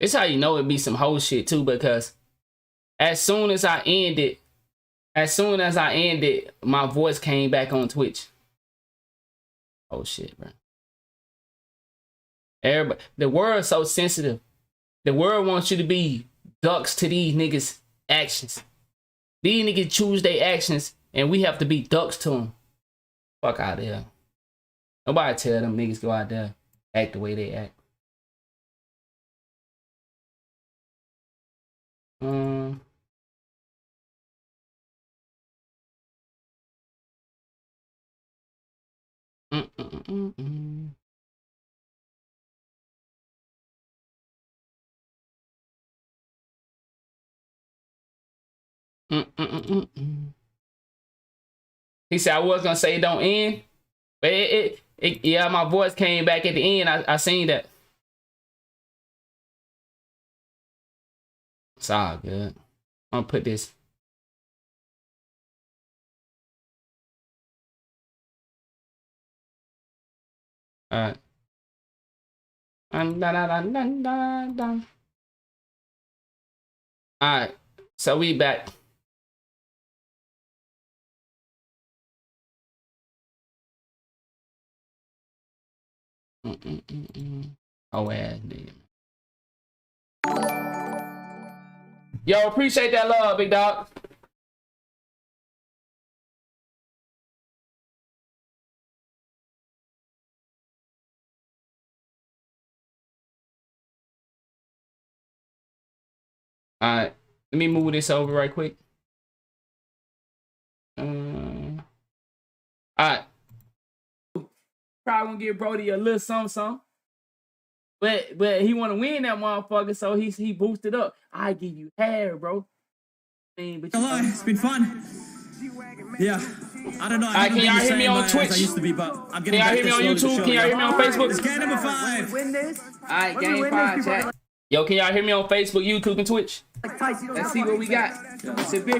It's how you know it be some whole shit too, because as soon as I ended, my voice came back on Twitch. Oh shit, bro. Everybody, the world's so sensitive. The world wants you to be ducks to these niggas' actions. These niggas choose their actions, and we have to be ducks to them. Fuck out of here. Nobody tell them niggas go out there, act the way they act. He said I was gonna say it don't end, but yeah, my voice came back at the end. I seen that. It's all good. I'm gonna put this. All right. All right. So we back. Oh, ass nigga. Yo, appreciate that love, big dog. All right, let me move this over right quick. All right. Probably gonna give Brody a little something. But he want to win that motherfucker, so he boosted up. I give you hair, bro. I mean, but hello, it's been fun. Yeah, I don't know. Can y'all hear me on Twitch? I used to be, but I'm getting can y'all hear me on YouTube? Can y'all hear me on Facebook? It's game number 5. All right, game 5, chat. Yo, can y'all hear me on Facebook, YouTube, and Twitch? Let's see what we got.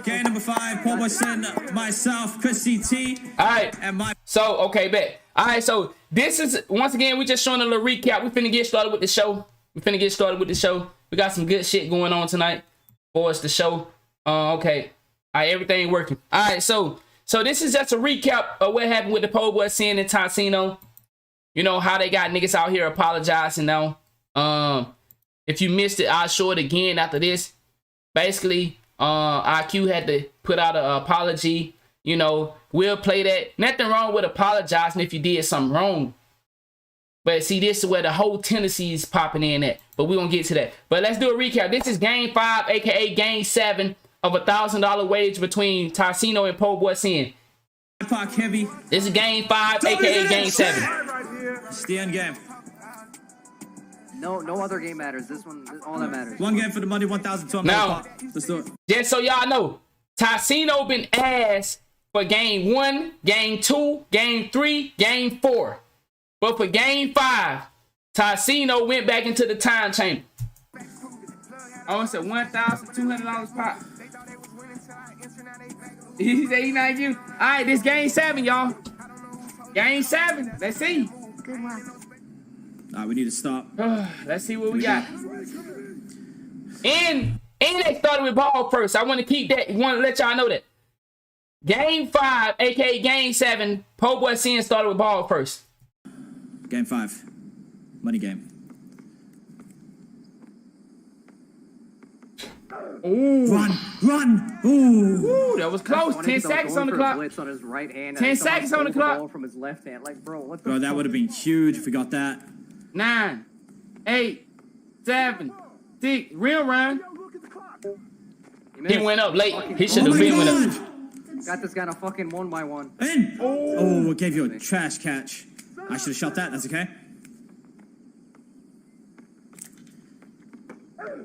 Game number 5, Paul Boyson, myself, Chris CT. All right, and my. So okay, bet. All right, so this is once again we just showing a little recap. We finna get started with the show. We got some good shit going on tonight for us to show. Okay. All right, everything working. All right, so this is just a recap of what happened with the Po Boy Sin and Tonsino. You know how they got niggas out here apologizing now. If you missed it, I'll show it again after this. Basically, IQ had to put out an apology. You know, we'll play that. Nothing wrong with apologizing if you did something wrong. But see, this is where the whole tendency is popping in at. But we're going to get to that. But let's do a recap. This is game 5, a.k.a. game 7 of $1,000 wage between Tonsino and Po Boy Sin. Heavy. This is game 5, a.k.a. game 7. It's the end game. No other game matters. This one, all that matters. One game for the money, 1,200. Now, let's do it. Just so y'all know, Tonsino been ass for game 1, game 2, game 3, game 4. But for game 5, Tonsino went back into the time chamber. Oh, it's a $1,200 pop. He said he not you. All right, this game 7, y'all. Game 7. Let's see. Good one. All right, we need to stop. Let's see what we got. And they started with ball first. I want to keep that. Want to let y'all know that. Game 5, aka game 7, Po Boy Sin started with ball first. Game 5. Money game. Ooh. Run! Ooh, that was close. 10 seconds on the clock. On his right hand 10 seconds on the clock. From his left hand. Like, bro, that would have been huge if we got that. 9, 8, 7, 6. Real run. He went up late. He should have been with him. Got this guy on a fucking 1-by-1. In! Oh, it gave you a trash catch. I should have shot that. That's okay.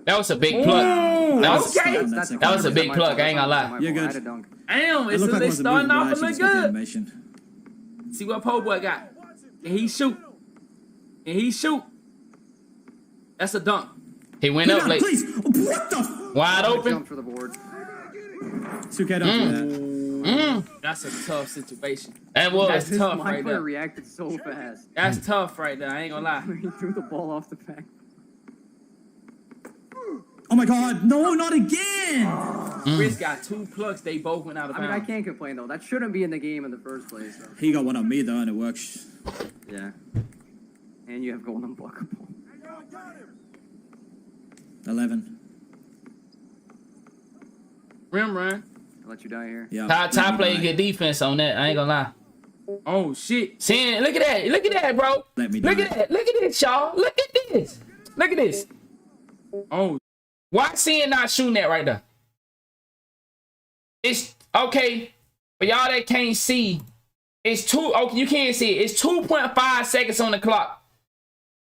That was a big plug. That was a big plug. I ain't gonna lie. You're good. Damn, it's starting off a little good. See what Po Boy got. And he shoot. That's a dunk. He went up late. Please. What the? Wide open. Jump for the board. 2K, don't do that. That's a tough situation. That was tough My right player there. reacted so fast. That's tough right there. I ain't gonna lie. He threw the ball off the back. my god. No, not again. Chris got 2 plugs. They both went out of I mean, I bounds. can't complain though. That shouldn't be in the game in the first place. So. He got one on me though, and it works. Yeah. And you have gold unblockable. 11. Rim run. I'll let you die here. Yeah. Ty played good defense on that. I ain't gonna lie. Oh shit! See, look at that! Look at that, bro! Let me Look die. at that! Look at this, y'all! Look at this! Look at this! Oh, why Sin not shooting that right there? It's okay for y'all that can't see. It's okay, you can't see it. It's 2.5 seconds on the clock.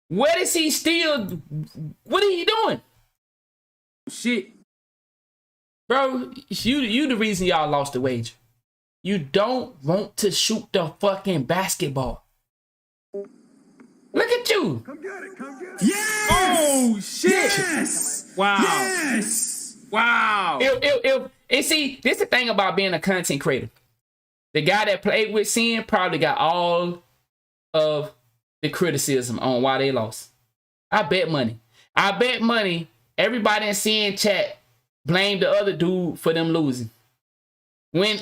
What is he still? What are you doing? Shit, bro! You the reason y'all lost the wager. You don't want to shoot the fucking basketball. Look at you. Come get it. Come get it. Yes. Oh shit! Yes. Wow! Yes. Wow! And see, this is the thing about being a content creator. The guy that played with Sin probably got all of the criticism on why they lost. I bet money. Everybody in Sin chat blamed the other dude for them losing. When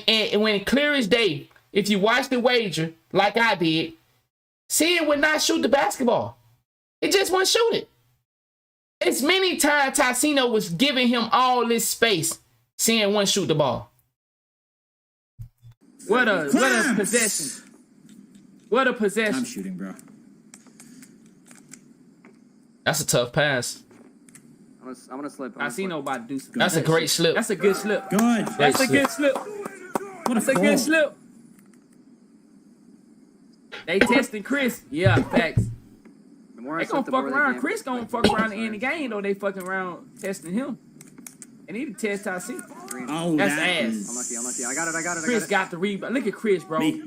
clear as day, if you watch the wager like I did, Sin would not shoot the basketball. It just wouldn't shoot it. It's many times Tassino was giving him all this space. Sin wouldn't shoot the ball. What a possession. What a possession. I'm shooting, bro. That's a tough pass. I'm gonna slip. Tassino about to do something. That's That's a great slip. That's a good slip. Good. That's a good slip. What a That's a good slip. They testing Chris. Yeah, facts. The more I They slip, gonna the fuck more they around. can. Chris gonna fuck around and end the game though. They fucking around testing him. They need to test Tassino. Oh, That's that ass. is- Unlucky. I got it. Chris got the rebound. Look at Chris, bro. Me.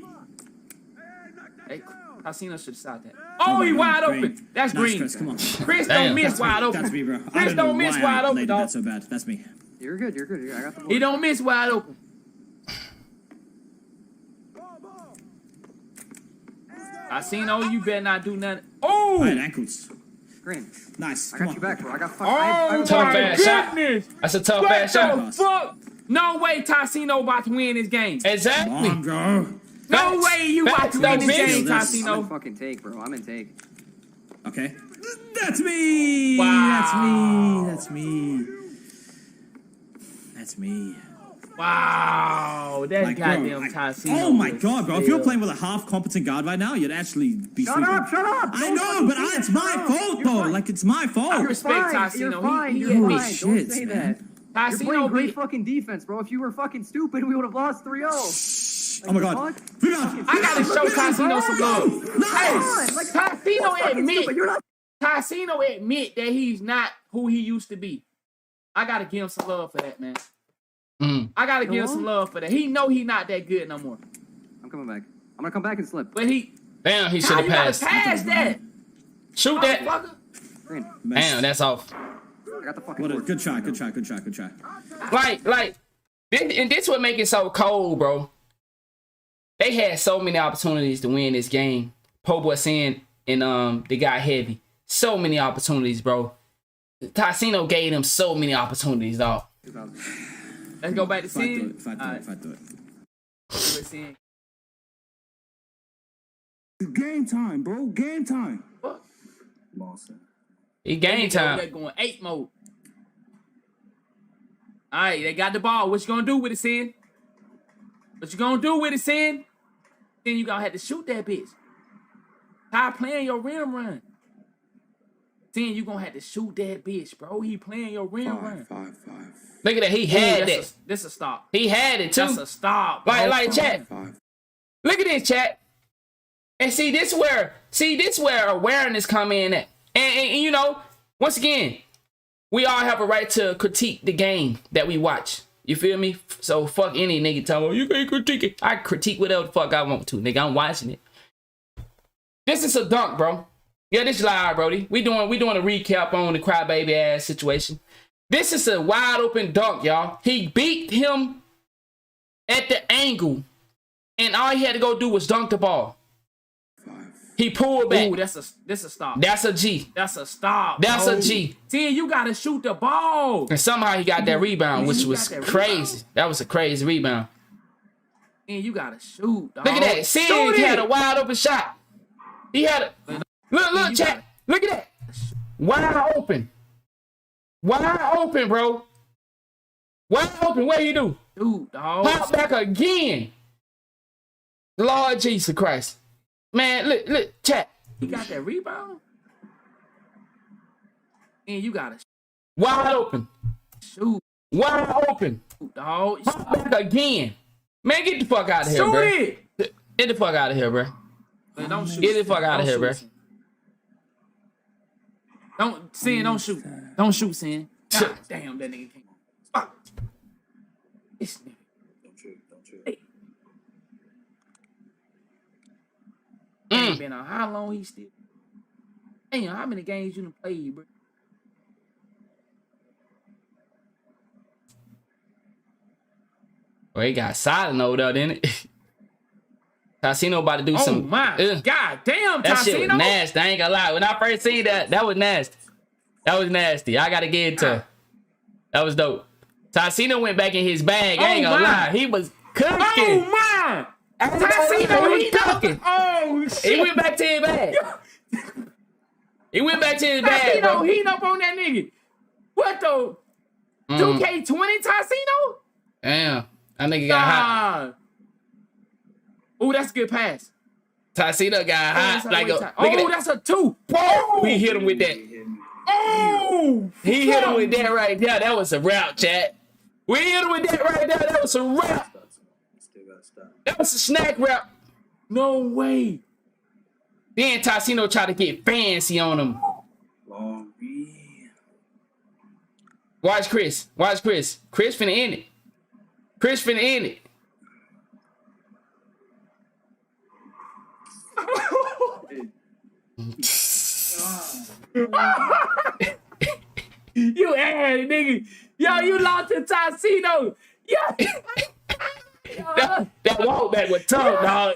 Hey, Tassino should have shot that. Oh, he wide Green. open. That's Nice, green. Chris, come on. Chris Damn. don't miss That's wide me. open. That's me, bro. I Chris know don't miss why wide I open, played dog. that so bad. That's me. You're good. I got the ball. He don't miss wide open. Tassino, you better not do nothing. All right, Oh! ankles. Green. Nice. I Come got on. you back, bro. I got fuck. Oh Tough my ass shot. Goodness! That's a tough What ass shot. the fuck? No way Tassino about to win this game. Come Exactly. on, bro. No way you about to win this Facts. game, Facts. I'm in Tassino. fucking take, bro. I'm in take. Okay. That's me. Wow. That's me. That's me. Wow, that Like, bro, goddamn Tassino. oh my was god, bro! If you're still- playing with a half-competent guard right now, you'd actually be Shut sleeping. up! I Don't know, fucking but say it. it's my Shut up. fault You're though. fine. Like it's my fault. I respect Fine, Tassino. You're fine. He You're Holy fine. shit, Don't say man. that. You're playing Tassino great beat. fucking defense, bro. If you were fucking stupid, we would have lost 3-0. Oh my god! Fuck. Rebound! I gotta show Tassino some love. Nice. Like, Tassino fucking admit, stupid. You're not. Tassino admit that he's not who he used to be. I gotta give him some love for that, man. I gotta give him some love for that. He know he not that good no more. I'm coming back. I'm gonna come back and slip. But he, Damn, he should how have you gotta passed. pass that? Shoot that. Motherfucker. Green. Damn, that's off. I got the fucking. What a board. good try, good try, good try, good try. Like, and this what make it so cold, bro. They had so many opportunities to win this game. Po Boy Sin and the guy Heavy. So many opportunities, bro. Tassino gave them so many opportunities, dog. 2000. Let's go back to If I do sin. it, if I do it, if I do it. Sin. It's game time, bro. Game time. Fuck. Lost it. It game time. They're going 8 mode. All right, they got the ball. What you gonna do with it, Sin? What you gonna do with it, Sin? Then you gonna have to shoot that bitch. Ty playing your rim run. Sin, you gonna have to shoot that bitch, bro. He playing your rim run. Five. Look at that. He had that. This a stop. He had it too. That's a stop. Bro. Like chat. Five. Look at this, chat. And see this where awareness come in at. And you know, once again, we all have a right to critique the game that we watch. You feel me? So fuck any nigga telling me, you can't critique it. I critique whatever the fuck I want to, nigga. I'm watching it. This is a dunk, bro. Yeah, this is live, Brody. We doing a recap on the crybaby ass situation. This is a wide open dunk, y'all. He beat him at the angle, and all he had to go do was dunk the ball. He pulled back. Ooh, that's a stop. That's a G. That's a stop. That's bro. a G. See, you gotta shoot the ball. And somehow he got that rebound, which was got that crazy. rebound? That was a crazy rebound. And you gotta shoot, dog. Look at that. See, Shoot he it. had a wide open shot. He had a look, chat. Look at that. Wide open. Wide open, bro. Wide open. What he do? Dude, dog. Pop back again. Lord Jesus Christ. Man, look, chat. He got that rebound. And you gotta Wide open. shoot, Wide open. dog. Pop back again. Man, get the fuck out of here, Shoot bro. it. Get the fuck out of here, bro. Man, don't shoot. Get the fuck out of here, bro. Don't shoot. Don't shoot, Sin. God damn, that nigga can't. Fuck. This nigga. Don't shoot. Hey. Ain't been on how long he still. Damn, how many games you done played, bro? Well, he got silent over there, didn't it? Tassino about to do Oh some. my god damn, That shit was Tassino. nasty. I ain't gonna lie. When I first seen that was nasty. That was nasty. I gotta get into it. That was dope. Tassino went back in his bag. I ain't gonna lie. He was cooking. Oh my! Tassino he was cooking. Oh shit! He went back to his bag. He went back to his bag, bro. Tassino heating up on that nigga. What the? 2K20 Tassino? Damn. That nigga got hot. Oh, that's a good pass. Tassino got hot. Like a, look at oh, that. that's a 2. Whoa! We hit him with that. Oh! He hit him with that right there. That was a route, chat. We hit him with that right there. That was a route. Still gotta stop. That was a snack route. No way. Then Tassino tried to get fancy on him. Long B. Watch Chris. Watch Chris. Chris finna end it. Chris finna end it. You ass nigga. Yo, you lost to Tassino. Yeah. That walk back was tough, dog.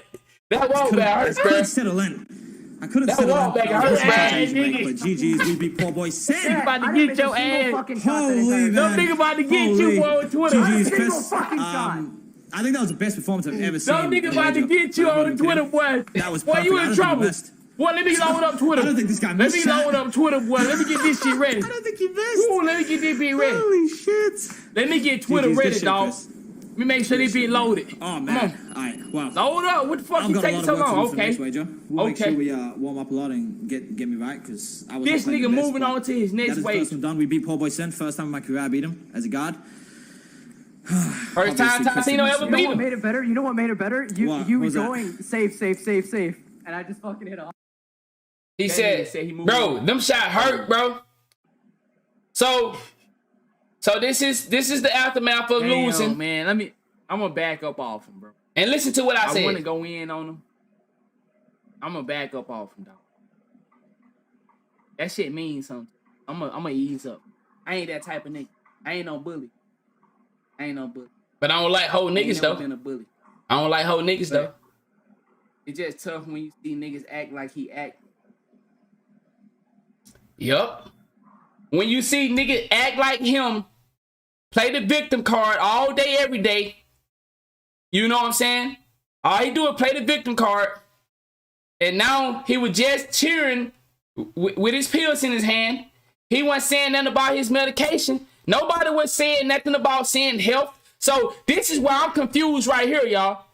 That walk back hurts, I bro. couldn't settle in. I couldn't That settle walk in. back I was hurts, gonna man. change my name, but GG's, we beat poor boy Sin. About to I didn't get make your a single ass. fucking shot that Holy entire man. Them nigga about to get you on Twitter. GG's, Single Chris. fucking shot. I think that was the best performance I've ever seen. Them nigga in about to Major. get you on the Twitter, boy. That was Boy, perfect. you I in don't think trouble. he missed. Boy, let me load up Twitter. I don't think this guy Let me missed that. load up Twitter, boy. Let me get this shit ready. I don't think he missed. Ooh, let me get this bitch ready. Holy shit. Let me get Twitter GG's, ready, good shit, dog. Chris. Let me make sure they be loaded. Oh, man. All right, well. Load up. What the fuck I've you got a taking lot so of work to long? do for the next Okay. wager. We'll make Okay. sure we warm up a lot and get me right, because I was This not playing nigga the best, moving but on to his that next is the wave. first one done. We beat poor boy Sin. First time in my career I beat him as a guard. First time Obviously, Chris Tassino missed ever it. You beat know what him. made it better? You know what made it better? You What? you What was that? going safe, and I just fucking hit a. He That said, nigga said he moved bro, on. them shot hurt, bro. So this is the aftermath of Damn, losing. man. I'm gonna back up off him, bro. And listen to what I I want to said. go in on him. I'm gonna back up off him, dog. That shit means something. I'm gonna ease up. I ain't that type of nigga. I ain't no bully. But I don't like whole I ain't niggas never though. been a bully. I don't like whole niggas though. It's just tough when you see niggas act like he act. Yup. When you see niggas act like him, play the victim card all day, every day. You know what I'm saying? All he do is play the victim card. And now he was just cheering with his pills in his hand. He wasn't saying nothing about his medication. Nobody was saying nothing about saying health. So this is where I'm confused right here, y'all.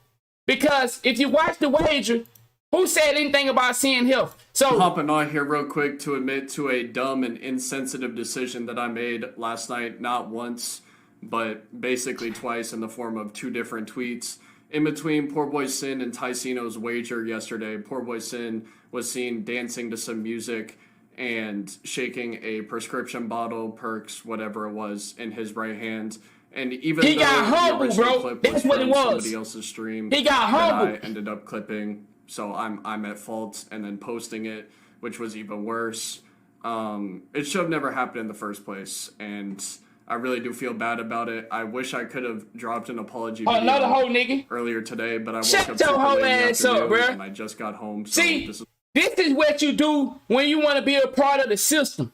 Because if you watch the wager, who said anything about seeing health? So Hopping on here real quick to admit to a dumb and insensitive decision that I made last night, not once, but basically twice in the form of two different tweets. In between Poor Boy Sin and Taisino's wager yesterday, Poor Boy Sin was seen dancing to some music and shaking a prescription bottle, Perks, whatever it was, in his right hand. And even He though got the humble, original bro. clip That's was what it from was. somebody else's stream, He got that humble. I ended up clipping, so I'm at fault, and then posting it, which was even worse. It should have never happened in the first place, and I really do feel bad about it. I wish I could have dropped an apology video another whole nigga. earlier today, but I woke Shut up your super whole late in the ass up, afternoon, bruh. and I just got home. So See, this is This is what you do when you want to be a part of the system.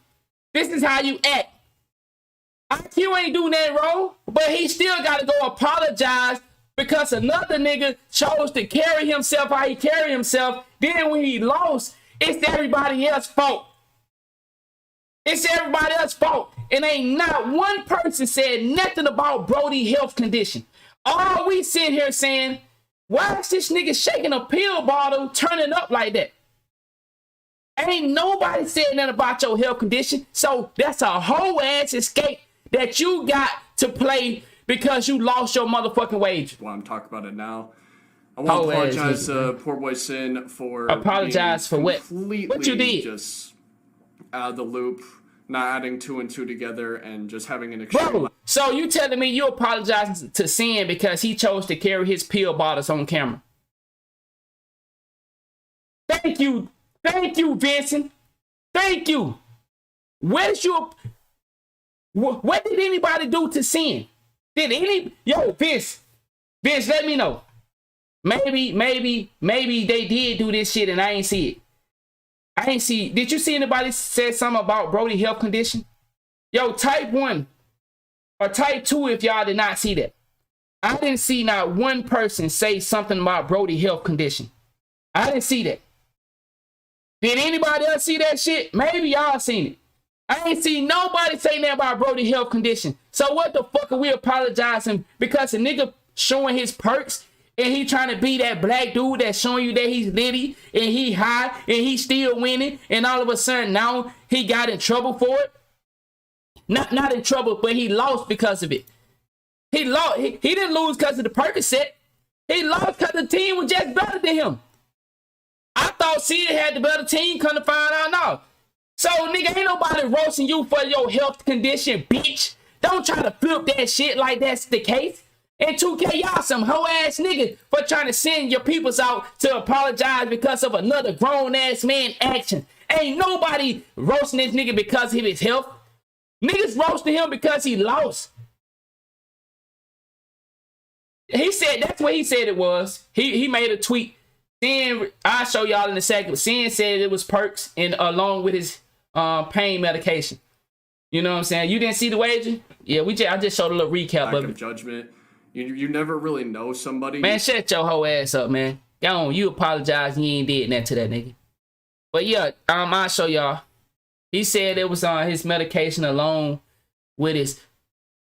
This is how you act. IQ ain't do nothing wrong, but he still got to go apologize because another nigga chose to carry himself how he carry himself. Then when he lost, it's everybody else's fault. It's everybody else's fault. And ain't not one person said nothing about Brody's health condition. All we sit here saying, why is this nigga shaking a pill bottle turning up like that? Ain't nobody said nothing about your health condition. So that's a whole ass escape that you got to play because you lost your motherfucking wage. Well, I'm talking about it now. I want to apologize to Poor Boy Sin for apologize for what? Completely What you did? Just out of the loop, not adding 2 and 2 together, and just having an extreme. Bro, so you telling me you apologizing to Sin because he chose to carry his pill bottles on camera? Thank you, Vincent. Thank you. Where's your? What did anybody do to Sin? Did any? Yo, Vince, let me know. Maybe they did do this shit and I ain't see it. I ain't see. Did you see anybody say something about Brody's health condition? Yo, type 1 or type 2 if y'all did not see that. I didn't see not one person say something about Brody's health condition. I didn't see that. Did anybody else see that shit? Maybe y'all seen it. I ain't seen nobody say nothing about Brody's health condition. So what the fuck are we apologizing because a nigga showing his perks and he trying to be that black dude that's showing you that he's litty and he high and he still winning and all of a sudden now he got in trouble for it? Not in trouble, but he lost because of it. He lost. He didn't lose because of the Percocet. He lost because the team was just better than him. I thought Sid had the better team, come to find out now. So, nigga, ain't nobody roasting you for your health condition, bitch. Don't try to flip that shit like that's the case. And 2K, y'all some hoe-ass nigga for trying to send your peoples out to apologize because of another grown-ass man action. Ain't nobody roasting this nigga because of his health. Niggas roasting him because he lost. He said, that's what he said it was. He made a tweet. Then I'll show y'all in a second. Sin said it was perks and along with his pain medication. You know what I'm saying? You didn't see the wager? Yeah, I just showed a little recap of it. Judgment. You never really know somebody. Man, shut your whole ass up, man. Go on, you apologize. You ain't did that to that nigga. But yeah, I'll show y'all. He said it was on his medication along with his.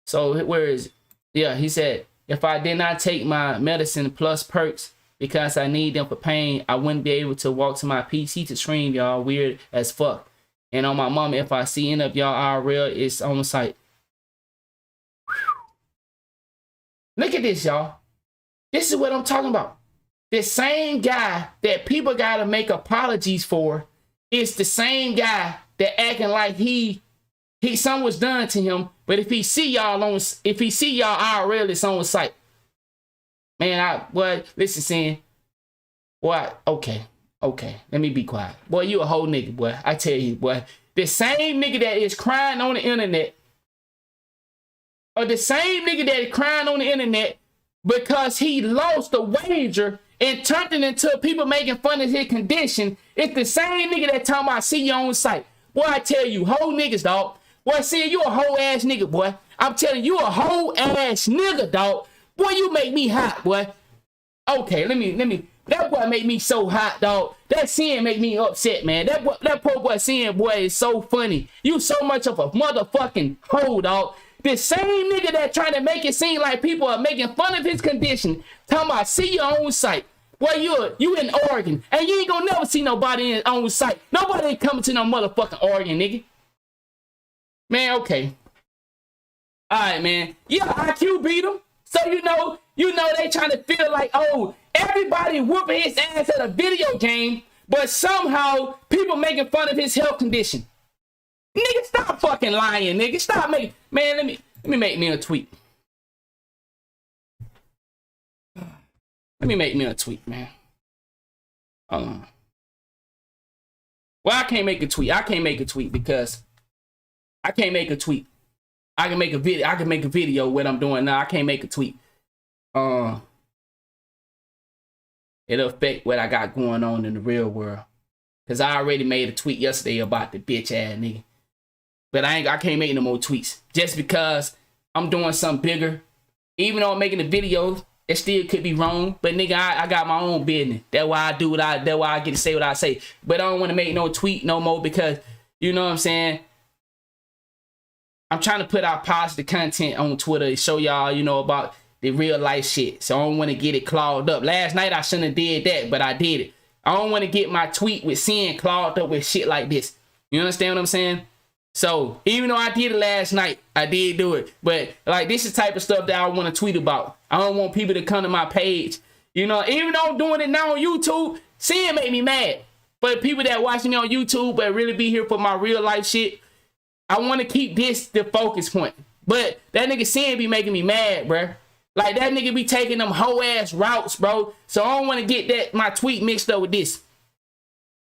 So where is it? Yeah, he said if I did not take my medicine plus perks because I need them for pain, I wouldn't be able to walk to my PC to stream, y'all. Weird as fuck. And on my mama, if I see any of y'all IRL, it's on the site. Look at this, y'all. This is what I'm talking about. The same guy that people gotta make apologies for is the same guy that acting like something was done to him. But if he see y'all IRL, it's on the site. Man, listen, Sin. Boy, okay. Let me be quiet. Boy, you a whole nigga, boy. I tell you, boy. The same nigga that is crying on the internet, or the same nigga that is crying on the internet because he lost the wager and turned it into people making fun of his condition, it's the same nigga that talking about see you on site. Boy, I tell you, whole niggas, dog. Boy, see, you a whole ass nigga, boy. I'm telling you, a whole ass nigga, dog. Boy, you make me hot, boy. Okay, let me. That boy make me so hot, dog. That Sin make me upset, man. That poor boy Sin, boy, is so funny. You so much of a motherfucking hoe, dog. The same nigga that trying to make it seem like people are making fun of his condition, talking about see your own site. Boy, you in Oregon, and you ain't gonna never see nobody in on site. Nobody ain't coming to no motherfucking Oregon, nigga. Man, okay. All right, man. Yeah, IQ beat him. So you know they trying to feel like, oh, everybody whooping his ass at a video game, but somehow people making fun of his health condition. Nigga, stop fucking lying, nigga. Stop making. Man, let me make me a tweet. Let me make me a tweet, man. Hold on. Well, I can't make a tweet. I can't make a tweet because I can't make a tweet. I can make a video. I can make a video what I'm doing now. I can't make a tweet. It'll affect what I got going on in the real world. Cause I already made a tweet yesterday about the bitch ass nigga. But I can't make no more tweets. Just because I'm doing something bigger. Even though I'm making a video, it still could be wrong. But nigga, I got my own business. That's why I do that's why I get to say what I say. But I don't want to make no tweet no more because, you know what I'm saying? I'm trying to put out positive content on Twitter to show y'all, you know, about the real life shit. So I don't want to get it clogged up. Last night I shouldn't have did that, but I did it. I don't want to get my tweet with sin clogged up with shit like this. You understand what I'm saying? So even though I did it last night, I did do it. But like this is the type of stuff that I want to tweet about. I don't want people to come to my page. You know, even though I'm doing it now on YouTube, sin make me mad. But people that watching me on YouTube but really be here for my real life shit, I want to keep this the focus point. But that nigga Sin be making me mad, bruh. Like, that nigga be taking them hoe-ass routes, bro. So I don't want to get my tweet mixed up with this.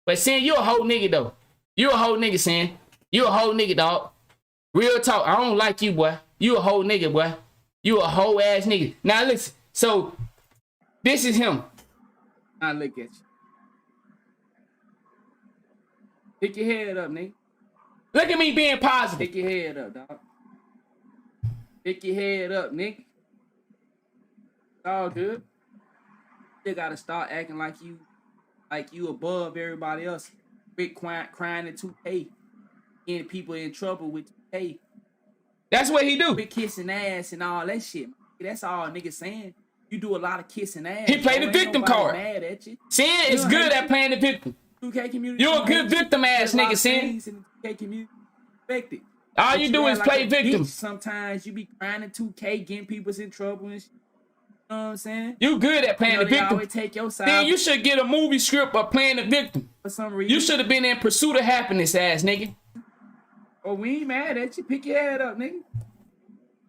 But Sin, you a hoe nigga, though. You a hoe nigga, Sin. You a hoe nigga, dog. Real talk. I don't like you, boy. You a hoe nigga, boy. You a hoe-ass nigga. Now, listen. So, this is him. Now, look at you. Pick your head up, nigga. Look at me being positive. Pick your head up, dog. Pick your head up, nigga. It's all good. You gotta start acting like you above everybody else. Quit crying at 2K. Getting people in trouble with 2K. That's what he do. Quit kissing ass and all that shit. That's all niggas saying. You do a lot of kissing ass. He played the victim card. Mad at you. Sin is good at playing the victim. 2K community. You're a good victim ass nigga, Sin. 2K community. Affected. All you do is play victim. Sometimes you be crying in 2K, getting people in trouble and shit. You know what I'm saying? You good at playing the victim. Always take your side. Then you should get a movie script of playing the victim. For some reason. You should have been in Pursuit of Happiness, ass nigga. Oh, we ain't mad at you. Pick your head up, nigga.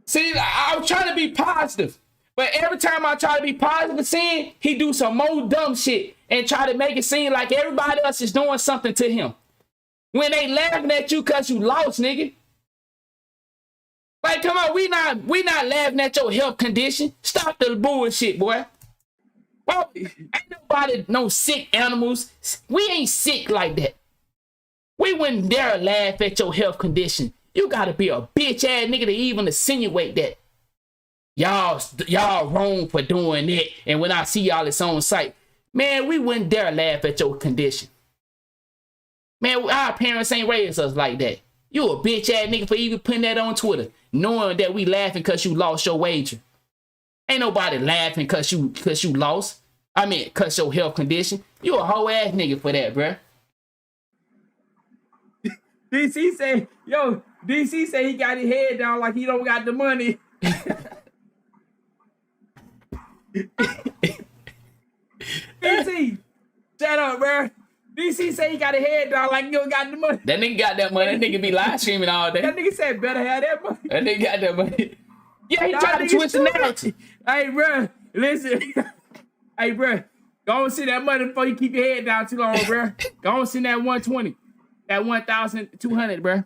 See, I'm trying to be positive. But every time I try to be positive, Sin, he do some more dumb shit and try to make it seem like everybody else is doing something to him. When they laughing at you because you lost, nigga. Like, come on, we not laughing at your health condition. Stop the bullshit, boy. Well, ain't nobody no sick animals. We ain't sick like that. We wouldn't dare laugh at your health condition. You gotta be a bitch ass nigga to even insinuate that. Y'all wrong for doing it. And when I see y'all, it's on site. Man, we wouldn't dare laugh at your condition. Man, our parents ain't raised us like that. You a bitch ass nigga for even putting that on Twitter, knowing that we laughing because you lost your wager. Ain't nobody laughing because you lost. I mean, because your health condition. You a whole ass nigga for that, bruh. DC say he got his head down like he don't got the money. DC, shut up, bruh. DC say he got a head down like you don't got the money. That nigga got that money. That nigga be live streaming all day. That nigga said better have that money. That nigga got that money. Yeah, he tried to twist the narrative. Hey, bro, listen. Hey, bro, go and send that money before you keep your head down too long, bro. Go and send that 120. That 1,200, bro.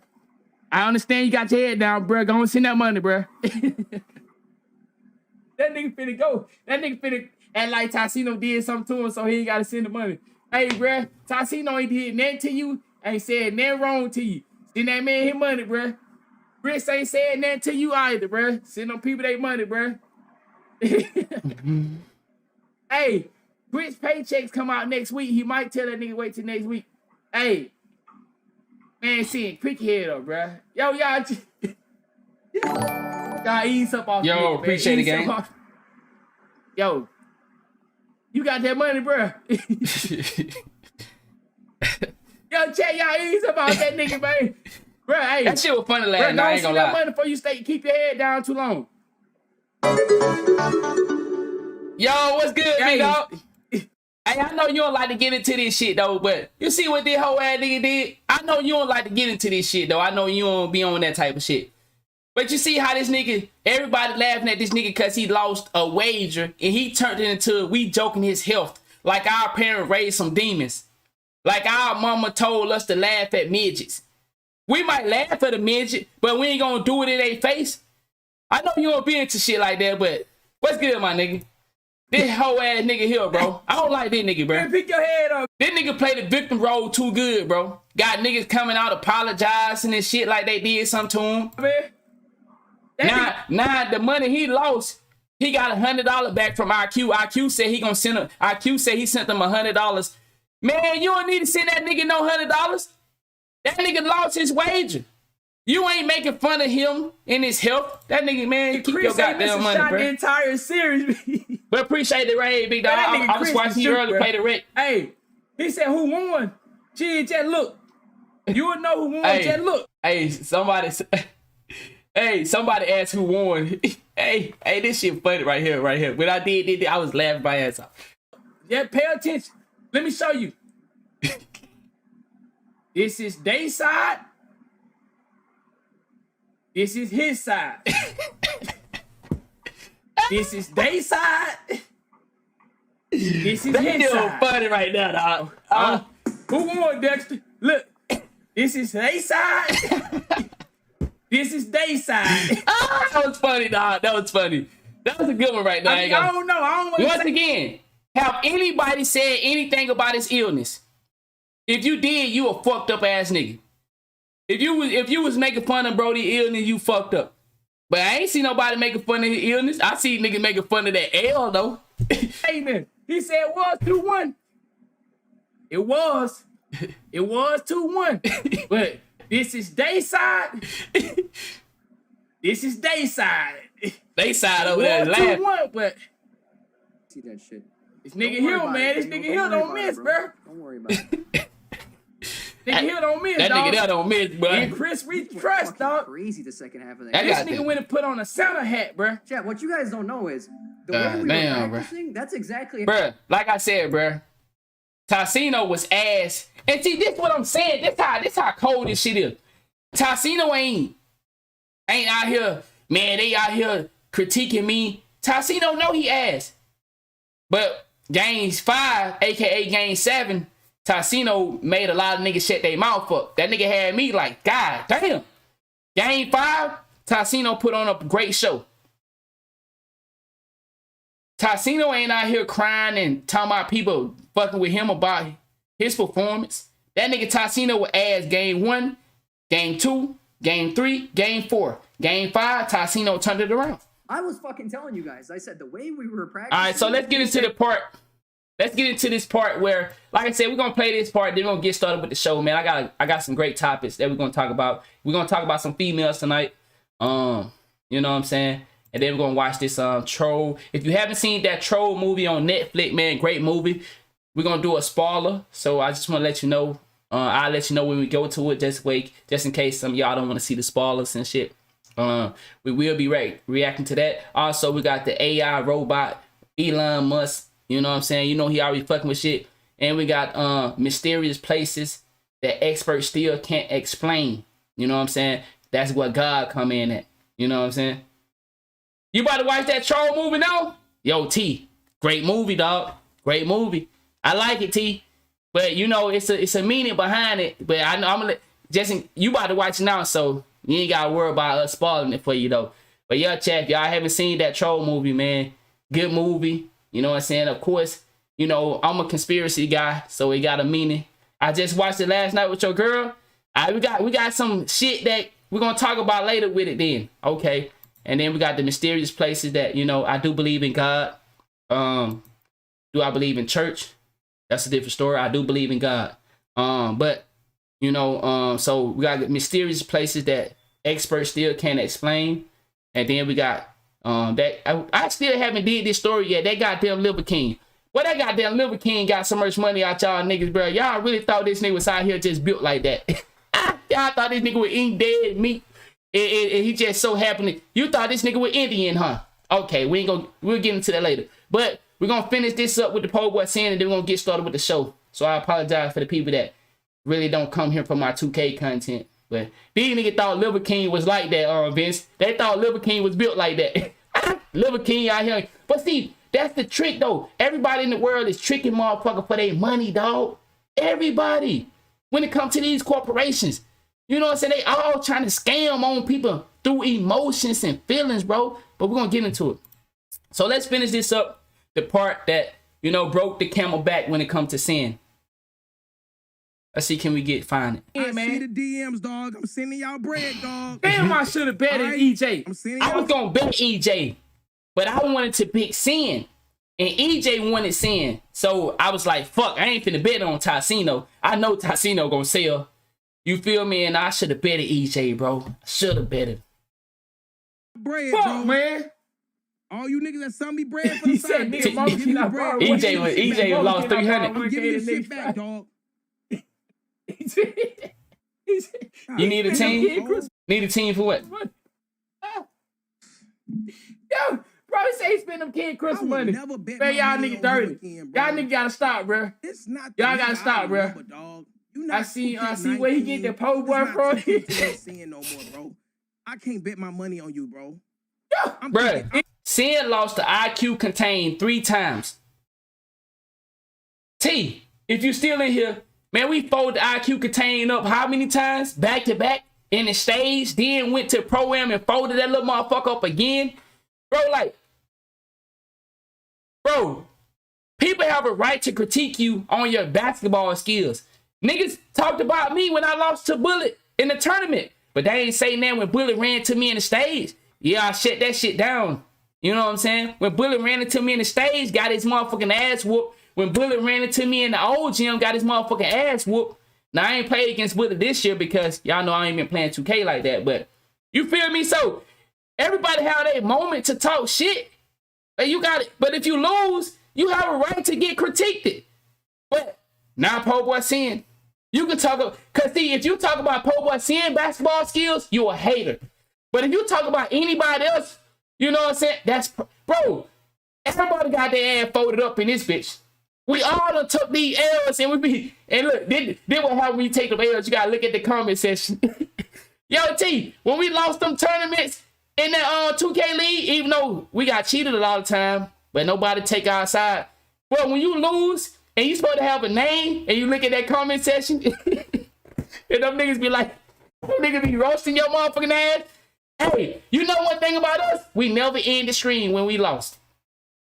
I understand you got your head down, bro. Go and send that money, bro. That nigga finna go. That nigga finna act like Tassino did something to him, so he ain't gotta send the money. Hey, bruh, Tassino ain't did nothing to you, ain't said nothing wrong to you. Send that man his money, bruh. Chris ain't said nothing to you either, bruh. Send them people their money, bruh. Hey, Chris paychecks come out next week. He might tell that nigga wait till next week. Hey, man, pick your head up, bruh. Yo, y'all ease up off. Yo, appreciate it, gang. Yo. You got that money, bro. Yo, check y'all ease about that nigga, man. Bro, hey. That shit was funny last night. I ain't gonna lie. That money before you keep your head down too long. Yo, what's good, big dog? Hey, I know you don't like to get into this shit, though, but you see what this whole ass nigga did? I know you don't like to get into this shit, though. I know you don't be on that type of shit. But you see how this nigga, everybody laughing at this nigga because he lost a wager and he turned it into we joking his health. Like our parents raised some demons. Like our mama told us to laugh at midgets. We might laugh at a midget, but we ain't gonna do it in their face. I know you don't be into shit like that, but what's good, my nigga? This whole ass nigga here, bro. I don't like this nigga, bro. Man, pick your head up. This nigga play the victim role too good, bro. Got niggas coming out apologizing and shit like they did something to him. Man. Now the money he lost, he got $100 back from IQ. IQ said he gonna send him. IQ said he sent them $100. Man, you don't need to send that nigga no $100. That nigga lost his wager. You ain't making fun of him in his health. That nigga, man, keep your goddamn money, bro. The entire series. But appreciate the raid, big dog. I was watching you earlier play the Rick. Hey, he said who won? Gee, just look. You would know who won, Hey. just look. Hey, somebody asked who won. hey, this shit funny right here. When I did, I was laughing my ass off. Yeah, pay attention. Let me show you. This is their side. This is his side. This is their side. This is his side. Funny right now, dog. Who won, Dexter? Look, this is their side. This is their side. That was funny, dog. That was funny. That was a good one right there. I don't know. I don't want Once again, have anybody said anything about his illness? If you did, you a fucked up ass nigga. If you was making fun of Brody illness, you fucked up. But I ain't see nobody making fun of his illness. I see niggas making fun of that L though. Hey man, he said it was 2-1. It was 2-1. But this is their side. This is their side. They side over there laughing. 2-1, but See that shit. this nigga Hill, man, this nigga Hill don't miss, bro. Don't worry about it. Nigga Hill don't miss, That dog. nigga there don't miss, bro. And Chris reached trust, Fucking dog. crazy the second half of that. That game. This got nigga them. went and put on a Santa hat, bro. Chat, what you guys don't know is the way we damn, were bruh. practicing, that's exactly Bruh, like I said, bruh, Tassino was ass. And see, this what I'm saying. This how cold this shit is. Tassino ain't out here, man, they out here critiquing me. Tassino know he ass. But Game 5, aka Game 7, Tassino made a lot of niggas shut their mouth up. That nigga had me like, God damn. Game 5, Tassino put on a great show. Tassino ain't out here crying and talking about people fucking with him about his performance. That nigga Tassino was ass Game 1, Game 2, Game 3, Game 4. Game 5, Tassino turned it around. I was fucking telling you guys. I said the way we were practicing. All right, so let's get into the part. Let's get into this part where, like I said, we're gonna play this part. Then we're gonna get started with the show, man. I got some great topics that we're gonna talk about. We're gonna talk about some females tonight. You know what I'm saying? And then we're gonna watch this Troll. If you haven't seen that Troll movie on Netflix, man, great movie. We're gonna do a spoiler, so I just want to let you know. I'll let you know when we go to it. Just wait, just in case some of y'all don't want to see the spoilers and shit. We will be reacting to that. Also, we got the AI robot Elon Musk. You know what I'm saying? You know he already fucking with shit. And we got mysterious places that experts still can't explain. You know what I'm saying? That's what God come in at. You know what I'm saying? You about to watch that Troll movie now? Yo, T, great movie, dog. Great movie. I like it, T. But you know, it's a meaning behind it. But I know I'm gonna you about to watch it now, so you ain't gotta worry about us spoiling it for you though. But yeah, chat, if y'all haven't seen that Troll movie, man, good movie. You know what I'm saying? Of course, you know, I'm a conspiracy guy, so it got a meaning. I just watched it last night with your girl. We got some shit that we're gonna talk about later with it then. Okay. And then we got the mysterious places that, you know, I do believe in God. Do I believe in church? That's a different story. I do believe in God. But you know, so we got mysterious places that experts still can't explain. And then we got that I still haven't did this story yet. That goddamn Liver King. Well, that goddamn Liver King got so much money out y'all niggas, bro. Y'all really thought this nigga was out here just built like that. Y'all thought this nigga was eating dead meat. And he just so happened. You thought this nigga was Indian, huh? Okay, we'll get into that later. But we're gonna finish this up with the Po Boy saying, and then we're gonna get started with the show. So I apologize for the people that really don't come here for my 2K content. But these niggas thought Liver King was like that, Vince. They thought Liver King was built like that. Liver King out here. But see, that's the trick though. Everybody in the world is tricking motherfucker for their money, dog. Everybody. When it comes to these corporations. You know what I'm saying? They all trying to scam on people through emotions and feelings, bro. But we're gonna get into it. So let's finish this up. the part that, you know, broke the camel back when it comes to sin. Let's see, can we find it? I see the DMs, dog. I'm sending y'all bread, dog. Damn, I should have betted Alright, EJ. I'm sending I y'all. was gonna bet EJ, but I wanted to pick Sin, and EJ wanted Sin. So I was like, fuck, I ain't finna bet on Tassino. I know Tassino gonna sell. You feel me? And I should have betted EJ, bro. I should have betted. bread, Fuck, bro. man. All you niggas that sell me bread for the He said, side, nigga, give Monkey me not bread. borrowing. EJ lost 300. I'm giving this shit back, dog. You need a team? Bro. Need a team for what? Yo, bro, he say he spend them Kid Christmas I would money. never bet Man, my y'all money nigga on dirty. you again, bro. Y'all nigga gotta stop, bro. It's not Y'all the gotta nigga stop, I bro. remember, dog. You not I see 2K19. where he get the po' boy It's not from. 2K19 no more, bro. I can't bet my money on you, bro. I'm Bruh, thinking- Sin lost the IQ contained 3 times. T, if you still in here, man, we folded the IQ contained up how many times? Back to back in the stage, then went to Pro-Am and folded that little motherfucker up again. Bro, people have a right to critique you on your basketball skills. Niggas talked about me when I lost to Bullet in the tournament, but they ain't saying that when Bullet ran to me in the stage. Yeah, I shut that shit down. You know what I'm saying? When Bullet ran into me in the stage, got his motherfucking ass whooped. When Bullet ran into me in the old gym, got his motherfucking ass whooped. Now, I ain't played against Bullet this year because y'all know I ain't been playing 2K like that, but you feel me? So, everybody have their moment to talk shit. And you got it. But if you lose, you have a right to get critiqued. But now Po Boy Sin, you can talk, because see, if you talk about Po Boy Sin basketball skills, you a hater. But if you talk about anybody else, you know what I'm saying? That's, bro, everybody got their ass folded up in this bitch. We all done took these L's and look, then what happen when you take them L's, you gotta look at the comment section. Yo, T, when we lost them tournaments in that 2K league, even though we got cheated a lot of time, but nobody take our side. Well, when you lose and you supposed to have a name and you look at that comment section and them niggas be like, them niggas be roasting your motherfucking ass. Hey, you know one thing about us? We never end the stream when we lost.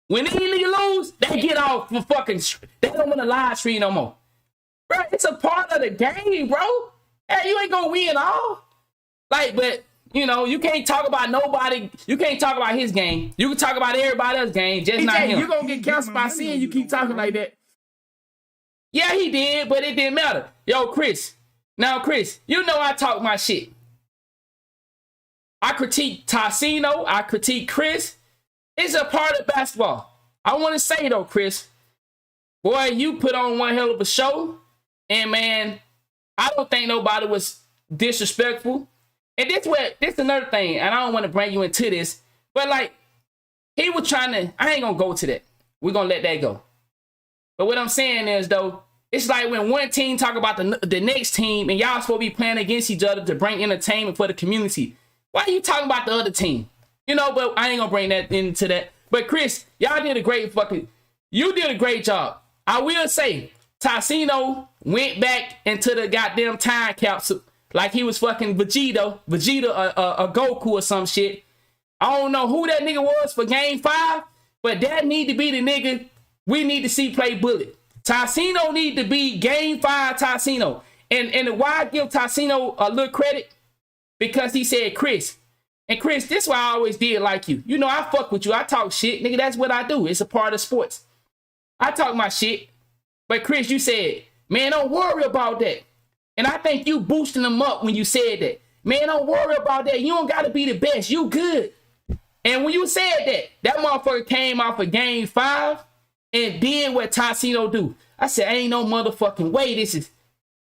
When any nigga lose, they get off for fucking, they don't want to live stream no more. Bro, it's a part of the game, bro. Hey, you ain't gonna win all. Like, but, you know, you can't talk about nobody, you can't talk about his game. You can talk about everybody else's game, just not him. You gonna get canceled by Sin, you keep talking like that. Yeah, he did, but it didn't matter. Yo, Chris. Now, Chris, you know I talk my shit. I critique Tassino. I critique Chris. It's a part of basketball. I want to say, though, Chris, boy, you put on one hell of a show. And, man, I don't think nobody was disrespectful. And this another thing, and I don't want to bring you into this, but, like, he was trying to, I ain't going to go to that. We're going to let that go. But what I'm saying is, though, it's like when one team talk about the next team and y'all supposed to be playing against each other to bring entertainment for the community. Why are you talking about the other team? You know, but I ain't gonna bring that into that. But Chris, y'all did a great you did a great job. I will say, Tassino went back into the goddamn time capsule like he was fucking Vegeta, a Goku or some shit. I don't know who that nigga was for game 5, but that need to be the nigga we need to see play Bullet. Tassino need to be game 5 Tassino. And why I give Tassino a little credit? Because he said, Chris. And Chris, this is why I always did like you. You know, I fuck with you. I talk shit. Nigga, that's what I do. It's a part of sports. I talk my shit. But Chris, you said, man, don't worry about that. And I think you boosting them up when you said that. Man, don't worry about that. You don't got to be the best. You good. And when you said that motherfucker came off of game 5 and did what Tassino do. I said, ain't no motherfucking way this is.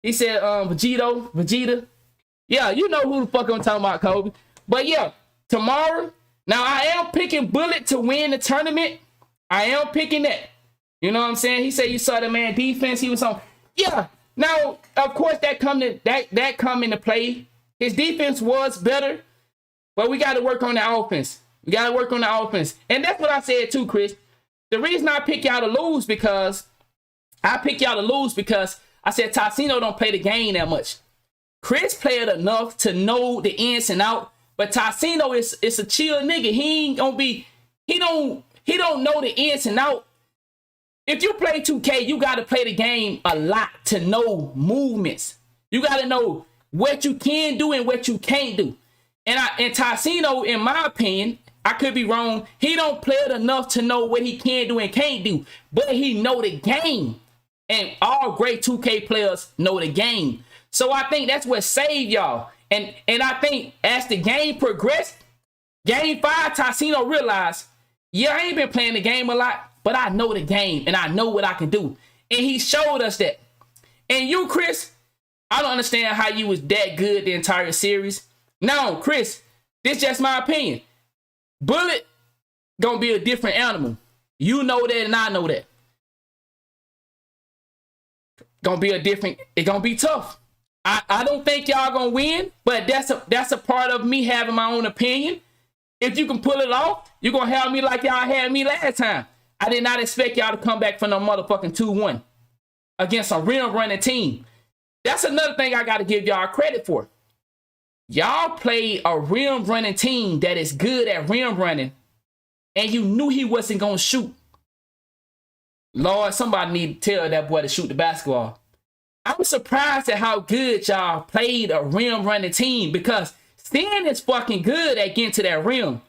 He said, Vegeta. Yeah, you know who the fuck I'm talking about, Kobe. But yeah, tomorrow, now I am picking Bullet to win the tournament. I am picking that. You know what I'm saying? He said you saw the man defense. He was on. Yeah. Now, of course, that come into play. His defense was better, but we got to work on the offense. We got to work on the offense. And that's what I said too, Chris. The reason I pick y'all to lose because I said Tassino don't play the game that much. Chris played enough to know the ins and out, but Tassino is a chill nigga. He ain't gonna be, He don't know the ins and out. If you play 2K, you got to play the game a lot to know movements. You got to know what you can do and what you can't do. And Tassino, in my opinion, I could be wrong, he don't play it enough to know what he can do and can't do. But he know the game. And all great 2K players know the game. So I think that's what saved y'all. And I think as the game progressed, Game 5, Tassino realized, yeah, I ain't been playing the game a lot, but I know the game and I know what I can do. And he showed us that. And you, Chris, I don't understand how you was that good the entire series. No, Chris, this just my opinion. Bullet gonna be a different animal. You know that and I know that. It's gonna be tough. I don't think y'all gonna win, but that's a part of me having my own opinion. If you can pull it off, you're gonna have me like y'all had me last time. I did not expect y'all to come back from no motherfucking 2-1 against a rim running team. That's another thing I gotta give y'all credit for. Y'all played a rim running team that is good at rim running, and you knew he wasn't gonna shoot. Lord, somebody need to tell that boy to shoot the basketball. I was surprised at how good y'all played a rim running team, because Sin is fucking good at getting to that rim.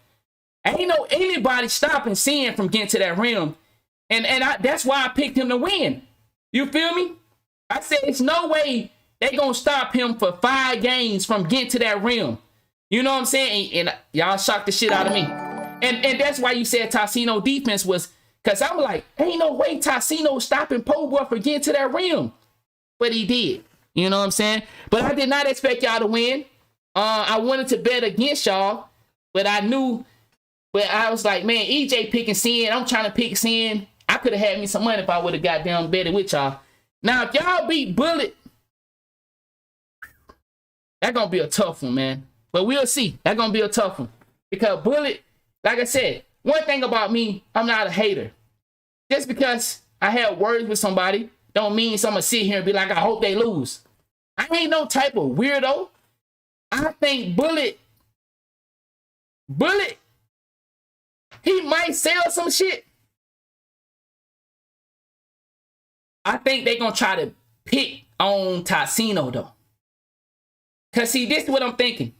Ain't no anybody stopping Sin from getting to that rim. And that's why I picked him to win. You feel me? I said it's no way they gonna stop him for 5 games from getting to that rim. You know what I'm saying? And y'all shocked the shit out of me. And that's why you said Tassino defense was, because I'm like, ain't no way Tassino stopping Po Boy for getting to that rim. But he did. You know what I'm saying? But I did not expect y'all to win. I wanted to bet against y'all, but I was like, man, EJ picking Sin. I'm trying to pick Sin. I could have had me some money if I would have got down betted with y'all. Now, if y'all beat Bullet, that's going to be a tough one, man. But we'll see. That's going to be a tough one. Because Bullet, like I said, one thing about me, I'm not a hater. Just because I had words with somebody don't mean I'm going to sit here and be like, I hope they lose. I ain't no type of weirdo. I think Bullet, he might sell some shit. I think they're going to try to pick on Tassino, though. Because, see, this is what I'm thinking.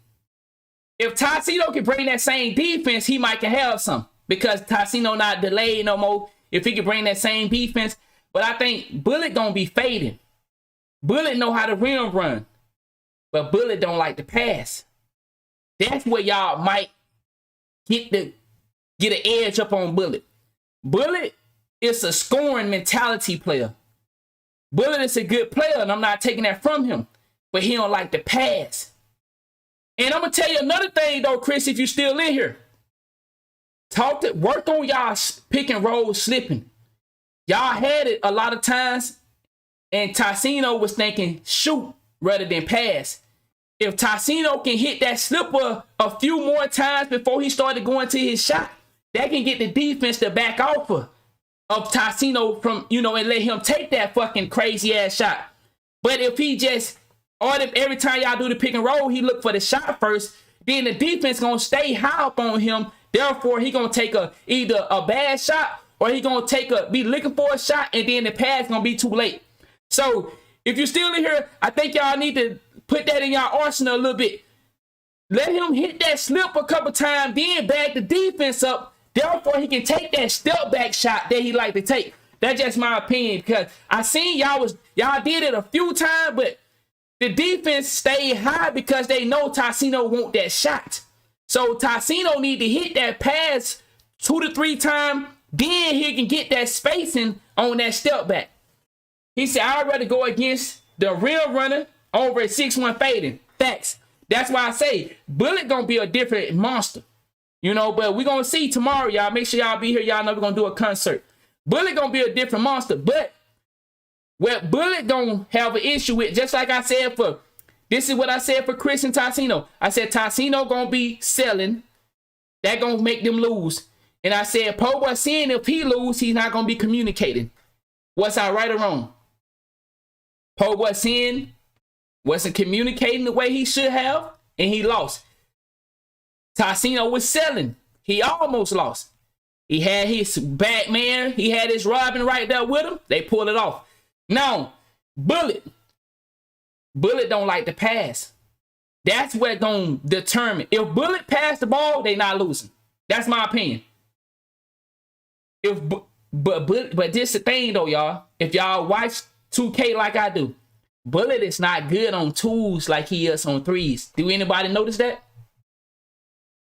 If Tassino can bring that same defense, he might can have some. Because Tassino not delayed no more. If he can bring that same defense. But I think Bullet going to be fading. Bullet know how to rim run. But Bullet don't like to pass. That's where y'all might get an edge up on Bullet. Bullet is a scoring mentality player. Bullet is a good player, and I'm not taking that from him. But he don't like to pass. And I'm going to tell you another thing, though, Chris, if you're still in here. Work on y'all pick and roll slipping. Y'all had it a lot of times, and Tassino was thinking shoot rather than pass. If Tassino can hit that slipper a few more times before he started going to his shot, that can get the defense to back off of Tassino from, and let him take that fucking crazy ass shot. But if he just, or if every time y'all do the pick and roll, he look for the shot first, then the defense gonna stay high up on him. Therefore, he gonna take either a bad shot or he gonna be looking for a shot, and then the pass gonna be too late. So if you're still in here, I think y'all need to put that in y'all arsenal a little bit. Let him hit that slip a couple times, then back the defense up. Therefore, he can take that step back shot that he like to take. That's just my opinion, because I seen y'all did it a few times, but the defense stayed high because they know Tassino want that shot. So Tassino need to hit that pass 2 to 3 times, then he can get that spacing on that step back. He said, I'd rather go against the real runner over a 6-1 fading. Facts. That's why I say Bullet gonna be a different monster. But we're gonna see tomorrow, y'all. Make sure y'all be here. Y'all know we're gonna do a concert. Bullet gonna be a different monster, but what Bullet gonna have an issue with, just like I said this is what I said for Chris and Tassino. I said Tassino gonna be selling. That gonna make them lose. And I said Po Boy seeing if he lose, he's not gonna be communicating. Was I right or wrong? Po Boy seeing wasn't communicating the way he should have, and he lost. Tassino was selling. He almost lost. He had his Batman. He had his Robin right there with him. They pulled it off. Now, Bullet don't like to pass. That's what gonna determine. If Bullet pass the ball, they not losing. That's my opinion. But this the thing though, y'all. If y'all watch 2K like I do, Bullet is not good on twos like he is on threes. Do anybody notice that?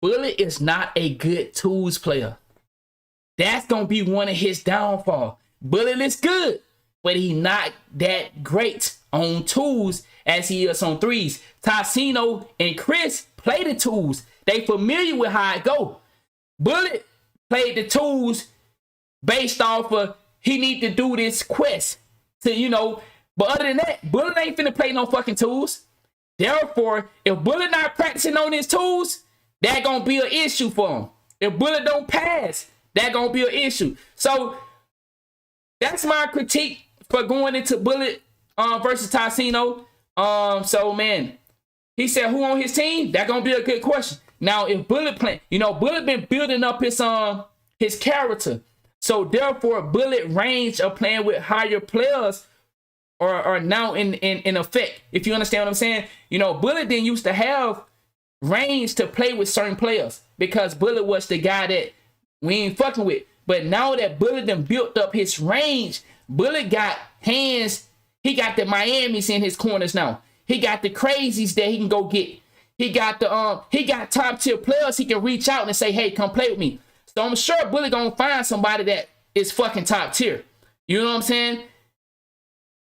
Bullet is not a good twos player. That's gonna be one of his downfall. Bullet is good, but he not that great on twos as he is on threes. Tassino and Chris play the twos. They familiar with how it go. Bullet played the twos based off of he need to do this quest to, you know, but other than that, Bullet ain't finna play no fucking tools. Therefore, if Bullet not practicing on his tools, that gonna be an issue for him. If Bullet don't pass, that gonna be an issue. So that's my critique for going into Bullet versus Tassino. So man, he said who on his team? That gonna be a good question. Now, if Bullet playing, you know, Bullet been building up his character. So therefore, Bullet range of playing with higher players are now in effect. If you understand what I'm saying, you know, Bullet didn't used to have range to play with certain players because Bullet was the guy that we ain't fucking with. But now that Bullet done built up his range, Bullet got hands. He got the Miamis in his corners now. He got the crazies that he can go get. He got top tier players he can reach out and say, hey, come play with me. So I'm sure Bullet gonna find somebody that is fucking top tier. You know what I'm saying?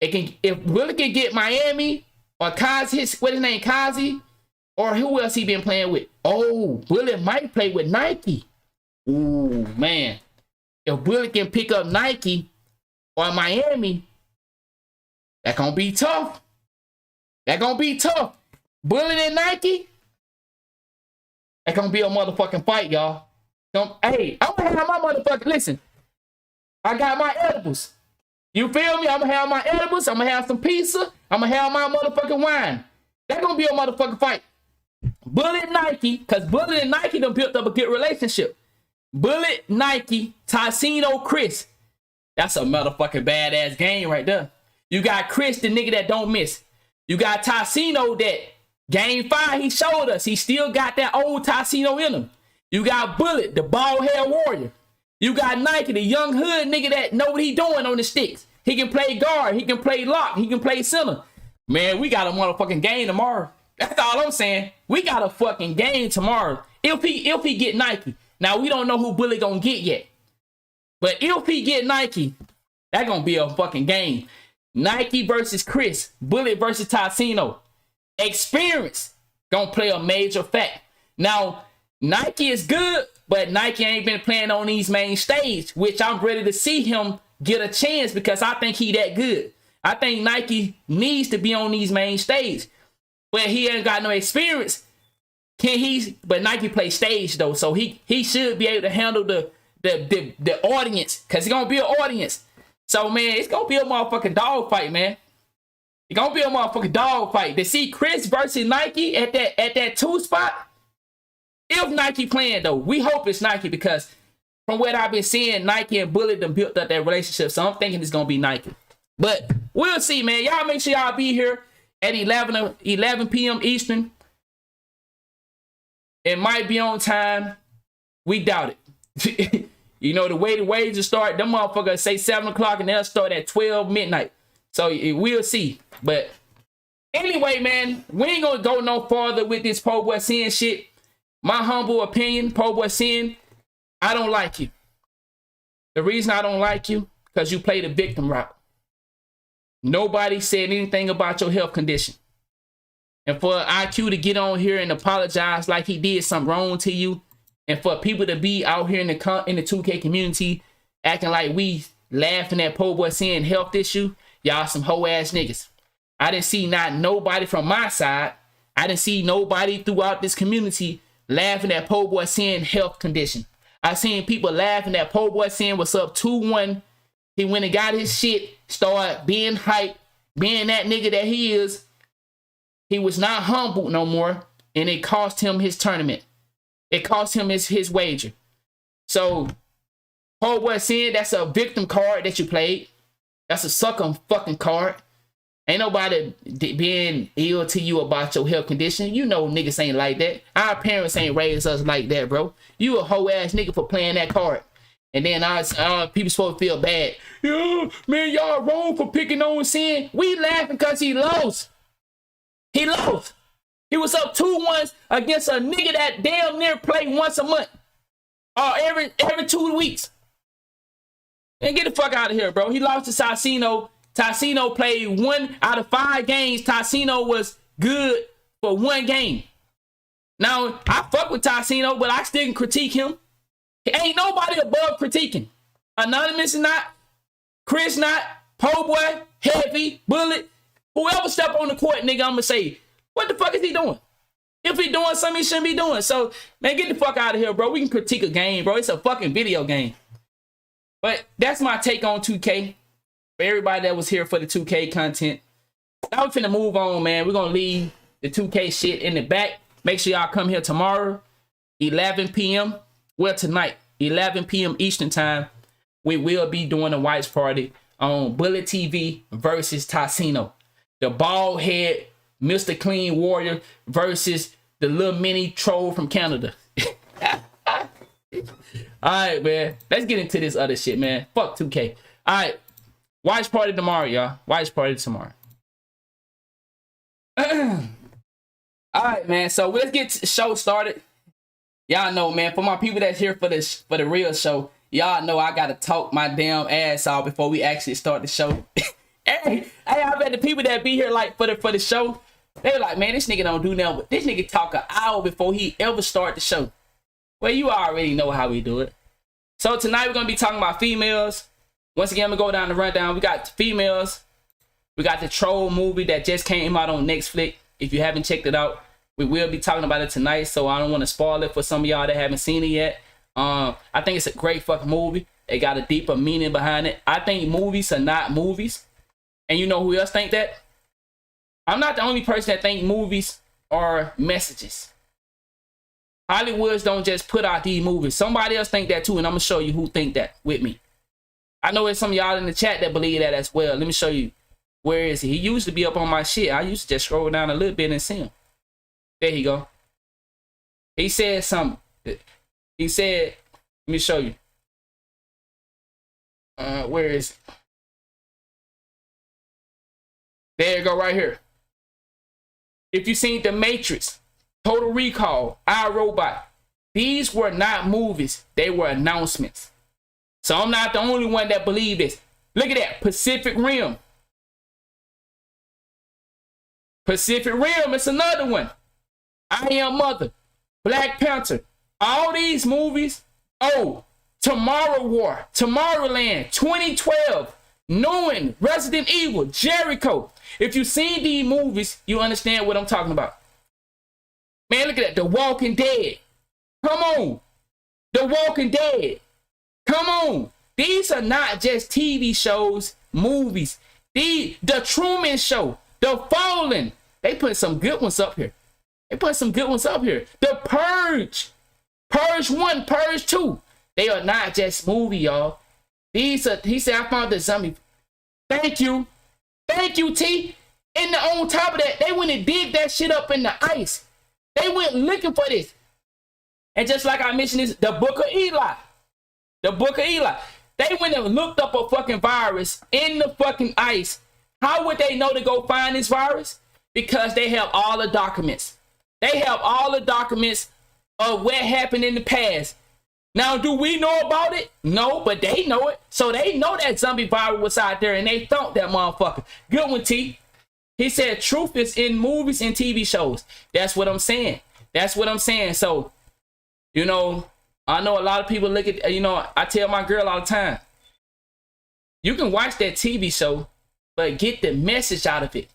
If Bullet can get Miami or Kazi, what his name, Kazi, or who else he been playing with? Oh, Bullet might play with Nike. Ooh, man. If Bullet can pick up Nike or Miami, that gonna be tough. That gonna be tough. Bullet and Nike, that gonna be a motherfucking fight, y'all. Hey, I'm gonna have my motherfucking, listen, I got my edibles. You feel me? I'm gonna have my edibles. I'm gonna have some pizza. I'm gonna have my motherfucking wine. That gonna be a motherfucking fight. Bullet Nike, because Bullet and Nike done built up a good relationship. Bullet Nike, Tassino Chris. That's a motherfucking badass game right there. You got Chris, the nigga that don't miss. You got Tassino that game 5, he showed us. He still got that old Tassino in him. You got Bullet, the bald head warrior. You got Nike, the young hood nigga that know what he doing on the sticks. He can play guard. He can play lock. He can play center. Man, we got a motherfucking game tomorrow. That's all I'm saying. We got a fucking game tomorrow. If he get Nike. Now, we don't know who Bullet gonna get yet. But if he get Nike, that gonna be a fucking game. Nike versus Chris. Bullet versus Tassino. Experience gonna play a major fact. Now, Nike is good, but Nike ain't been playing on these main stage, which I'm ready to see him get a chance because I think he that good. I think Nike needs to be on these main stage, but he ain't got no experience. But Nike play stage though, so he should be able to handle the audience because it's gonna be an audience. So man, it's gonna be a motherfucking dog fight, man. It's gonna be a motherfucking dog fight. To see Chris versus Nike at that 2 spot. If Nike playing though, we hope it's Nike because from what I've been seeing, Nike and Bullet done built up that relationship. So I'm thinking it's gonna be Nike. But we'll see, man. Y'all make sure y'all be here at 11 p.m. Eastern. It might be on time. We doubt it. You know, the way the wages start, them motherfuckers say 7 o'clock and they'll start at 12 midnight. So we'll see. But anyway, man, we ain't gonna go no farther with this Po Boy Sin shit. My humble opinion, Po Boy Sin, I don't like you. The reason I don't like you, because you play the victim route. Nobody said anything about your health condition. And for IQ to get on here and apologize like he did something wrong to you, and for people to be out here in the 2K community acting like we laughing at Po Boy Sin health issue, y'all some hoe ass niggas. I didn't see not nobody from my side. I didn't see nobody throughout this community laughing at Po Boy Sin health condition. I seen people laughing at Po Boy Sin was up 2-1. He went and got his shit, started being hype, being that nigga that he is. He was not humbled no more, and it cost him his tournament. It cost him his wager. So Homeboy saying that's a victim card that you played. That's a sucker fucking card. Ain't nobody being ill to you about your health condition. You know niggas ain't like that. Our parents ain't raised us like that, bro. You a hoe ass nigga for playing that card. And then people supposed to feel bad. Yeah, man, y'all wrong for picking on Sin. We laughing because he lost. He lost. He was up 2-1 against a nigga that damn near play once a month. Or every 2 weeks. And get the fuck out of here, bro. He lost to Tassino. Tassino played 1 out of 5 games. Tassino was good for 1 game. Now, I fuck with Tassino, but I still can critique him. Ain't nobody above critiquing. Anonymous not, Chris not, Po Boy, Heavy, Bullet, whoever step on the court, nigga, I'm gonna say, what the fuck is he doing? If he doing something he shouldn't be doing. So, man, get the fuck out of here, bro. We can critique a game, bro. It's a fucking video game. But that's my take on 2K. For everybody that was here for the 2K content. Now we finna move on, man. We're gonna leave the 2K shit in the back. Make sure y'all come here tomorrow, 11 p.m. Well, tonight, 11 p.m. Eastern time. We will be doing a Whites Party on Bullet TV versus Tassino. The bald head Mr. Clean Warrior versus the little mini troll from Canada. All right, man. Let's get into this other shit, man. Fuck 2K. All right. Whites Party tomorrow, y'all. Whites Party tomorrow. All right, man. So let's get the show started. Y'all know, man. For my people that's here for the real show, y'all know I gotta talk my damn ass off before we actually start the show. hey, I bet the people that be here like for the show, they like, man, this nigga don't do nothing. But this nigga talk an hour before he ever start the show. Well, you already know how we do it. So tonight we're gonna be talking about females. Once again, I'm gonna go down the rundown. We got females. We got the Troll movie that just came out on Netflix. If you haven't checked it out, we will be talking about it tonight. So I don't want to spoil it for some of y'all that haven't seen it yet. I think it's a great fucking movie. It got a deeper meaning behind it. I think movies are not movies. And you know who else think that? I'm not the only person that think movies are messages. Hollywoods don't just put out these movies. Somebody else think that too, and I'm gonna show you who think that with me. I know there's some of y'all in the chat that believe that as well. Let me show you. Where is he? He used to be up on my shit. I used to just scroll down a little bit and see him. There you go. He said something. He said, let me show you. Where is it? There you go, right here. If you seen The Matrix, Total Recall, I, Robot, these were not movies. They were announcements. So I'm not the only one that believe this. Look at that. Pacific Rim. Pacific Rim is another one. I Am Mother. Black Panther. All these movies. Oh, Tomorrow War. Tomorrowland. 2012. Knowing. Resident Evil. Jericho. If you've seen these movies, you understand what I'm talking about. Man, look at that. The Walking Dead. Come on. The Walking Dead. Come on. These are not just TV shows, movies. The Truman Show. The Fallen. They put some good ones up here. The Purge. Purge 1, Purge 2. They are not just movie, y'all. These are, he said, I found the zombie. Thank you. Thank you, T. And on top of that, they went and dig that shit up in the ice. They went looking for this. And just like I mentioned this, the Book of Eli. The Book of Eli. They went and looked up a fucking virus in the fucking ice. How would they know to go find this virus? Because they have all the documents. They have all the documents of what happened in the past. Now, do we know about it? No, but they know it. So they know that zombie virus was out there and they thought that motherfucker. Good one, T. He said truth is in movies and TV shows. That's what I'm saying. That's what I'm saying. So, you know, I know a lot of people look at, you know, I tell my girl all the time, you can watch that TV show, but get the message out of it.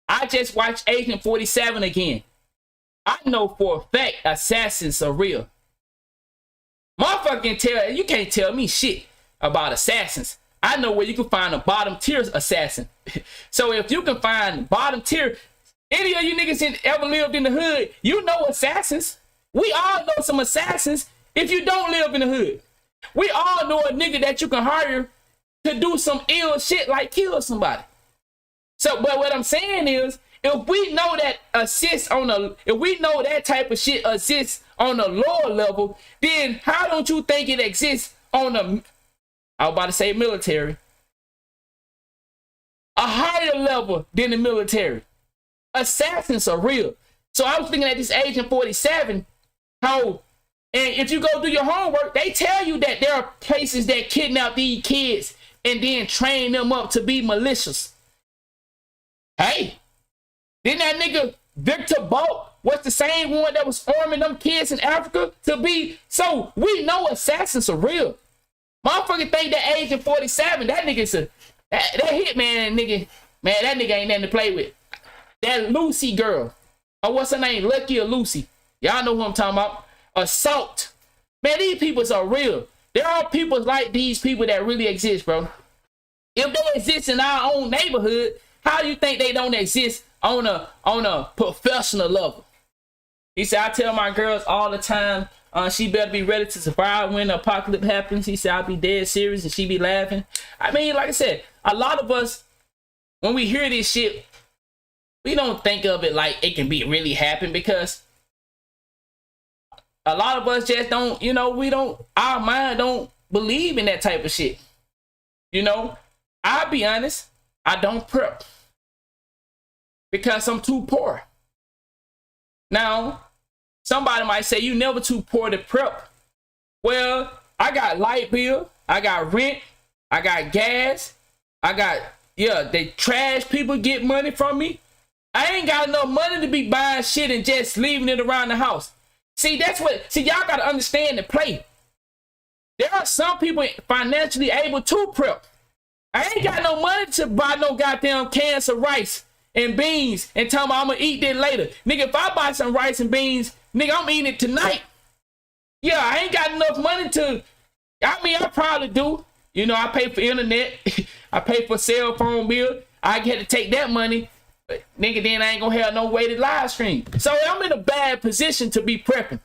I just watched Agent 47 again. I know for a fact assassins are real. Motherfucking you can't tell me shit about assassins. I know where you can find a bottom tier assassin. So if you can find bottom tier, any of you niggas ever lived in the hood, you know assassins. We all know some assassins if you don't live in the hood. We all know a nigga that you can hire to do some ill shit like kill somebody. So, but what I'm saying is, if we know that if we know that type of shit exists on a lower level, then how don't you think it exists on I was about to say military, a higher level than the military? Assassins are real. So I was thinking at this Agent 47, and if you go do your homework, they tell you that there are places that kidnap these kids and then train them up to be malicious. Hey, didn't that nigga Victor Bolt was the same one that was arming them kids in Africa to be? So we know assassins are real. Motherfucker think that Agent 47, that nigga's that hitman nigga, man, that nigga ain't nothing to play with. That Lucy girl, or what's her name, Lucky or Lucy? Y'all know who I'm talking about. Assault. Man, these people are real. There are people like these people that really exist, bro. If they exist in our own neighborhood, how do you think they don't exist on a professional level? He said, I tell my girls all the time, she better be ready to survive when the apocalypse happens. He said, I'll be dead serious, and she be laughing. I mean, like I said, a lot of us, when we hear this shit, we don't think of it like it can be really happen, because a lot of us just don't, our mind don't believe in that type of shit. I'll be honest, I don't prep because I'm too poor. Now, somebody might say, you never too poor to prep. Well, I got light bill, I got rent, I got gas, the trash people get money from me. I ain't got enough money to be buying shit and just leaving it around the house. See, y'all gotta understand the play. There are some people financially able to prep. I ain't got no money to buy no goddamn cans of rice and beans and tell me I'm gonna eat that later. Nigga, if I buy some rice and beans, nigga, I'm eating it tonight. Yeah, I ain't got enough money to, I probably do. I pay for internet. I pay for cell phone bill. I get to take that money. But nigga, then I ain't gonna have no way to live stream. So I'm in a bad position to be prepping.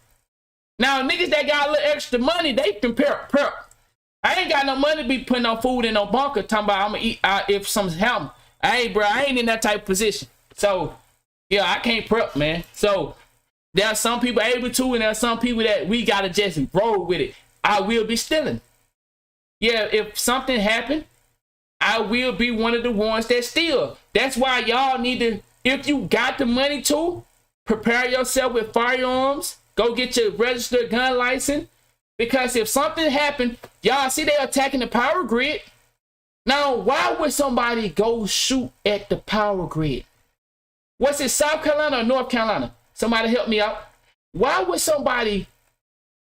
Now, niggas that got a little extra money, they can prep. I ain't got no money to be putting no food in no bunker talking about I'm gonna eat if something happen. I ain't in that type of position. So, yeah, I can't prep, man. So, there are some people able to, and there are some people that we gotta just roll with it. I will be stealing. Yeah, if something happened, I will be one of the ones that steal. That's why y'all need to, if you got the money to, prepare yourself with firearms. Go get your registered gun license. Because if something happened, y'all see they attacking the power grid. Now, why would somebody go shoot at the power grid? Was it South Carolina or North Carolina? Somebody help me out. Why would somebody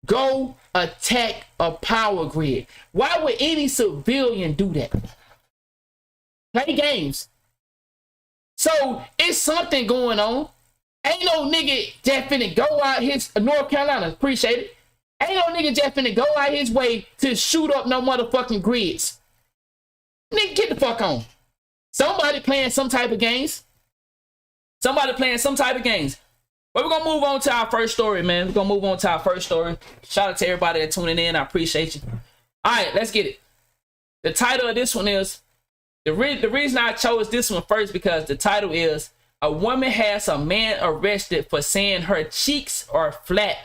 go attack a power grid? Why would any civilian do that? Play games. So it's something going on. Ain't no nigga just finna go out his North Carolina, appreciate it. Ain't no nigga just finna go out his way to shoot up no motherfucking grids. Nigga, get the fuck on. Somebody playing some type of games. But we're gonna move on to our first story, man. Shout out to everybody that's tuning in. I appreciate you. All right, let's get it. The title of this one is, the reason I chose this one first because the title is, a woman has a man arrested for saying her cheeks are flat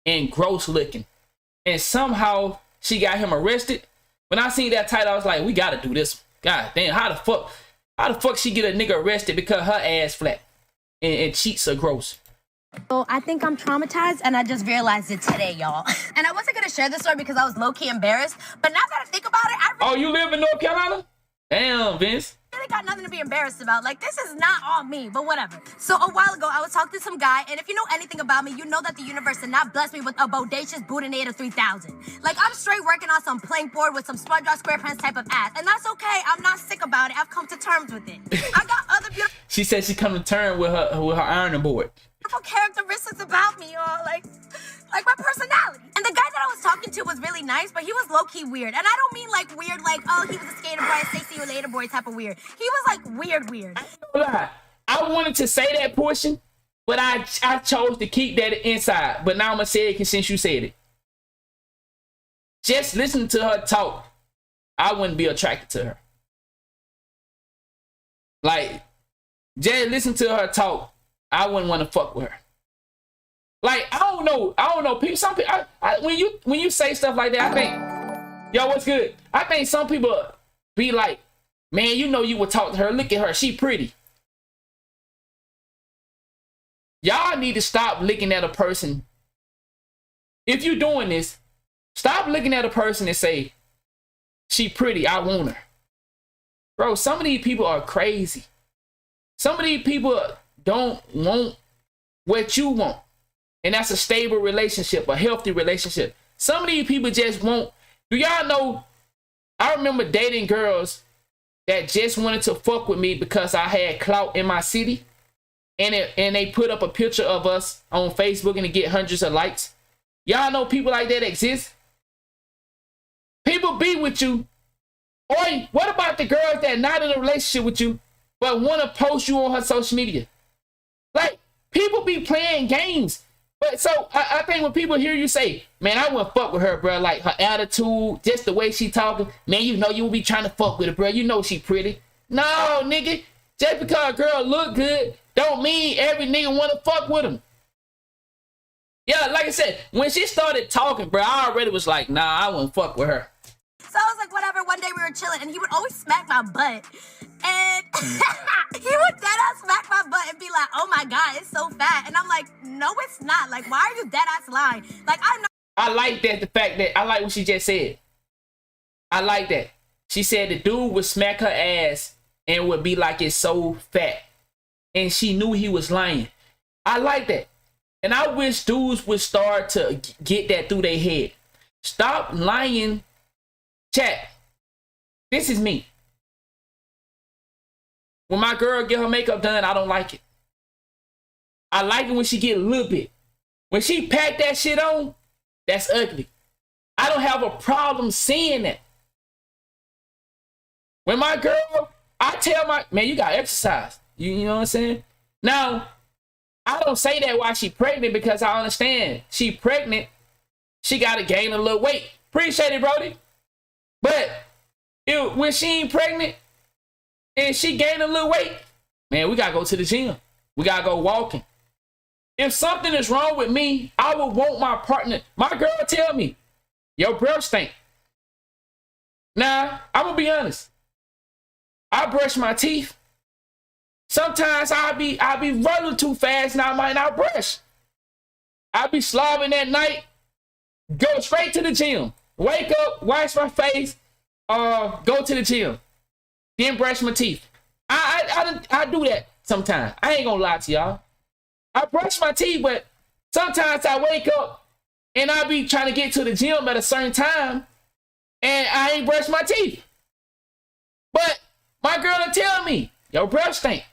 and gross looking. And somehow she got him arrested. When I seen that title, I was like, we gotta do this. God damn, how the fuck she get a nigga arrested because her ass flat and cheeks are gross? So I think I'm traumatized, and I just realized it today, y'all. And I wasn't gonna share this story because I was low-key embarrassed, but now that I think about it, Oh, you live in North Carolina? Damn, Vince. really got nothing to be embarrassed about. Like, this is not all me, but whatever. So a while ago, I was talking to some guy, and if you know anything about me, you know that the universe did not bless me with a bodacious Buddha-Nator 3000. Like, I'm straight working on some plank board with some SpongeBob SquarePants type of ass, and that's okay. I'm not sick about it. I've come to terms with it. I got other beautiful She said she come to terms with her ironing board. characteristics about me, y'all. Like my personality. And the guy that I was talking to was really nice, but he was low-key weird. And I don't mean like weird, like, oh, he was a skater boy, say see you later boy type of weird. He was like weird. I wanted to say that portion, but I chose to keep that inside. But now I'm gonna say it since you said it. just listening to her talk, I wouldn't be attracted to her. Like, just listen to her talk, I wouldn't want to fuck with her. Like, I don't know. People, some people, when you say stuff like that, I think, yo, what's good? I think some people be like, man, you know you would talk to her. Look at her, she pretty. Y'all need to stop looking at a person. If you're doing this, stop looking at a person and say, she pretty, I want her. Bro, some of these people are crazy. Some of these people don't want what you want. And that's a stable relationship, a healthy relationship. Some of these people just want, do y'all know, I remember dating girls that just wanted to fuck with me because I had clout in my city. And they put up a picture of us on Facebook and it get hundreds of likes. Y'all know people like that exist? People be with you. Or what about the girls that not in a relationship with you, but want to post you on her social media? Like, people be playing games. But so I think when people hear you say, man, I wouldn't fuck with her, bro. Like her attitude, just the way she talking, man, you know you will be trying to fuck with her, bro. You know she pretty. No, nigga. Just because a girl look good, don't mean every nigga want to fuck with him. Yeah, like I said, when she started talking, bro, I already was like, nah, I wouldn't fuck with her. So I was like, whatever. One day we were chilling, and he would always smack my butt. And he would deadass smack my butt and be like, oh my God, it's so fat. And I'm like, no, it's not. Like, why are you deadass lying? Like, I'm not. I like that, the fact that, I like what she just said. I like that. She said the dude would smack her ass and would be like, it's so fat. And she knew he was lying. I like that. And I wish dudes would start to get that through their head. Stop lying. Chat, this is me. When my girl get her makeup done, I don't like it. I like it when she get a little bit. When she pack that shit on, that's ugly. I don't have a problem seeing that. When my girl, I tell my, man, you got exercise. You know what I'm saying? Now, I don't say that while she pregnant because I understand she pregnant. She got to gain a little weight. Appreciate it, Brody. But when she ain't pregnant and she gained a little weight, man, we got to go to the gym. We got to go walking. If something is wrong with me, I would want my partner. My girl tell me, your breath stink. Now, I'm going to be honest. I brush my teeth. Sometimes I'll be running too fast and I might not brush. I'll be slobbing at night, go straight to the gym. Wake up, wash my face, go to the gym, then brush my teeth. I do that sometimes. I ain't gonna lie to y'all. I brush my teeth, but sometimes I wake up and I be trying to get to the gym at a certain time and I ain't brush my teeth. But my girl will tell me, your breath stink.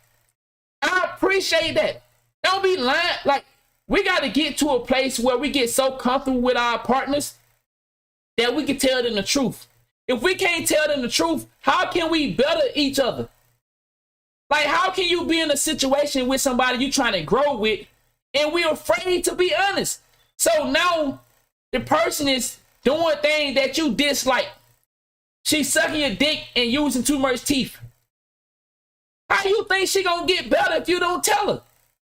I appreciate that. Don't be lying. Like, we got to get to a place where we get so comfortable with our partners that we can tell them the truth. If we can't tell them the truth, how can we better each other? Like, how can you be in a situation with somebody you trying to grow with and we're afraid to be honest? So now the person is doing things that you dislike. She's sucking your dick and using too much teeth. How you think she gonna get better if you don't tell her?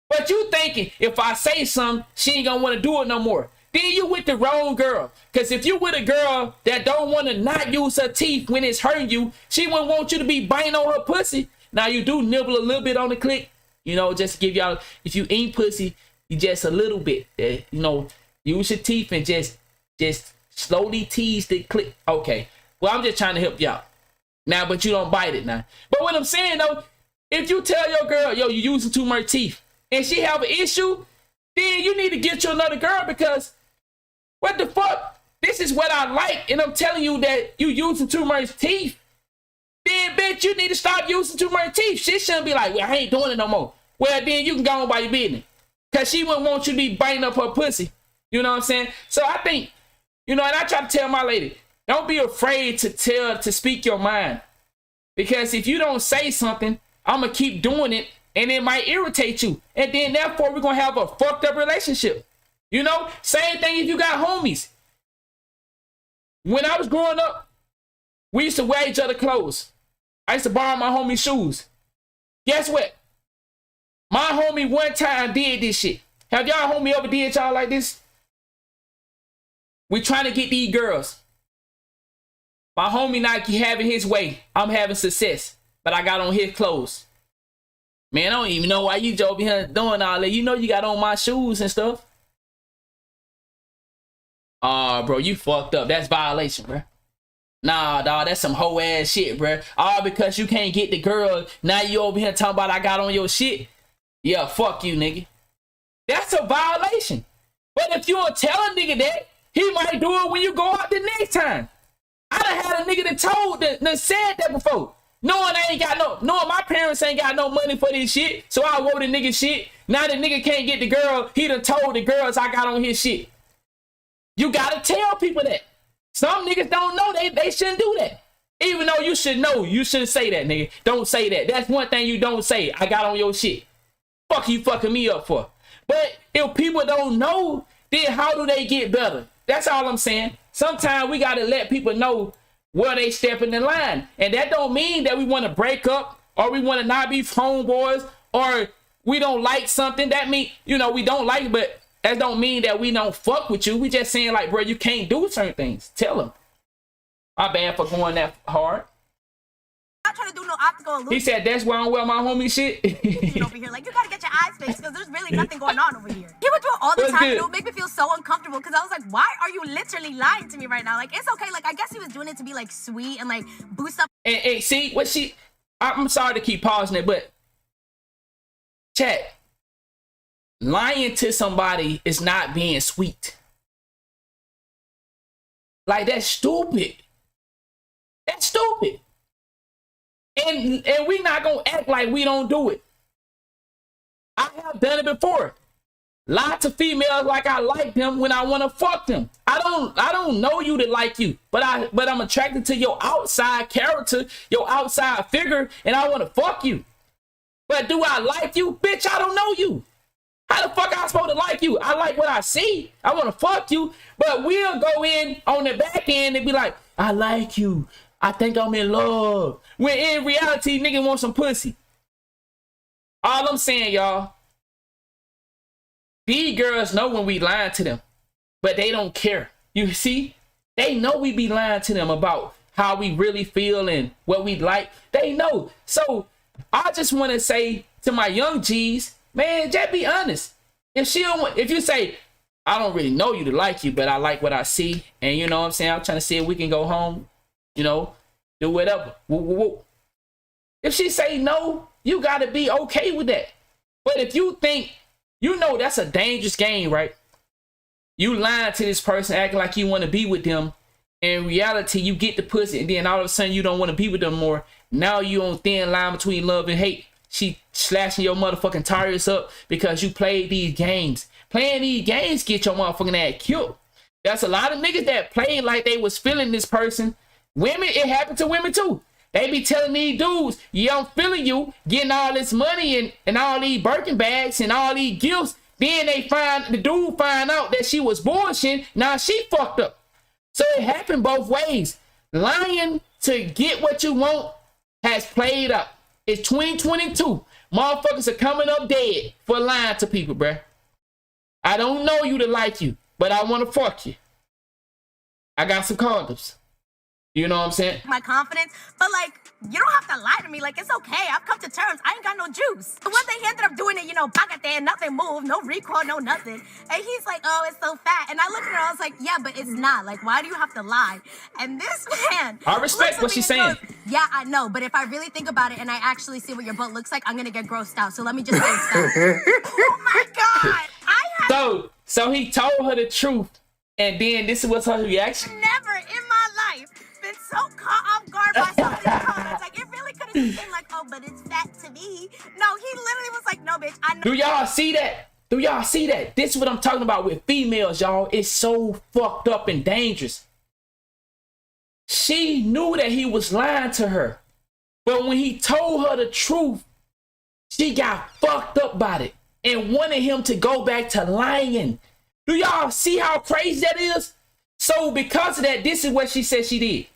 But you thinking, if I say something, she ain't gonna want to do it no more. Then you with the wrong girl. Because if you with a girl that don't want to not use her teeth when it's hurting you, she wouldn't want you to be biting on her pussy. Now you do nibble a little bit on the click, you know, just to give y'all, if you eat pussy, you just a little bit, you know, use your teeth and just slowly tease the click. Okay, well, I'm just trying to help y'all. Now, but you don't bite it now. But what I'm saying though, if you tell your girl, yo, you using too much teeth, and she have an issue, then you need to get you another girl, because what the fuck? This is what I like, and I'm telling you that you using too much teeth. Then, bitch, you need to stop using too much teeth. She shouldn't be like, well, I ain't doing it no more. Well, then you can go on by your business. Because she wouldn't want you to be biting up her pussy. You know what I'm saying? So I think, you know, and I try to tell my lady, don't be afraid to speak your mind. Because if you don't say something, I'm going to keep doing it, and it might irritate you. And then, therefore, we're going to have a fucked up relationship. You know? Same thing if you got homies. when I was growing up, we used to wear each other clothes. I used to borrow my homie's shoes. Guess what? My homie one time did this shit. Have y'all homie ever did y'all like this? We trying to get these girls. My homie not having his way. I'm having success. But I got on his clothes. Man, I don't even know why you over here doing all that. You know you got on my shoes and stuff. Bro, you fucked up. That's violation, bro. Nah, dawg, that's some hoe ass shit, bro. All because you can't get the girl. Now you over here talking about I got on your shit. Yeah, fuck you, nigga. That's a violation. But if you don't tell a nigga that, he might do it when you go out the next time. I done had a nigga that said that before. Knowing my parents ain't got no money for this shit. So I wrote the nigga shit. Now the nigga can't get the girl. He done told the girls I got on his shit. You gotta tell people that. Some niggas don't know they shouldn't do that. Even though you should know, you shouldn't say that, nigga. Don't say that. That's one thing you don't say. I got on your shit. Fuck you fucking me up for. But if people don't know, then how do they get better? That's all I'm saying. Sometimes we gotta let people know where they stepping in line. And that don't mean that we want to break up or we want to not be homeboys or we don't like something. That mean, we don't like it, but that don't mean that we don't fuck with you. We just saying like, bro, you can't do certain things. Tell them. My bad for going that hard. I'm not trying to do no optical illusion. He said that's why I don't wear my homie shit. Over here, like you gotta get your eyes fixed because there's really nothing going on over here. He would do it all the time, and it would make me feel so uncomfortable because I was like, why are you literally lying to me right now? Like it's okay. Like I guess he was doing it to be like sweet and like boost up. And see what I'm sorry to keep pausing it, but chat. Lying to somebody is not being sweet. Like that's stupid. That's stupid. And we not gonna act like we don't do it. I have done it before. Lie to females like I like them when I want to fuck them. I don't know you to like you, but I'm attracted to your outside character, your outside figure, and I want to fuck you. But do I like you? Bitch, I don't know you. How the fuck I supposed to like you? I like what I see. I want to fuck you, but we'll go in on the back end and be like, I like you. I think I'm in love. When in reality, nigga want some pussy. All I'm saying, y'all, these girls know when we lying to them, but they don't care. You see? They know we be lying to them about how we really feel and what we like. They know. So I just want to say to my young G's, man, just be honest. If you say, I don't really know you to like you, but I like what I see, and you know what I'm saying, I'm trying to see if we can go home, do whatever. Woo, woo, woo. If she say no, you gotta be okay with that. But if you think, that's a dangerous game, right? You lying to this person, acting like you want to be with them. In reality, you get the pussy, and then all of a sudden you don't want to be with them more. Now you on thin line between love and hate. She slashing your motherfucking tires up because you played these games. Playing these games get your motherfucking ass killed. There's a lot of niggas that played like they was feeling this person. Women, it happened to women too. They be telling these dudes, yeah, I'm feeling you, getting all this money and all these Birkin bags and all these gifts. Then the dude find out that she was bullshitting. Now she fucked up. So it happened both ways. Lying to get what you want has played up. It's 2022. Motherfuckers are coming up dead for lying to people, bruh. I don't know you to like you, but I want to fuck you. I got some condoms. You know what I'm saying? My confidence, but like, you don't have to lie to me. Like, it's okay. I've come to terms. I ain't got no juice. But one thing, he ended up doing it, back there, nothing moved, no recoil, no nothing. And he's like, oh, it's so fat. And I looked at her, I was like, yeah, but it's not. Like, why do you have to lie? And this man, I respect what she's saying. Goes, yeah, I know. But if I really think about it and I actually see what your butt looks like, I'm going to get grossed out. So let me just say stop. Oh my God. So he told her the truth. And then this was her reaction. Never in my life been so caught off guard by something comments. Like, it really could have just been like, oh, but it's fat to me. No, he literally was like, no, bitch, I know. Do y'all see that? Do y'all see that? This is what I'm talking about with females, y'all. It's so fucked up and dangerous. She knew that he was lying to her. But when he told her the truth, she got fucked up by it and wanted him to go back to lying. Do y'all see how crazy that is? So because of that, this is what she said she did.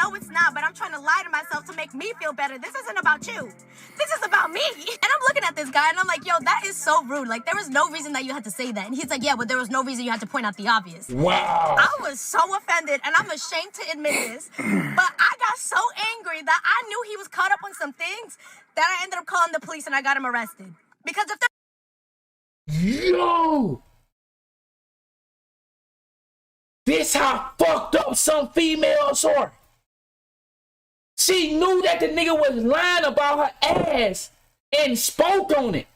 No, it's not, but I'm trying to lie to myself to make me feel better. This isn't about you. This is about me. And I'm looking at this guy and I'm like, yo, that is so rude. Like, there was no reason that you had to say that. And he's like, yeah, but there was no reason you had to point out the obvious. Wow. I was so offended, and I'm ashamed to admit this, but I got so angry that I knew he was caught up on some things that I ended up calling the police and I got him arrested. Because if there Yo! This how fucked up some females are. She knew that the nigga was lying about her ass and spoke on it.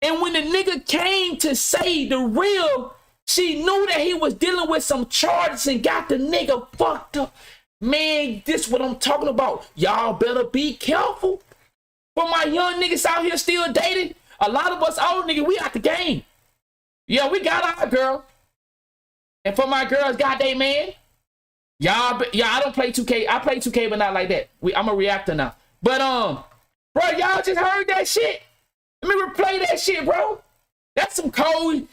And when the nigga came to say the real, she knew that he was dealing with some charges and got the nigga fucked up. Man, this what I'm talking about. Y'all better be careful. For my young niggas out here still dating, a lot of us old niggas, we out the game. Yeah, we got our girl. And for my girls, got they man. Y'all, I don't play 2K. I play 2K, but not like that. I'm a reactor now. But bro, y'all just heard that shit. Let me replay that shit, bro. That's some cold.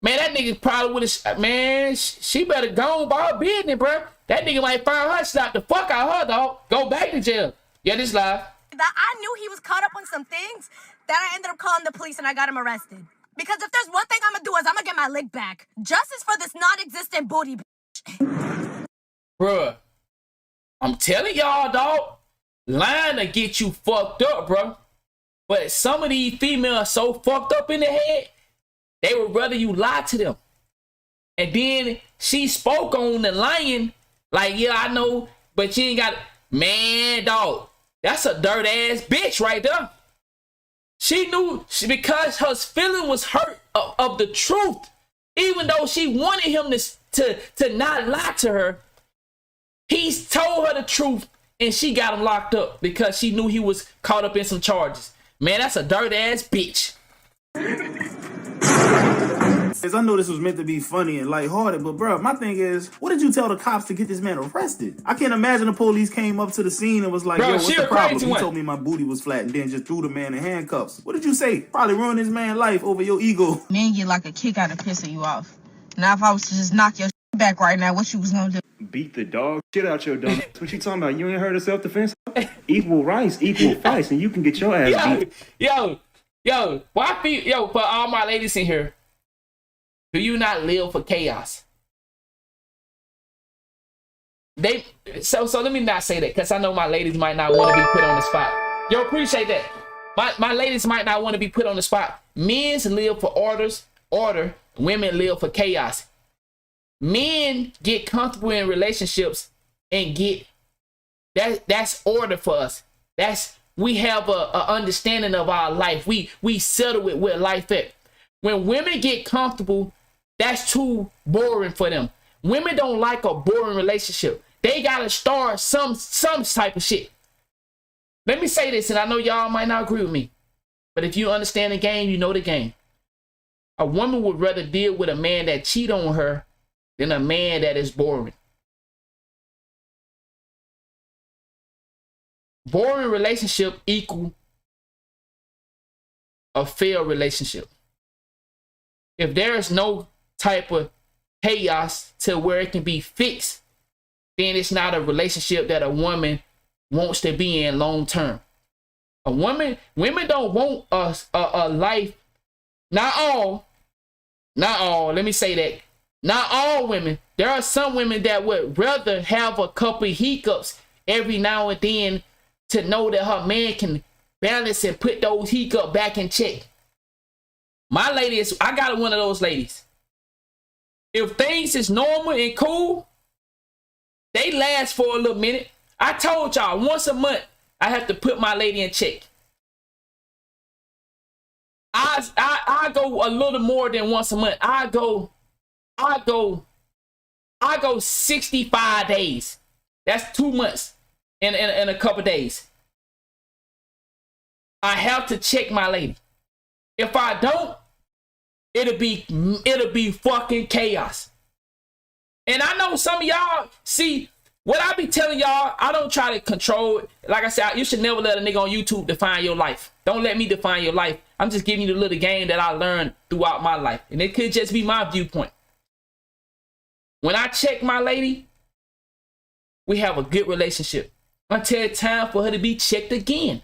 Man, that nigga probably would have. Man, she better go on by her business, bro. That nigga might find her, slap the fuck out of her, dog. Go back to jail. Yeah, this live. that I knew he was caught up on some things that I ended up calling the police and I got him arrested. Because if there's one thing I'm gonna do is I'm gonna get my lick back. Justice for this non-existent booty. Bruh, I'm telling y'all, dog, lying to get you fucked up, bro. But some of these females so fucked up in the head, they would rather you lie to them. And then she spoke on the lying, like, yeah, I know, but you ain't got, man, dog, that's a dirt ass bitch right there. She knew, because her feeling was hurt of the truth, even though she wanted him to not lie to her. He's told her the truth and she got him locked up because she knew he was caught up in some charges. Man, that's a dirt ass bitch. I know this was meant to be funny and lighthearted, but bro, my thing is, what did you tell the cops to get this man arrested? I can't imagine the police came up to the scene and was like, bro, yo, what's the problem? He told me my booty was flat and then just threw the man in handcuffs. What did you say? Probably ruined this man's life over your ego. Men get like a kick out of pissing you off. Now, if I was to just knock your back right now, what you was gonna do? Beat the dog shit out your dumb. What you talking about? You ain't heard of self-defense? Equal rights, equal fights, and you can get your ass beat. Yo, for all my ladies in here, do you not live for chaos? So let me not say that, because I know my ladies might not want to be put on the spot. Yo, appreciate that. My ladies might not want to be put on the spot. Men live for order. Women live for chaos. Men get comfortable in relationships and get that's order for us. We have a understanding of our life. We settle with where life at. When women get comfortable, that's too boring for them. Women don't like a boring relationship. They gotta start some type of shit. Let me say this, and I know y'all might not agree with me, but if you understand the game, you know the game. A woman would rather deal with a man that cheat on her than a man that is boring. Boring relationship equal a failed relationship. If there is no type of chaos to where it can be fixed, then it's not a relationship that a woman wants to be in long term. Women don't want a life. Not all. Let me say that. Not all women. There are some women that would rather have a couple of hiccups every now and then to know that her man can balance and put those hiccups back in check. My lady is, I got one of those ladies. If things is normal and cool, they last for a little minute. I told y'all once a month, I have to put my lady in check. I go a little more than once a month. I go 65 days. That's 2 months in a couple days. I have to check my lady. If I don't, it'll be fucking chaos. And I know some of y'all, see, what I be telling y'all, I don't try to control it. Like I said, you should never let a nigga on YouTube define your life. Don't let me define your life. I'm just giving you the little game that I learned throughout my life. And it could just be my viewpoint. When I check my lady, we have a good relationship until it's time for her to be checked again.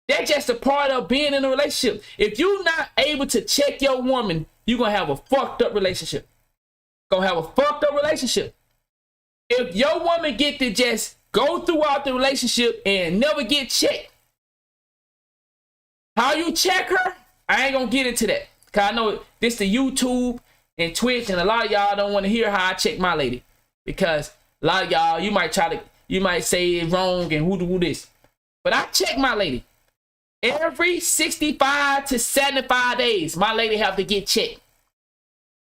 That's just a part of being in a relationship. If you're not able to check your woman, you're going to have a fucked up relationship. If your woman get to just go throughout the relationship and never get checked, how you check her, I ain't going to get into that. Because I know this the YouTube and Twitch, and a lot of y'all don't want to hear how I check my lady. Because a lot of y'all, you might say it wrong and who this. But I check my lady. Every 65 to 75 days, my lady have to get checked.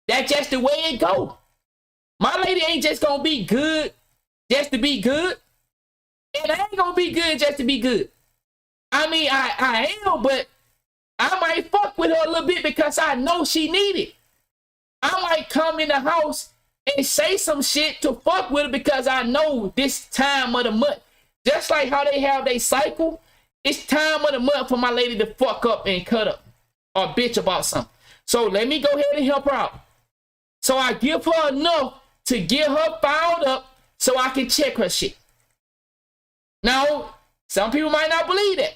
That's just the way it go. My lady ain't just gonna be good just to be good. And I ain't gonna be good just to be good. I mean, I am, but I might fuck with her a little bit because I know she need it. I might come in the house and say some shit to fuck with her because I know this time of the month. Just like how they have their cycle, it's time of the month for my lady to fuck up and cut up or bitch about something. So let me go ahead and help her out. So I give her enough to get her fouled up so I can check her shit. Now, some people might not believe that.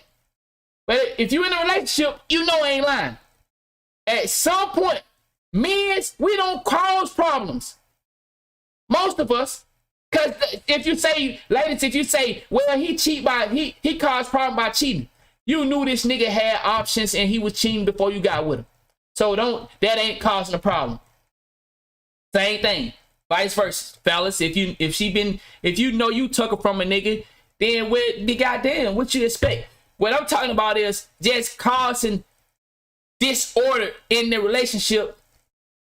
But if you're in a relationship, you know I ain't lying. At some point, men, we don't cause problems. Most of us. Because if you say, ladies, if you say, well, he caused problem by cheating. You knew this nigga had options and he was cheating before you got with him. So that ain't causing a problem. Same thing. Vice versa. Fellas, if you know you took her from a nigga, then what you expect? What I'm talking about is just causing disorder in the relationship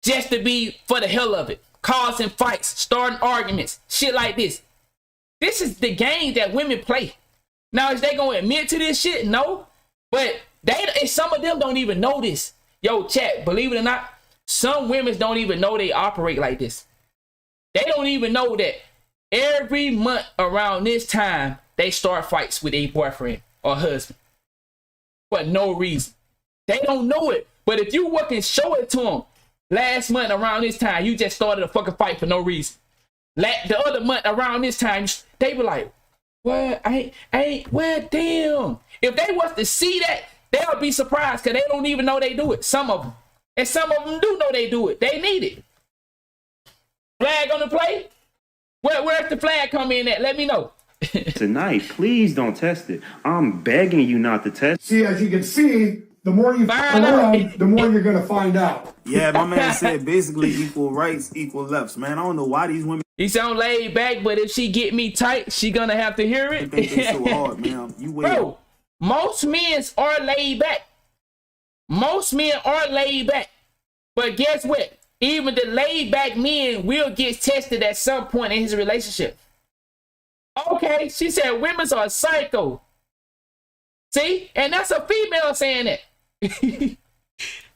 just to be for the hell of it. Causing fights, starting arguments, shit like this. This is the game that women play. Now, is they gonna admit to this shit? No. But some of them don't even know this. Yo, chat, believe it or not, some women don't even know they operate like this. They don't even know that every month around this time, they start fights with a boyfriend or husband. For no reason. They don't know it. But if you work and show it to them, last month around this time, you just started a fucking fight for no reason. The other month around this time, they were like, well, well, damn. If they was to see that, they'll be surprised because they don't even know they do it. Some of them. And some of them do know they do it. They need it. Flag on the play? Where's the flag come in at? Let me know. Tonight, please don't test it. I'm begging you not to test. See, as you can see, the more you find out, the more you're going to find out. Yeah, my man said basically equal rights, equal lefts. Man, I don't know why these women... He sound laid back, but if she get me tight, she gonna have to hear it. I think it's so hard, man. You wait. Bro, most men are laid back. Most men are laid back. But guess what? Even the laid back men will get tested at some point in his relationship. Okay, she said women are psycho. See? And that's a female saying that.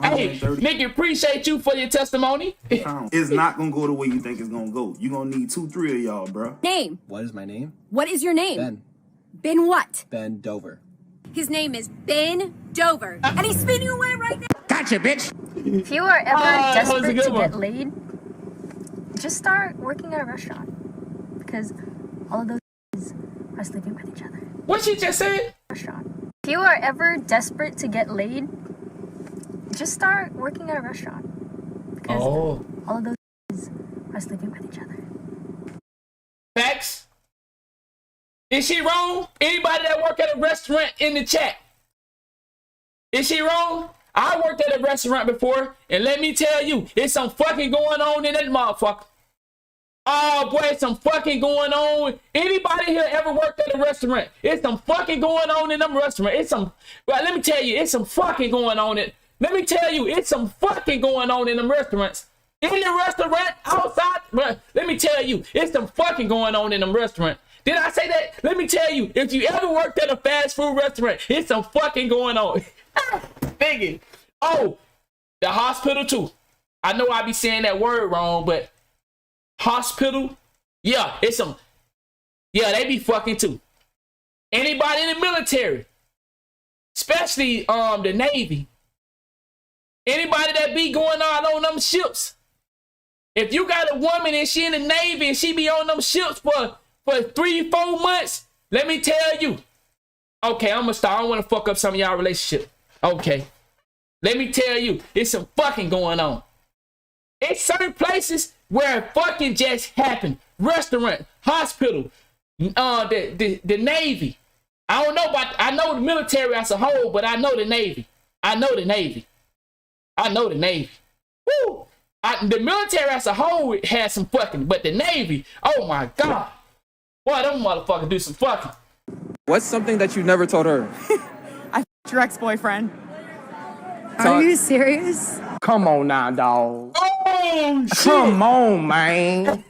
Hey, Nick, appreciate you for your testimony. It's not gonna go the way you think it's gonna go. You're gonna need 2, 3 of y'all, bro. Name. What is my name? What is your name? Ben. Ben what? Ben Dover. His name is Ben Dover. And he's spinning away right now. Gotcha, bitch. If you are ever desperate to get laid, just start working at a restaurant. Because all of those are sleeping with each other. What she just said? Restaurant. If you are ever desperate to get laid, just start working at a restaurant. Because all of those are sleeping with each other. Facts. Is she wrong? Anybody that work at a restaurant in the chat? Is she wrong? I worked at a restaurant before, and let me tell you, it's some fucking going on in that motherfucker. Oh boy, it's some fucking going on. Anybody here ever worked at a restaurant? It's some fucking going on in them restaurants. Let me tell you, it's some fucking going on in. Let me tell you, it's some fucking going on in them restaurants. In the restaurant, outside, let me tell you, it's some fucking going on in them restaurants. Did I say that? Let me tell you, if you ever worked at a fast food restaurant, it's some fucking going on. Thinking, oh, the hospital too. I know I be saying that word wrong, but hospital, yeah, they be fucking too. Anybody in the military, especially the Navy, anybody that be going out on them ships, If you got a woman and she in the Navy and she be on them ships for 3-4 months, let me tell you. Okay, I'm gonna start. I don't want to fuck up some of y'all relationship. Okay. Let me tell you, it's some fucking going on. It's certain places where fucking just happen. Restaurant, hospital, the Navy. I don't know about, I know the military as a whole, but I know the Navy. I know the Navy. Woo! The military as a whole has some fucking, but the Navy, oh my God. Boy, them motherfuckers do some fucking. What's something that you never told her? I f***ed your ex-boyfriend. Are you serious? Come on now, dog. Oh, shit. Come on, man.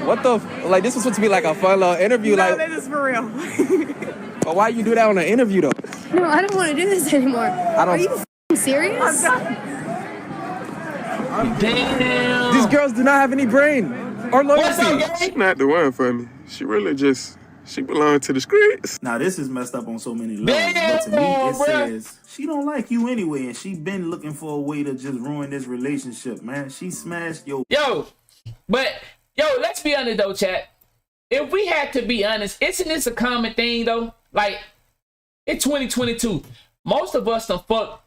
What the like? This was supposed to be like a fun little interview. No, like, this is for real. but why you do that on an interview though? No, I don't want to do this anymore. Are you f***ing serious? Damn. These girls do not have any brain or loyalty. She's not the one for me. She really just, she belongs to the streets. Now this is messed up on so many levels, but to me it says she don't like you anyway, and she been looking for a way to just ruin this relationship, man. She smashed your let's be honest though, chat. If we had to be honest, isn't this a common thing though? Like, it's 2022. Most of us done fuck.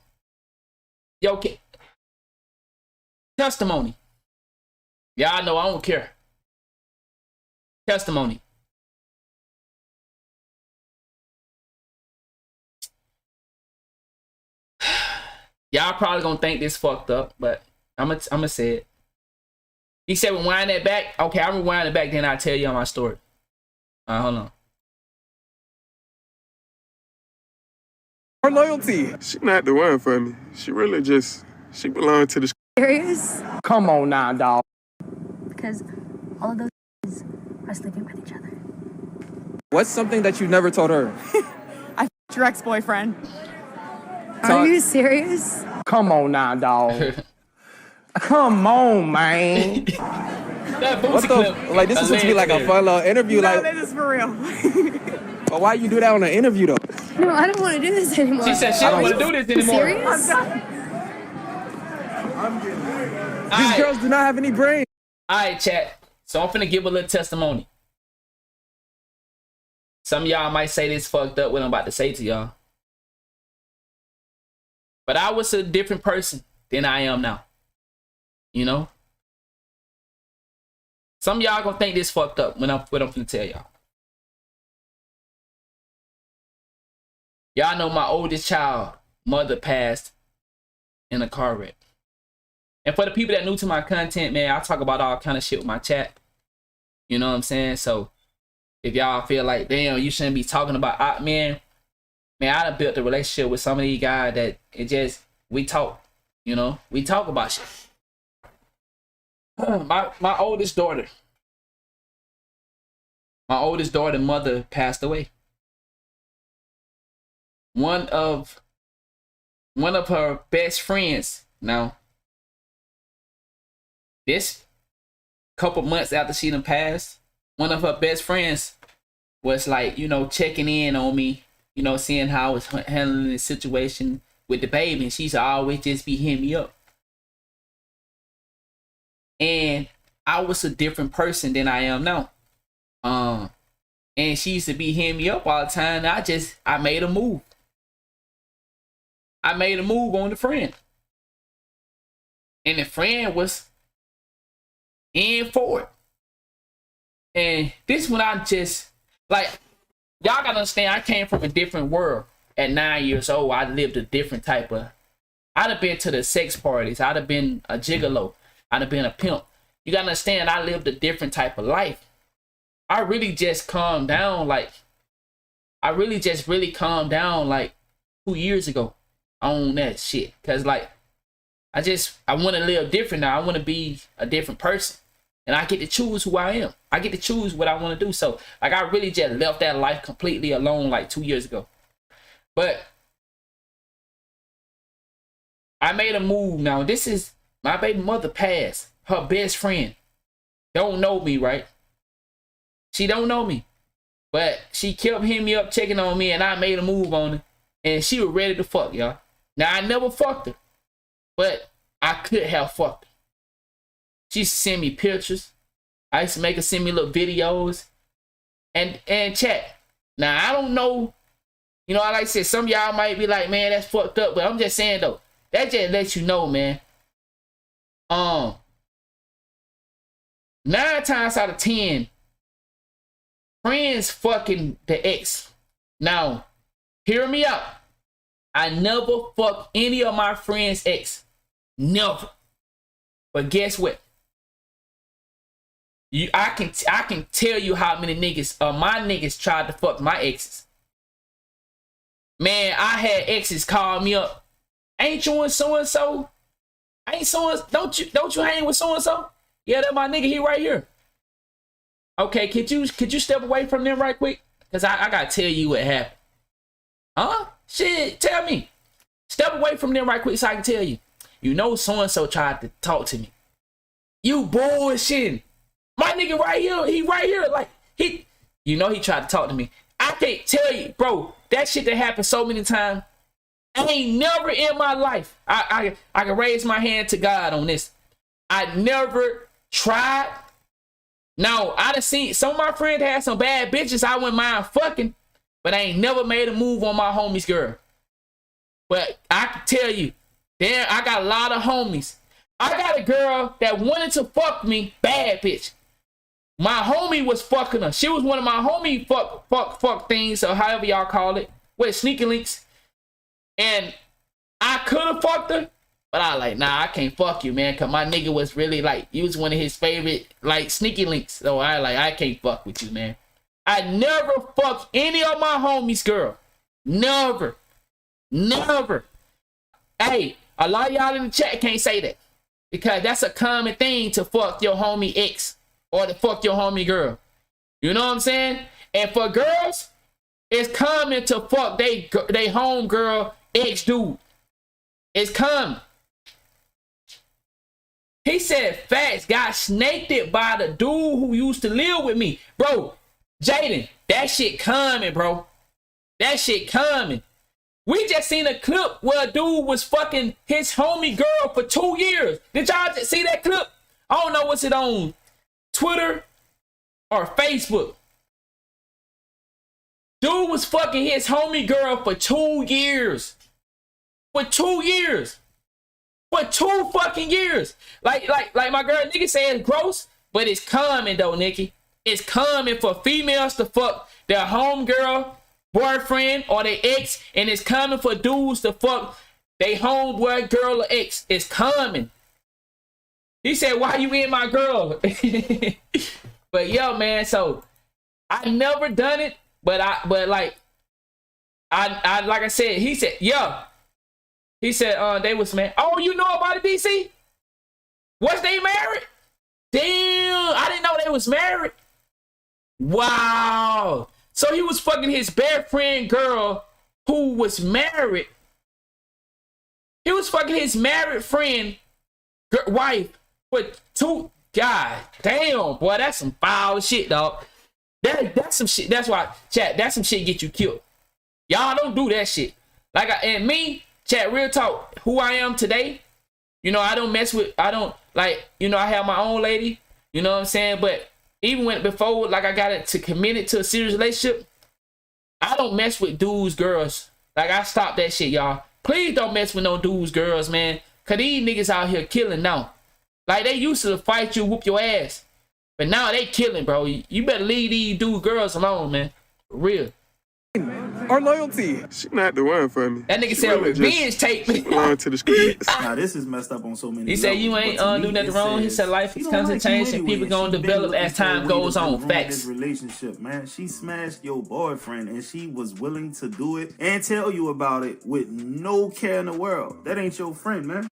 Testimony. Yeah, I know, I don't care. Testimony. Y'all probably gonna think this fucked up, but I'm gonna say it. He said, rewind that back. Okay, I'll rewind it back, then I'll tell you my story. Hold on. Her loyalty. She's not the one for me. She really just, she belongs to the streets. Serious? Come on now, dog. Because all of those are sleeping with each other. What's something that you never told her? I f***ed your ex-boyfriend. Are you serious? Come on now, dog. Come on, man. What the like? This is supposed to be like a fun little interview. No, like, this is for real. but why you do that on an interview though? No, I don't want to do this anymore. She said she don't want to do this anymore. Serious? These girls do not have any brain. Alright, chat. So I'm finna give a little testimony. Some of y'all might say this fucked up what I'm about to say to y'all. But I was a different person than I am now. You know? Some of y'all gonna think this fucked up when I'm finna tell y'all. Y'all know my oldest child, mother passed in a car wreck. And for the people that new to my content, man, I talk about all kind of shit with my chat. You know what I'm saying? So if y'all feel like, damn, you shouldn't be talking about, man, I done built a relationship with some of these guys that it just, we talk, you know? We talk about shit. My oldest daughter. My oldest daughter, mother, passed away. One of her best friends, now, this couple months after she done passed, one of her best friends was like, you know, checking in on me, you know, seeing how I was handling the situation with the baby. And she's always just be hitting me up. And I was a different person than I am now. And she used to be hitting me up all the time. And I made a move. I made a move on the friend. And the friend was in for it. And this one I just, like, y'all gotta understand, I came from a different world. At 9 years old, I lived a different type of, I'd have been to the sex parties. I'd have been a gigolo. I'd have been a pimp. You gotta understand, I lived a different type of life. I really just calmed down, like, really calmed down, like, 2 years ago on that shit. Cause, like, I want to live different now. I want to be a different person. And I get to choose who I am. I get to choose what I want to do. So, like, I really just left that life completely alone, like, 2 years ago. But I made a move now. This is my baby mother passed. Her best friend don't know me, right? She don't know me. But she kept hitting me up, checking on me, and I made a move on her. And she was ready to fuck, y'all. Now, I never fucked her. But I could have fucked her. She used to send me pictures. I used to make her send me little videos. And chat. Now, I don't know. You know, like I said, some of y'all might be like, man, that's fucked up. But I'm just saying, though, that just lets you know, man. 9 times out of 10, friends fucking the ex. Now, hear me out. I never fuck any of my friends' ex. Never. But guess what? I can tell you how many niggas, my niggas tried to fuck my exes. Man, I had exes call me up. Ain't you and so and so? Ain't so and don't you hang with so and so? Yeah, that's my nigga. He right here. Okay, could you step away from them right quick? Cause I gotta tell you what happened. Huh? Shit, tell me. Step away from them right quick so I can tell you. You know so and so tried to talk to me. You bullshitting. My nigga right here, he right here. Like, you know he tried to talk to me. I can't tell you, bro, that shit that happened so many times. I ain't never in my life. I can raise my hand to God on this. I never tried. Now, I done seen some of my friends had some bad bitches I wouldn't mind fucking, but I ain't never made a move on my homie's girl. But I can tell you, damn, I got a lot of homies. I got a girl that wanted to fuck me, bad bitch. My homie was fucking her. She was one of my homie fuck things, or however y'all call it, with sneaky links. And I could have fucked her, but I like, nah, I can't fuck you, man, because my nigga was really like, he was one of his favorite, like, sneaky links. So I can't fuck with you, man. I never fucked any of my homies' girl. Never. Never. Hey, a lot of y'all in the chat can't say that, because that's a common thing to fuck your homie ex or to fuck your homie girl. You know what I'm saying? And for girls, it's common to fuck they home girl ex dude. It's common. He said facts, got snaked it by the dude who used to live with me. Bro, Jaden, that shit coming, bro. That shit coming. We just seen a clip where a dude was fucking his homie girl for 2 years. Did y'all just see that clip? I don't know what's it on Twitter or Facebook. Dude was fucking his homie girl for 2 years. For 2 years. For 2 fucking years. Like my girl nigga said it's gross, but it's coming though, Nikki. It's coming for females to fuck their homegirl, boyfriend, or their ex, and it's coming for dudes to fuck their homeboy, girl, or ex. It's coming. He said, why you in my girl? But yo, man, so I never done it, but like I said, he said, yeah. He said, they was married. Oh, you know about it, DC? Was they married? Damn, I didn't know they was married. Wow. So he was fucking his best friend girl who was married. He was fucking his married friend wife with 2. God damn, boy, that's some foul shit, dog. That's some shit. That's why, chat, that's some shit get you killed. Y'all don't do that shit. Like, and me, chat, real talk, who I am today, you know, I don't mess with, I don't, like, you know, I have my own lady, you know what I'm saying? But even when before, like, I got it to commit it to a serious relationship, I don't mess with dudes, girls. Like, I stopped that shit, y'all. Please don't mess with no dudes, girls, man. Cause these niggas out here killing now. Like, they used to fight you, whoop your ass. But now they killing, bro. You better leave these dudes, girls alone, man. For real. Our loyalty. She not the one for me. That nigga said revenge tape. Belong to the streets. Nah, this is messed up on so many. He said you ain't do nothing wrong. He said life is constant change and people gonna develop as time goes on. Facts. Relationship, man. She smashed your boyfriend and she was willing to do it and tell you about it with no care in the world. That ain't your friend, man.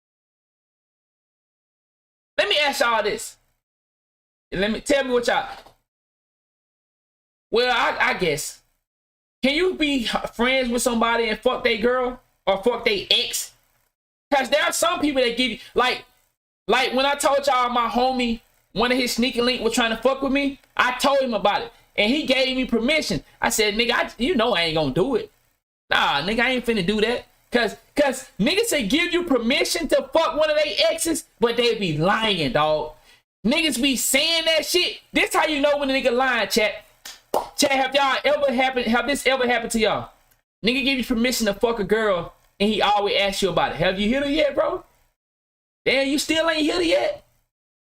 Let me ask y'all this. Tell me what y'all. Well, I guess. Can you be friends with somebody and fuck their girl or fuck their ex? Because there are some people that give you, like when I told y'all my homie, one of his sneaky link was trying to fuck with me, I told him about it. And he gave me permission. I said, nigga, you know I ain't gonna do it. Nah, nigga, I ain't finna do that. Cause niggas say give you permission to fuck one of their exes, but they be lying, dog. Niggas be saying that shit. This how you know when a nigga lying, chat. Chat, have this ever happened to y'all? Nigga give you permission to fuck a girl and he always asks you about it. Have you hit her yet, bro? Damn, you still ain't hit her yet?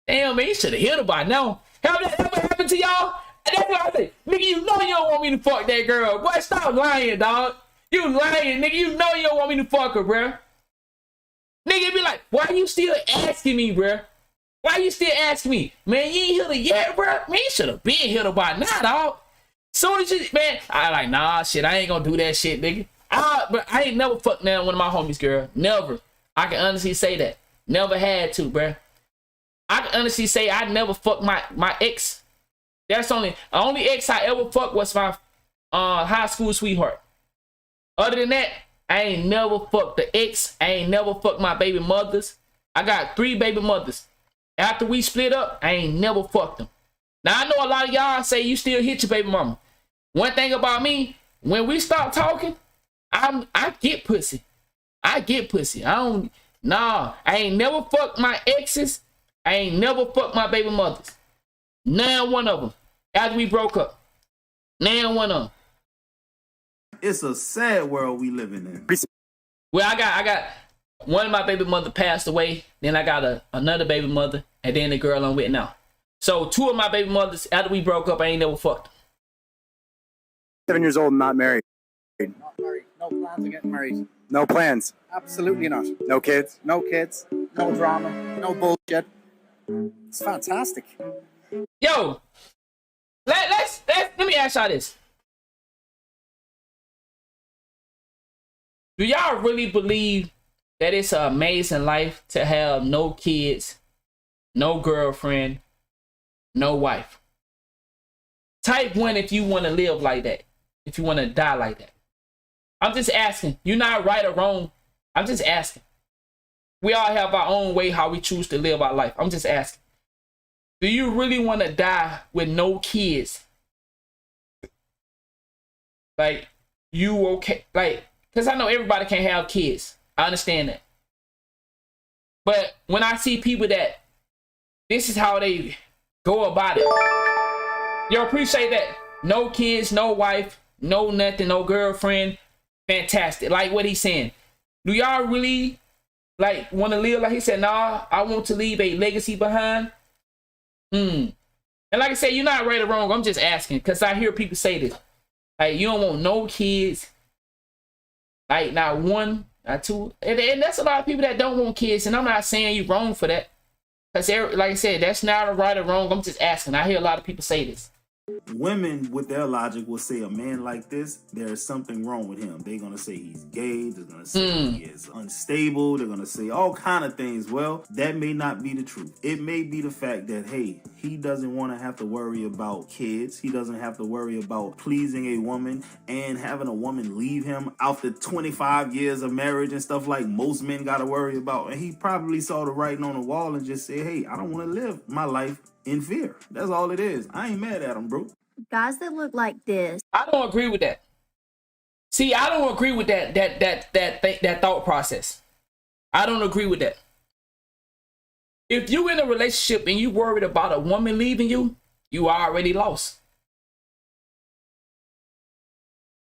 Damn, man, you should have hit her by now. Have that ever happened to y'all? That's what I say. Nigga, you know you don't want me to fuck that girl. Boy, stop lying, dog. You lying, nigga. You know you don't want me to fuck her, bruh. Nigga be like, why you still asking me, bruh? Why you still asking me? Man, you ain't hit her yet, bruh? Man, you should have been hit her by now, dog. Soon as you, man, I like, nah, shit, I ain't gonna do that shit, nigga. But I ain't never fucked now one of my homies, girl. Never. I can honestly say that. Never had to, bruh. I can honestly say I never fucked my ex. That's only ex I ever fucked was my high school sweetheart. Other than that, I ain't never fucked the ex. I ain't never fucked my baby mothers. I got 3 baby mothers. After we split up, I ain't never fucked them. Now I know a lot of y'all say you still hit your baby mama. One thing about me, when we stop talking, I get pussy. I get pussy. I ain't never fucked my exes. I ain't never fucked my baby mothers. None one of them. After we broke up. None one of them. It's a sad world we living in. Well, I got one of my baby mother passed away. Then I got another baby mother. And then the girl I'm with now. So 2 of my baby mothers, after we broke up, I ain't never fucked them. 7 years old and not married. Not married. No plans of getting married. No plans. Absolutely not. No kids. No kids. No drama. No bullshit. It's fantastic. Yo, let me ask y'all this. Do y'all really believe that it's an amazing life to have no kids, no girlfriend, no wife? Type 1 if you want to live like that. If you want to die like that. I'm just asking. You're not right or wrong. I'm just asking. We all have our own way how we choose to live our life. I'm just asking. Do you really want to die with no kids? Like, you okay? Like, because I know everybody can't have kids. I understand that. But when I see people that this is how they go about it. Yo, appreciate that. No kids, no wife, no nothing, no girlfriend. Fantastic. Like what he's saying. Do y'all really like want to live like he said? Nah, I want to leave a legacy behind. And like I said, you're not right or wrong. I'm just asking because I hear people say this. Like, you don't want no kids. Like, not 1, not 2. And that's a lot of people that don't want kids. And I'm not saying you're wrong for that. Because, like I said, that's not a right or wrong. I'm just asking. I hear a lot of people say this. Women, with their logic, will say a man like this, there is something wrong with him. They're going to say he's gay. They're going to say he is unstable. They're going to say all kind of things. Well, that may not be the truth. It may be the fact that, hey, he doesn't want to have to worry about kids. He doesn't have to worry about pleasing a woman and having a woman leave him after 25 years of marriage and stuff like most men got to worry about. And he probably saw the writing on the wall and just said, hey, I don't want to live my life in fear. That's all it is. I ain't mad at him, bro. Guys that look like this. I don't agree with that. See, I don't agree with that thought process. I don't agree with that. If you in a relationship and you worried about a woman leaving you, you already lost.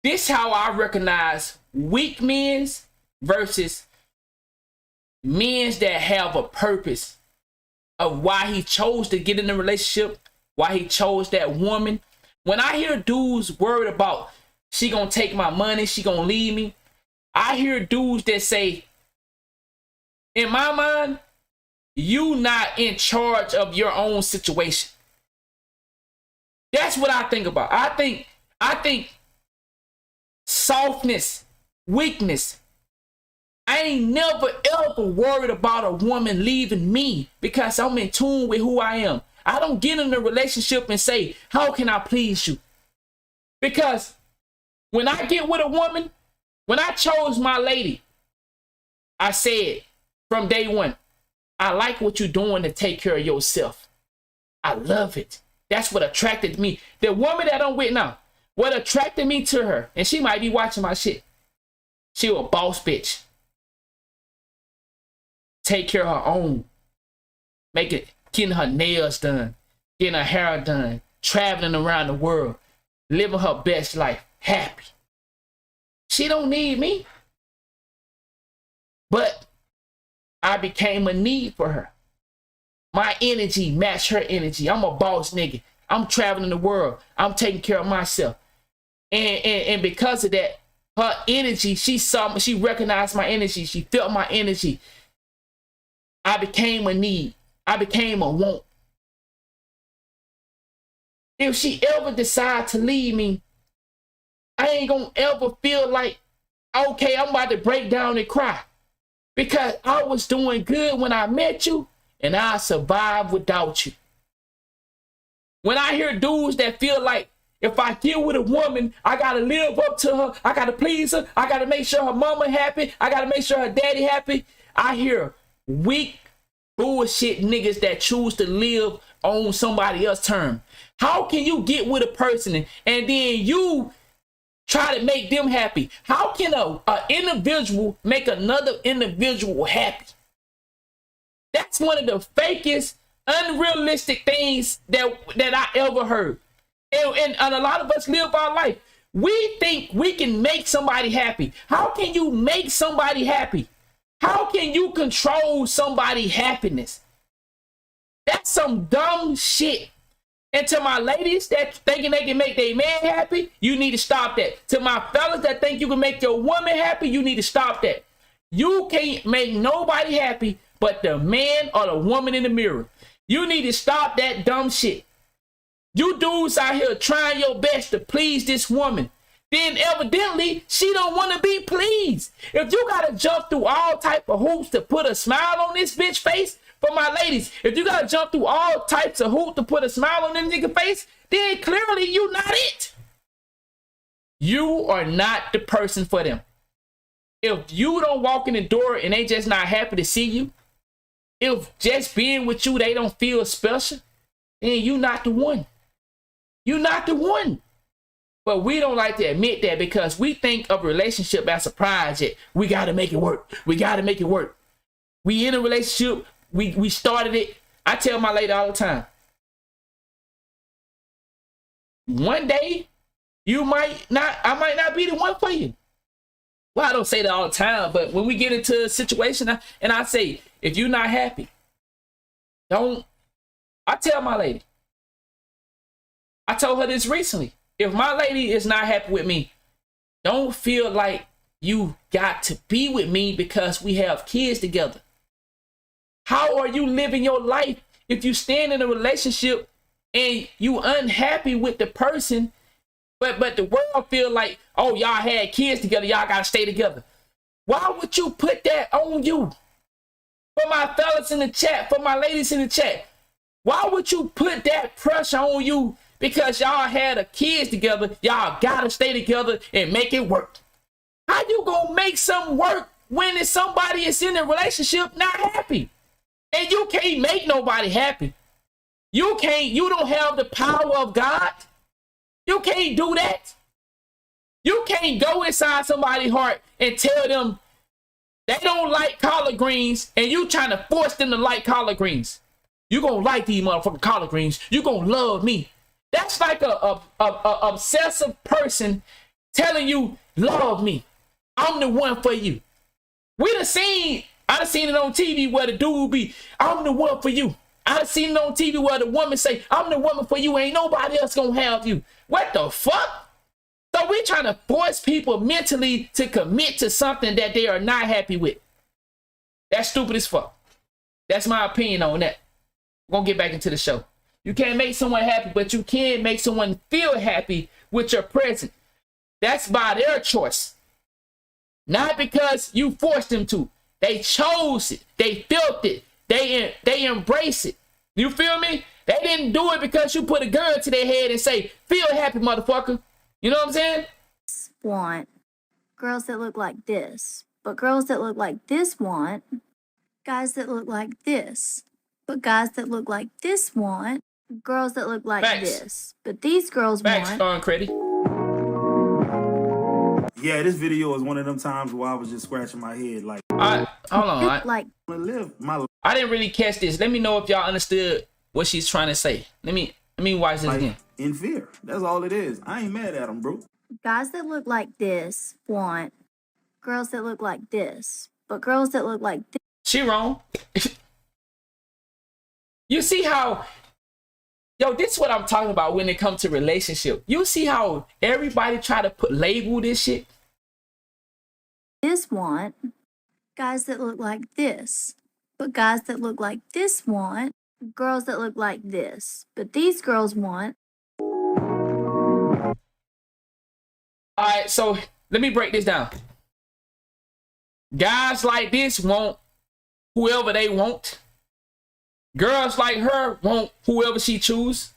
This how I recognize weak men versus men that have a purpose of why he chose to get in a relationship, why he chose that woman. When I hear dudes worried about she gonna take my money, she gonna leave me, I hear dudes that say, in my mind, you not in charge of your own situation. That's what I think about. I think softness, weakness. I ain't never ever worried about a woman leaving me because I'm in tune with who I am. I don't get in a relationship and say, how can I please you? Because when I get with a woman, when I chose my lady, I said from day one, I like what you're doing to take care of yourself. I love it. That's what attracted me. The woman that I'm with now, what attracted me to her, and she might be watching my shit. She was a boss bitch. Take care of her own. Make it getting her nails done, getting her hair done, traveling around the world, living her best life, happy. She don't need me. But I became a need for her. My energy matched her energy. I'm a boss nigga. I'm traveling the world. I'm taking care of myself. And because of that, her energy, she saw me, she recognized my energy. She felt my energy. I became a need. I became a want. If she ever decide to leave me, I ain't gonna ever feel like, okay, I'm about to break down and cry. Because I was doing good when I met you, and I survived without you. When I hear dudes that feel like, if I deal with a woman, I gotta live up to her, I gotta please her, I gotta make sure her mama happy, I gotta make sure her daddy happy, I hear weak bullshit niggas that choose to live on somebody else's term. How can you get with a person and then you try to make them happy? How can an individual make another individual happy? That's one of the fakest, unrealistic things that I ever heard. And a lot of us live our life. We think we can make somebody happy. How can you make somebody happy? How can you control somebody's happiness? That's some dumb shit. And to my ladies that thinking they can make their man happy, you need to stop that. To my fellas that think you can make your woman happy, you need to stop that. You can't make nobody happy but the man or the woman in the mirror. You need to stop that dumb shit. You dudes out here trying your best to please this woman. Then evidently, she don't want to be pleased. If you got to jump through all type of hoops to put a smile on this bitch face, for my ladies, if you got to jump through all types of hoops to put a smile on this nigga face, then clearly you not it. You are not the person for them. If you don't walk in the door and they just not happy to see you, if just being with you, they don't feel special, then you not the one. You not the one. But we don't like to admit that because we think of a relationship as a project. We got to make it work. We got to make it work. We in a relationship. We started it. I tell my lady all the time. One day, I might not be the one for you. Well, I don't say that all the time, but when we get into a situation and I say, if you're not happy, I tell my lady. I told her this recently. If my lady is not happy with me, don't feel like you got to be with me because we have kids together. How are you living your life if you stand in a relationship and you unhappy with the person, but the world feel like, oh, y'all had kids together, y'all gotta stay together? Why would you put that on you? For my fellas in the chat, for my ladies in the chat, why would you put that pressure on you because y'all had a kids together, y'all gotta stay together and make it work? How you gonna make something work when somebody is in a relationship not happy? And you can't make nobody happy. You don't have the power of God. You can't do that. You can't go inside somebody's heart and tell them they don't like collard greens and you trying to force them to like collard greens. You gonna like these motherfucking collard greens. You gonna love me. That's like a obsessive person telling you, love me. I'm the one for you. I done seen it on TV where the dude be, I'm the one for you. I done seen it on TV where the woman say, I'm the woman for you. Ain't nobody else gonna have you. What the fuck? So we trying to force people mentally to commit to something that they are not happy with. That's stupid as fuck. That's my opinion on that. We're gonna get back into the show. You can't make someone happy, but you can make someone feel happy with your presence. That's by their choice. Not because you forced them to. They chose it. They felt it. They embrace it. You feel me? They didn't do it because you put a gun to their head and say, feel happy, motherfucker. You know what I'm saying? Want girls that look like this, but girls that look like this want guys that look like this, but guys that look like this want girls that look like this, but these girls want. Yeah, Yeah, this video is one of them times where I was just scratching my head like. Hold on. Like live my life. I didn't really catch this. Let me know if y'all understood what she's trying to say. Let me watch this again. In fear. That's all it is. I ain't mad at them, bro. Guys that look like this want girls that look like this, but girls that look like this. She wrong. You see how, yo, this is what I'm talking about when it comes to relationship. You see how everybody try to label this shit? This want guys that look like this, but guys that look like this want girls that look like this, but these girls want. All right, so let me break this down. Guys like this want whoever they want. Girls like her want whoever she choose.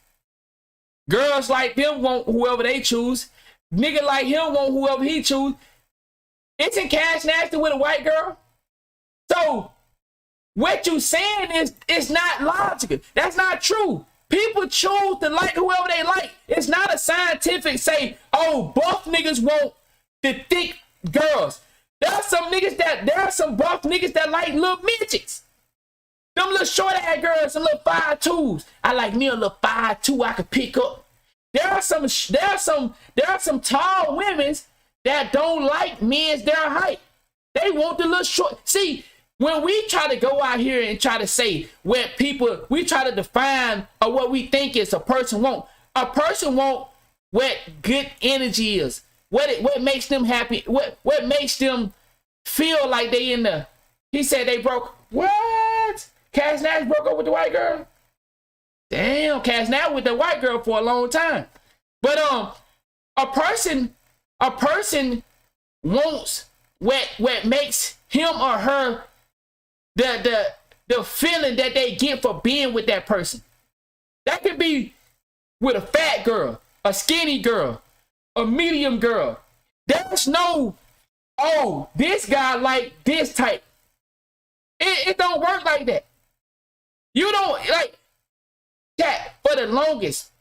Girls like them want whoever they choose. Nigga like him want whoever he choose. Isn't Cash nasty with a white girl? So what you saying is it's not logical. That's not true. People choose to like whoever they like. It's not a scientific say, oh, buff niggas want the thick girls. There are some buff niggas that like little midgets. Them little short ass girls, some little 5'2s. I like me a little 5'2 I could pick up. There are some tall women that don't like men's their height. They want the little short. See, when we try to go out here and try to say what people, we try to define what we think is a person want. A person want what good energy is. What makes them happy. What makes them feel like they in the. He said they broke. What? Cash Nash broke up with the white girl? Damn, Cash Nash with the white girl for a long time. But a person wants what makes him or her the feeling that they get for being with that person. That could be with a fat girl, a skinny girl, a medium girl. There's no, oh, this guy like this type. It don't work like that. You don't, like, that for the longest,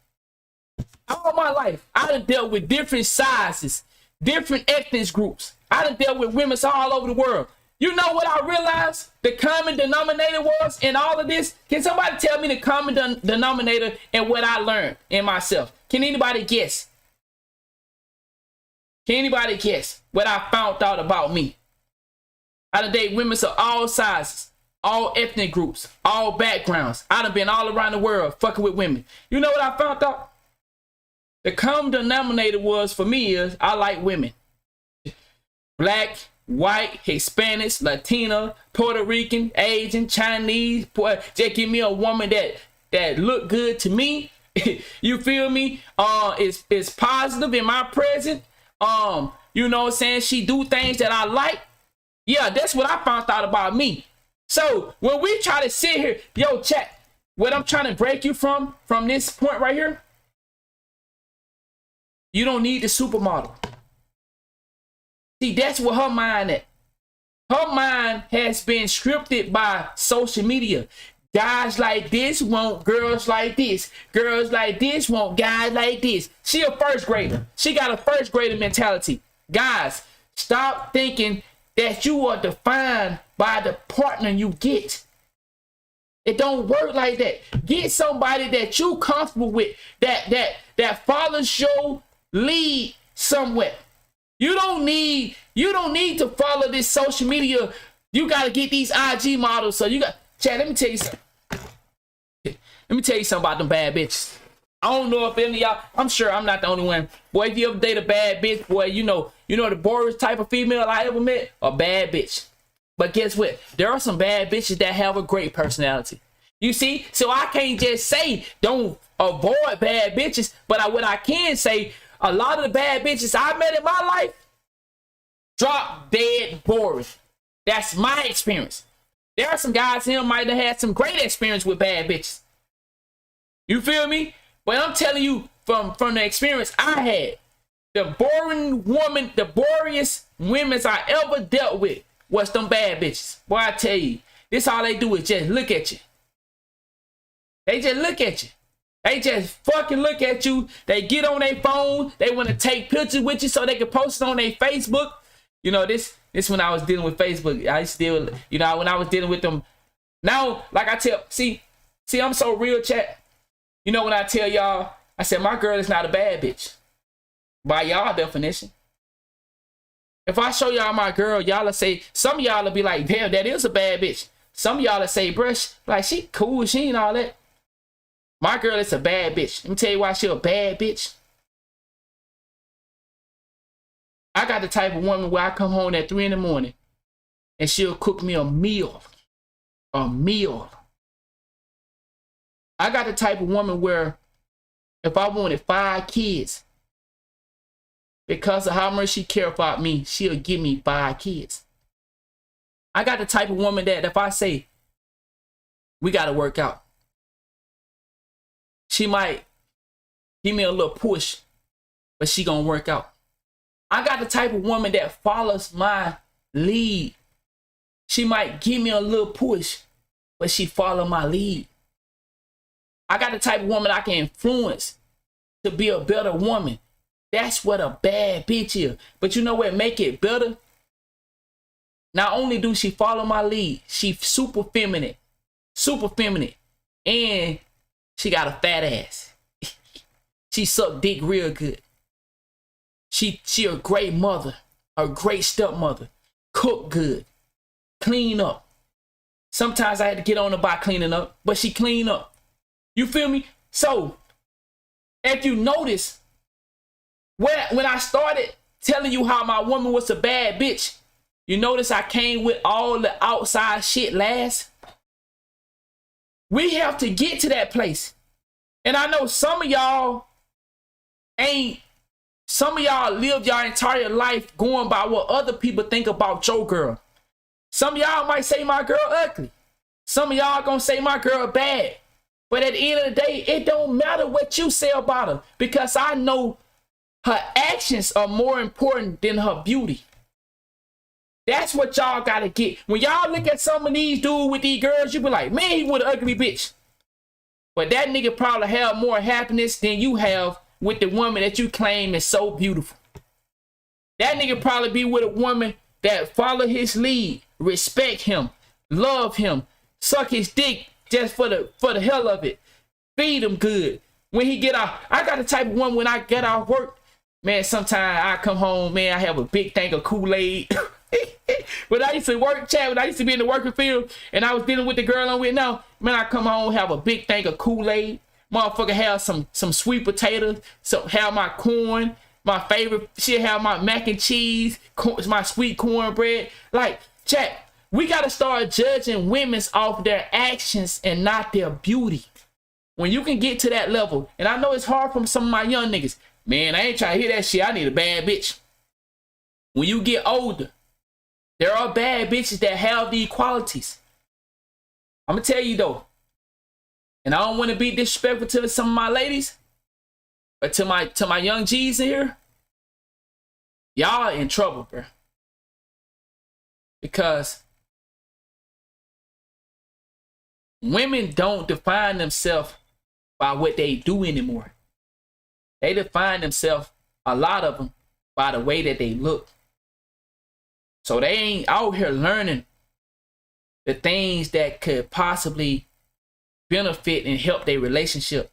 all my life, I done dealt with different sizes, different ethnic groups. I done dealt with women all over the world. You know what I realized the common denominator was in all of this? Can somebody tell me the common denominator and what I learned in myself? Can anybody guess? Can anybody guess what I found out about me? I done date women of all sizes, all ethnic groups, all backgrounds. I done been all around the world fucking with women. You know what I found out? The common denominator was for me is I like women. Black, white, Hispanics, Latina, Puerto Rican, Asian, Chinese. Just give me a woman that look good to me. You feel me? It's positive in my present. You know what I'm saying? She do things that I like. Yeah, that's what I found out about me. So when we try to sit here, yo, chat, what I'm trying to break you from this point right here, you don't need the supermodel. See, that's what her mind at. Her mind has been scripted by social media. Guys like this want girls like this. Girls like this want guys like this. She a first grader. She got a first grader mentality. Guys, stop thinking that you are defined by the partner you get. It don't work like that. Get somebody that you comfortable with, that follows your lead somewhere. You don't need to follow this social media. You got to get these IG models. So you got, Chad, let me tell you something. Let me tell you something about them bad bitches. I don't know if any of y'all, I'm sure I'm not the only one. Boy, if you ever date a bad bitch, boy, you know the boringest type of female I ever met? A bad bitch. But guess what? There are some bad bitches that have a great personality. You see? So I can't just say don't avoid bad bitches. But what I can say, a lot of the bad bitches I met in my life drop dead boring. That's my experience. There are some guys here might have had some great experience with bad bitches. You feel me? But I'm telling you from the experience I had, the boringest women I ever dealt with was them bad bitches. Boy, I tell you, this all they do is just look at you. They just look at you. They just fucking look at you. They get on their phone. They want to take pictures with you so they can post it on their Facebook. You know, this when I was dealing with Facebook. I used to deal, you know, when I was dealing with them. Now, like I tell, see, I'm so real, chat. You know, when I tell y'all, I said, my girl is not a bad bitch. By y'all definition. If I show y'all my girl, y'all will say, some of y'all will be like, damn, that is a bad bitch. Some of y'all will say, bruh, like, she cool, she ain't all that. My girl is a bad bitch. Let me tell you why she a bad bitch. I got the type of woman where I come home at 3 in the morning and she'll cook me a meal. A meal. I got the type of woman where if I wanted 5 kids, because of how much she care about me, she'll give me 5 kids. I got the type of woman that if I say, we got to work out, she might give me a little push, but she gonna work out. I got the type of woman that follows my lead. She might give me a little push, but she follow my lead. I got the type of woman I can influence to be a better woman. That's what a bad bitch is. But you know what make it better? Not only do she follow my lead, she super feminine, and she got a fat ass. She suck dick real good. She a great mother, a great stepmother, cook good, clean up. Sometimes I had to get on her by cleaning up, but she clean up. You feel me? So, if you notice, when I started telling you how my woman was a bad bitch, you notice I came with all the outside shit last. We have to get to that place. And I know some of y'all live your entire life going by what other people think about your girl. Some of y'all might say my girl ugly. Some of y'all gonna say my girl bad. But at the end of the day, it don't matter what you say about her, because I know her actions are more important than her beauty. That's what y'all gotta get. When y'all look at some of these dudes with these girls, you be like, man, he with an ugly bitch. But that nigga probably have more happiness than you have with the woman that you claim is so beautiful. That nigga probably be with a woman that follow his lead, respect him, love him, suck his dick just for the hell of it, feed him good. When he get off, I got the type of woman when I get off work, man, sometimes I come home, man, I have a big tank of Kool-Aid. When I used to work, Chad, when I used to be in the working field and I was dealing with the girl I'm with now, man, I come home, have a big tank of Kool-Aid. Motherfucker have some sweet potatoes, so have my corn, my favorite, she'll have my mac and cheese, my sweet cornbread. Like, Chad, we gotta start judging women off their actions and not their beauty. When you can get to that level, and I know it's hard for some of my young niggas, man, I ain't trying to hear that shit, I need a bad bitch. When you get older, there are bad bitches that have these qualities. I'm gonna tell you though, and I don't want to be disrespectful to some of my ladies, but to my young G's in here, y'all in trouble, bro. Because women don't define themselves by what they do anymore. They define themselves, a lot of them, by the way that they look. So they ain't out here learning the things that could possibly benefit and help their relationship,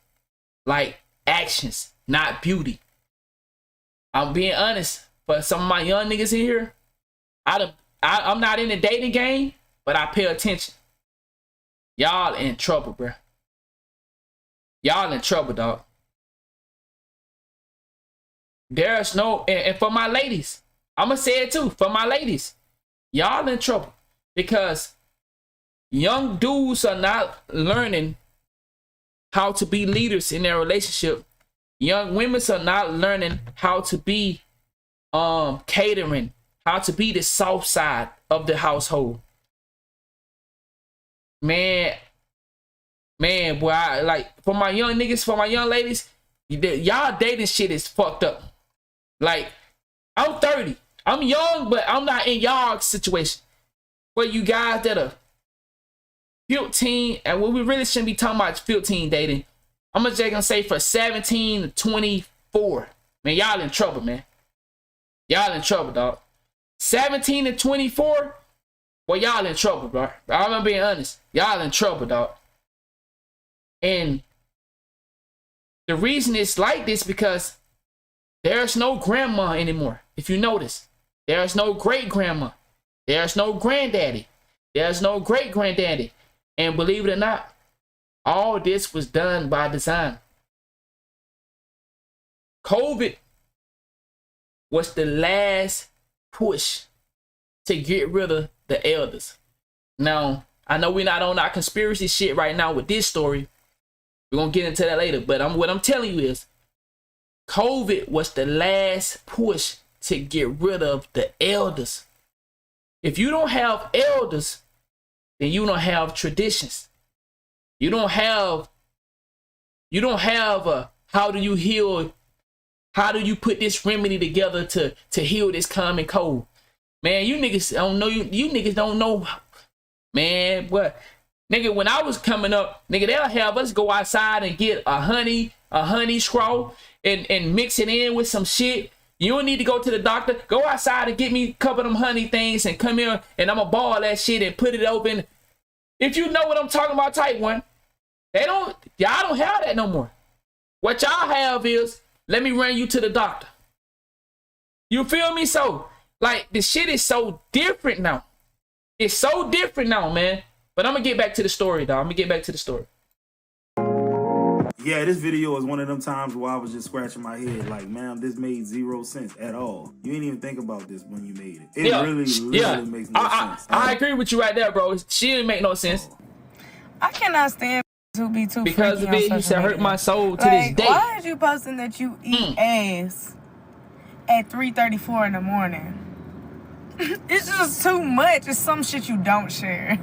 like actions, not beauty. I'm being honest, for some of my young niggas in here, I'm not in the dating game, but I pay attention. Y'all in trouble, bro. Y'all in trouble, dog. There's no, and for my ladies, I'm gonna say it too, for my ladies, y'all in trouble, because young dudes are not learning how to be leaders in their relationship. Young women are not learning how to be catering, how to be the soft side of the household. Man, boy, for my young niggas, for my young ladies, y'all dating shit is fucked up. Like, I'm 30. I'm young, but I'm not in y'all situation. For you guys that are 15, and we really shouldn't be talking about 15 dating. I'm just gonna say for 17 to 24. Man, y'all in trouble, man. Y'all in trouble, dog. 17 to 24. Well, y'all in trouble, bro. I'm being honest. Y'all in trouble, dog. And the reason it's like this because there's no grandma anymore. If you notice, there's no great grandma. There's no granddaddy. There's no great granddaddy. And believe it or not, all this was done by design. COVID was the last push to get rid of the elders. Now, I know we're not on our conspiracy shit right now with this story. We're going to get into that later. But what I'm telling you is, COVID was the last push to get rid of the elders. If you don't have elders, then you don't have traditions. You don't have how do you heal? How do you put this remedy together to heal this common cold? Man, you niggas don't know. You niggas don't know. Man, what? Nigga, when I was coming up, nigga, they'll have us go outside and get a honey scroll and mix it in with some shit. You don't need to go to the doctor. Go outside and get me a couple of them honey things and come here and I'm gonna ball that shit and put it open. If you know what I'm talking about, type one. Y'all don't have that no more. What y'all have is, let me run you to the doctor. You feel me? So, like, the shit is so different now. It's so different now, man. But I'm gonna get back to the story, dog. Yeah, this video is one of them times where I was just scratching my head like, man, this made zero sense at all. You didn't even think about this when you made it. It really makes no sense. I agree with you right there, bro. She didn't make no sense. I cannot stand to be too because of it. He said, hurt my soul to this day. Why is you posting that you eat ass at 3:34 in the morning? It's just too much. It's some shit you don't share.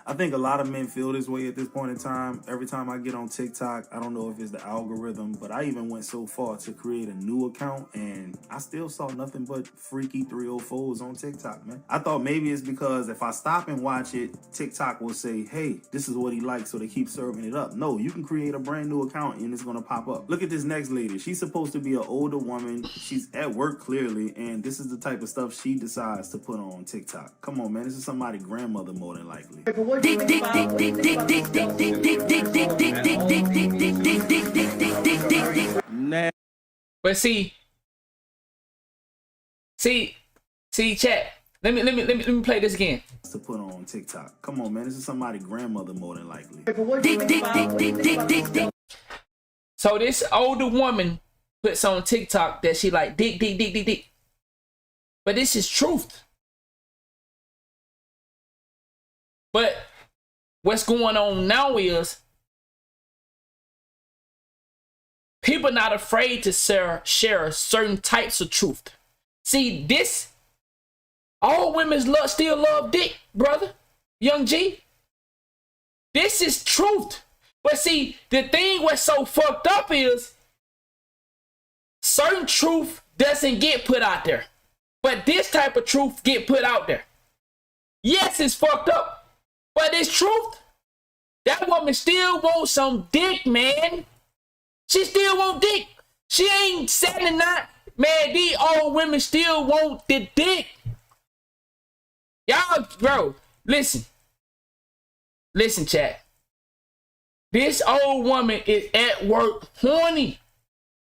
I think a lot of men feel this way at this point in time. Every time I get on TikTok, I don't know if it's the algorithm, but I even went so far to create a new account and I still saw nothing but freaky 304s on TikTok, man. I thought maybe it's because if I stop and watch it, TikTok will say, hey, this is what he likes, so they keep serving it up. No, you can create a brand new account and it's gonna pop up. Look at this next lady. She's supposed to be an older woman. She's at work clearly, and this is the type of stuff she decides to put on TikTok. Come on, man, this is somebody's grandmother more than likely. But see, chat. Let me play this again. To put on TikTok. Come on, man, this is somebody's grandmother more than likely. So this older woman puts on TikTok that she like dick. But this is truth. But what's going on now is people not afraid to share certain types of truth. See, this, all women still love dick, brother, young G. This is truth. But see, the thing what's so fucked up is certain truth doesn't get put out there. But this type of truth get put out there. Yes, it's fucked up. But it's truth. That woman still wants some dick, man. She still want dick. She ain't 79. Man, these old women still want the dick. Y'all, bro, listen. Listen, chat. This old woman is at work horny.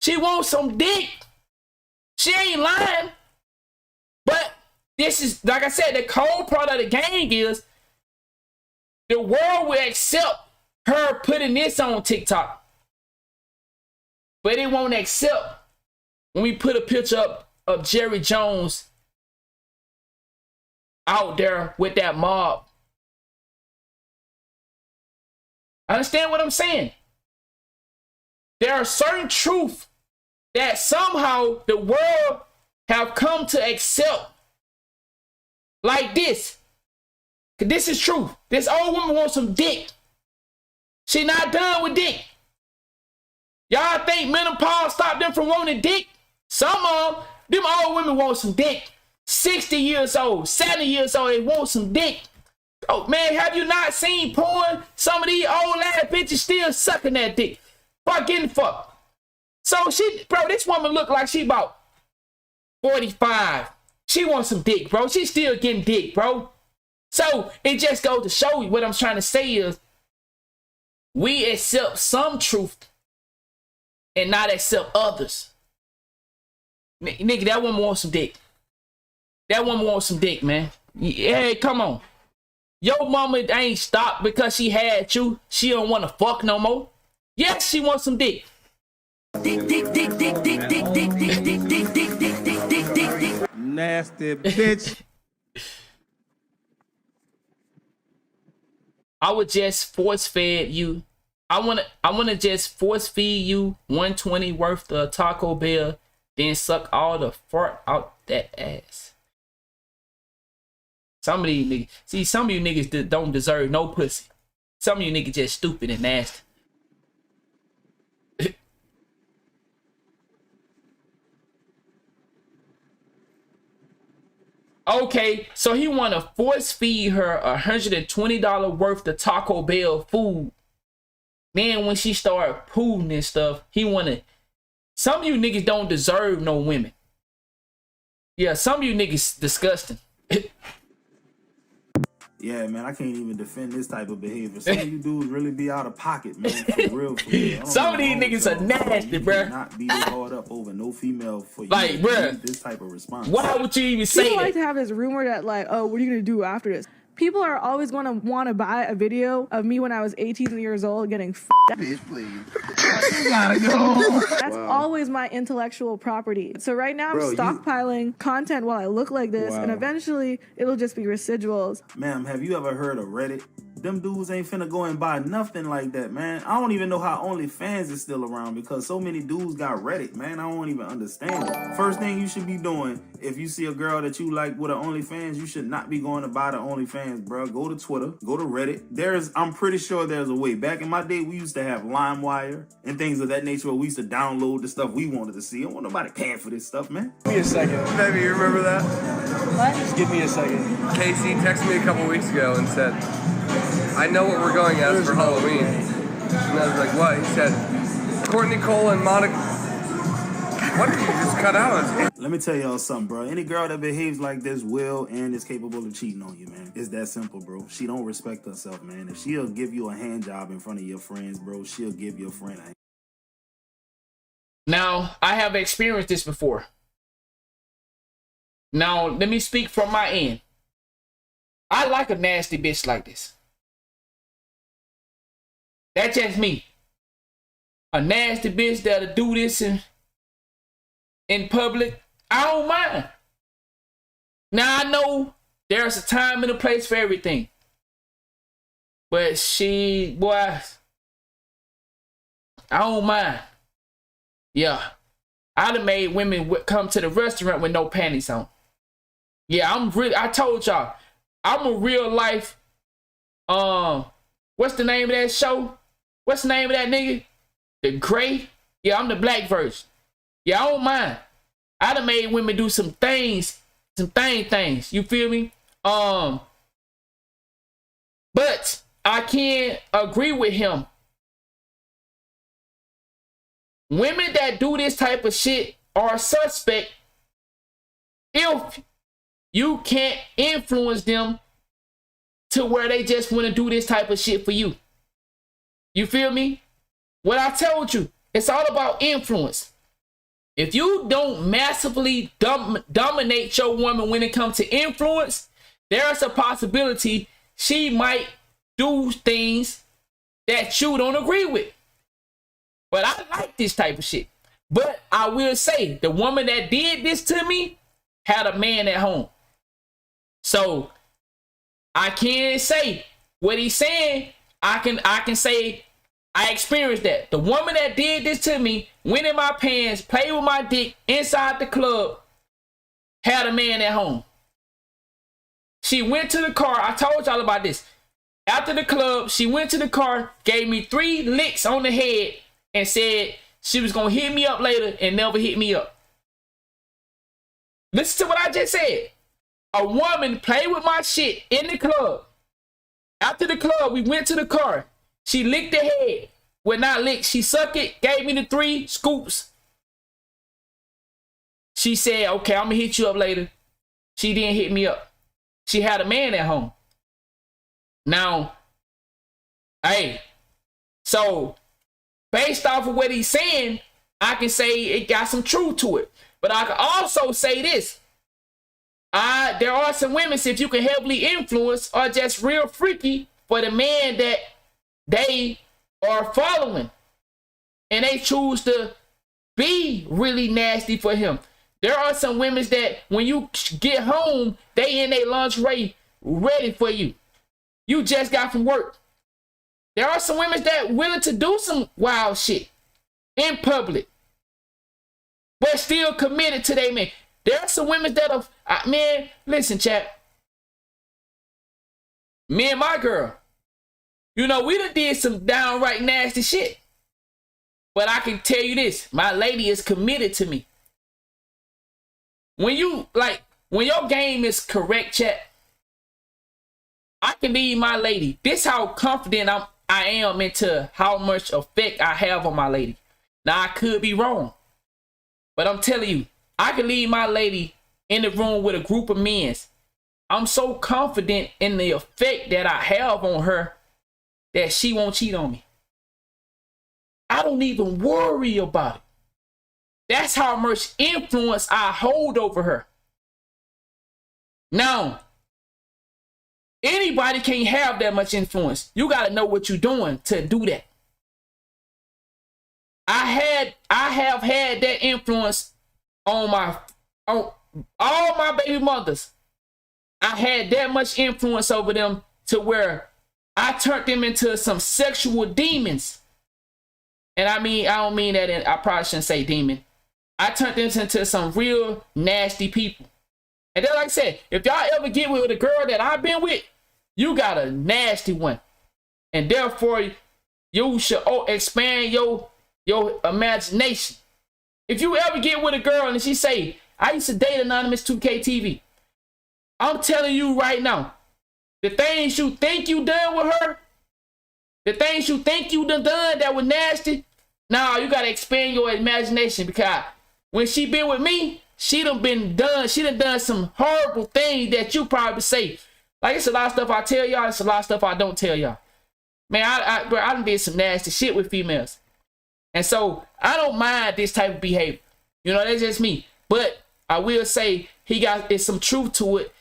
She wants some dick. She ain't lying. But this is, like I said, the cold part of the game is the world will accept her putting this on TikTok. But it won't accept when we put a picture up of Jerry Jones out there with that mob. Understand what I'm saying? There are certain truths that somehow the world have come to accept. Like this. This is truth. This old woman wants some dick. She not done with dick. Y'all think menopause stopped them from wanting dick? Some of them old women want some dick. 60 years old, 70 years old, they want some dick. Oh man, have you not seen porn? Some of these old ass bitches still sucking that dick. Fuck getting fucked. So this woman look like she about 45. She wants some dick, bro. She still getting dick, bro. So it just goes to show you what I'm trying to say is we accept some truth and not accept others. Nigga, that woman wants some dick. That woman wants some dick, man. Hey, come on. Your mama ain't stopped because she had you. She don't want to fuck no more. Yes, she wants some dick. Dick, dick, dick, dick, dick, dick, dick, dick, dick, dick, dick, dick, dick, dick, dick, dick. Nasty bitch. I would just force feed you. I wanna just force feed you $120 worth of Taco Bell, then suck all the fart out that ass. Some of these niggas, see, some of you niggas that don't deserve no pussy. Some of you niggas just stupid and nasty. Okay, so he want to force feed her $120 worth of Taco Bell food. Then when she start pooing and stuff, he want to... Some of you niggas don't deserve no women. Yeah, some of you niggas disgusting. Yeah, man, I can't even defend this type of behavior. Some of you dudes really be out of pocket, man. For real, for real. Some of these niggas are nasty, bro. Not be this hard up over no female for you. Like, bro, this type of response. Why would you even say People that? like to have this rumor that like, oh, what are you gonna do after this? People are always going to want to buy a video of me when I was 18 years old getting f***ed. Bitch, please. You gotta go. That's always my intellectual property. So right now I'm stockpiling content while I look like this, and eventually it'll just be residuals. Ma'am, have you ever heard of Reddit? Them dudes ain't finna go and buy nothing like that, man. I don't even know how OnlyFans is still around because so many dudes got Reddit, man. I don't even understand it. First thing you should be doing, if you see a girl that you like with an OnlyFans, you should not be going to buy the OnlyFans, bro. Go to Twitter, go to Reddit. I'm pretty sure there's a way. Back in my day, we used to have LimeWire and things of that nature where we used to download the stuff we wanted to see. I don't want nobody paying for this stuff, man. Give me a second. Baby, you remember that? What? Just give me a second. Casey texted me a couple weeks ago and said, I know what we're going as for Halloween. And I was like, what? He said, Courtney Cole and Monica. What did you just cut out? Let me tell y'all something, bro. Any girl that behaves like this will and is capable of cheating on you, man. It's that simple, bro. She don't respect herself, man. If she'll give you a hand job in front of your friends, bro, she'll give your friend a hand. Now, I have experienced this before. Now, let me speak from my end. I like a nasty bitch like this. That's just me. A nasty bitch that'll do this in public, I don't mind. Now, I know there's a time and a place for everything. But boy, I don't mind. Yeah. I'd have made women come to the restaurant with no panties on. Yeah, I told y'all, I'm a real life, what's the name of that show? What's the name of that nigga? The Gray? Yeah, I'm the black version. Yeah, I don't mind. I'd have made women do some things. You feel me? But I can't agree with him. Women that do this type of shit are suspect if you can't influence them to where they just want to do this type of shit for you. You feel me? What I told you, it's all about influence. If you don't massively dominate your woman when it comes to influence, there's a possibility she might do things that you don't agree with. But I like this type of shit. But I will say, the woman that did this to me had a man at home. So I can't say what he's saying. I can say I experienced that. The woman that did this to me went in my pants, played with my dick inside the club, had a man at home. She went to the car. I told y'all about this. After the club, she went to the car, gave me 3 licks on the head, and said she was going to hit me up later and never hit me up. Listen to what I just said. A woman played with my shit in the club. After the club, we went to the car. She licked the head, would not lick. She sucked it, gave me the 3 scoops. She said, okay, I'm gonna hit you up later. She didn't hit me up. She had a man at home. Now, hey, so based off of what he's saying, I can say it got some truth to it. But I can also say this. There are some women, if you can heavily influence, are just real freaky for the man that they are following. And they choose to be really nasty for him. There are some women that when you get home, they in their lingerie ready for you. You just got from work. There are some women that willing to do some wild shit in public, but still committed to their man. There are some women that are, man, listen, chat. Me and my girl, you know, we done did some downright nasty shit. But I can tell you this, my lady is committed to me. When you, like, when your game is correct, chat, I can leave my lady. This how confident I am into how much effect I have on my lady. Now, I could be wrong. But I'm telling you, I can leave my lady in the room with a group of men. I'm so confident in the effect that I have on her that she won't cheat on me. I don't even worry about it. That's how much influence I hold over her. Now, anybody can't have that much influence. You got to know what you're doing to do that. I have had that influence on all my baby mothers. I had that much influence over them to where I turned them into some sexual demons. And I don't mean that I probably shouldn't say demon. I turned them into some real nasty people. And then, like I said, if y'all ever get with a girl that I've been with, you got a nasty one. And therefore, you should expand your imagination. If you ever get with a girl and she say, I used to date Anonymous 2K TV, I'm telling you right now, the things you think you done with her, the things you think you done that were nasty, now you gotta expand your imagination, because when she been with me, she done done some horrible things that you probably say. Like, it's a lot of stuff I tell y'all, it's a lot of stuff I don't tell y'all. Man, I done did some nasty shit with females. And so I don't mind this type of behavior. You know, that's just me. But I will say there's some truth to it.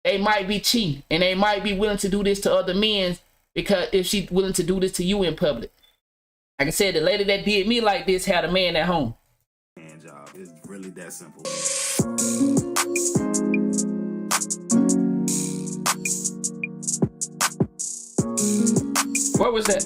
They might be cheating, and they might be willing to do this to other men, because if she's willing to do this to you in public. Like I said, the lady that did me like this had a man at home. Hand job. It's really that simple. What was that?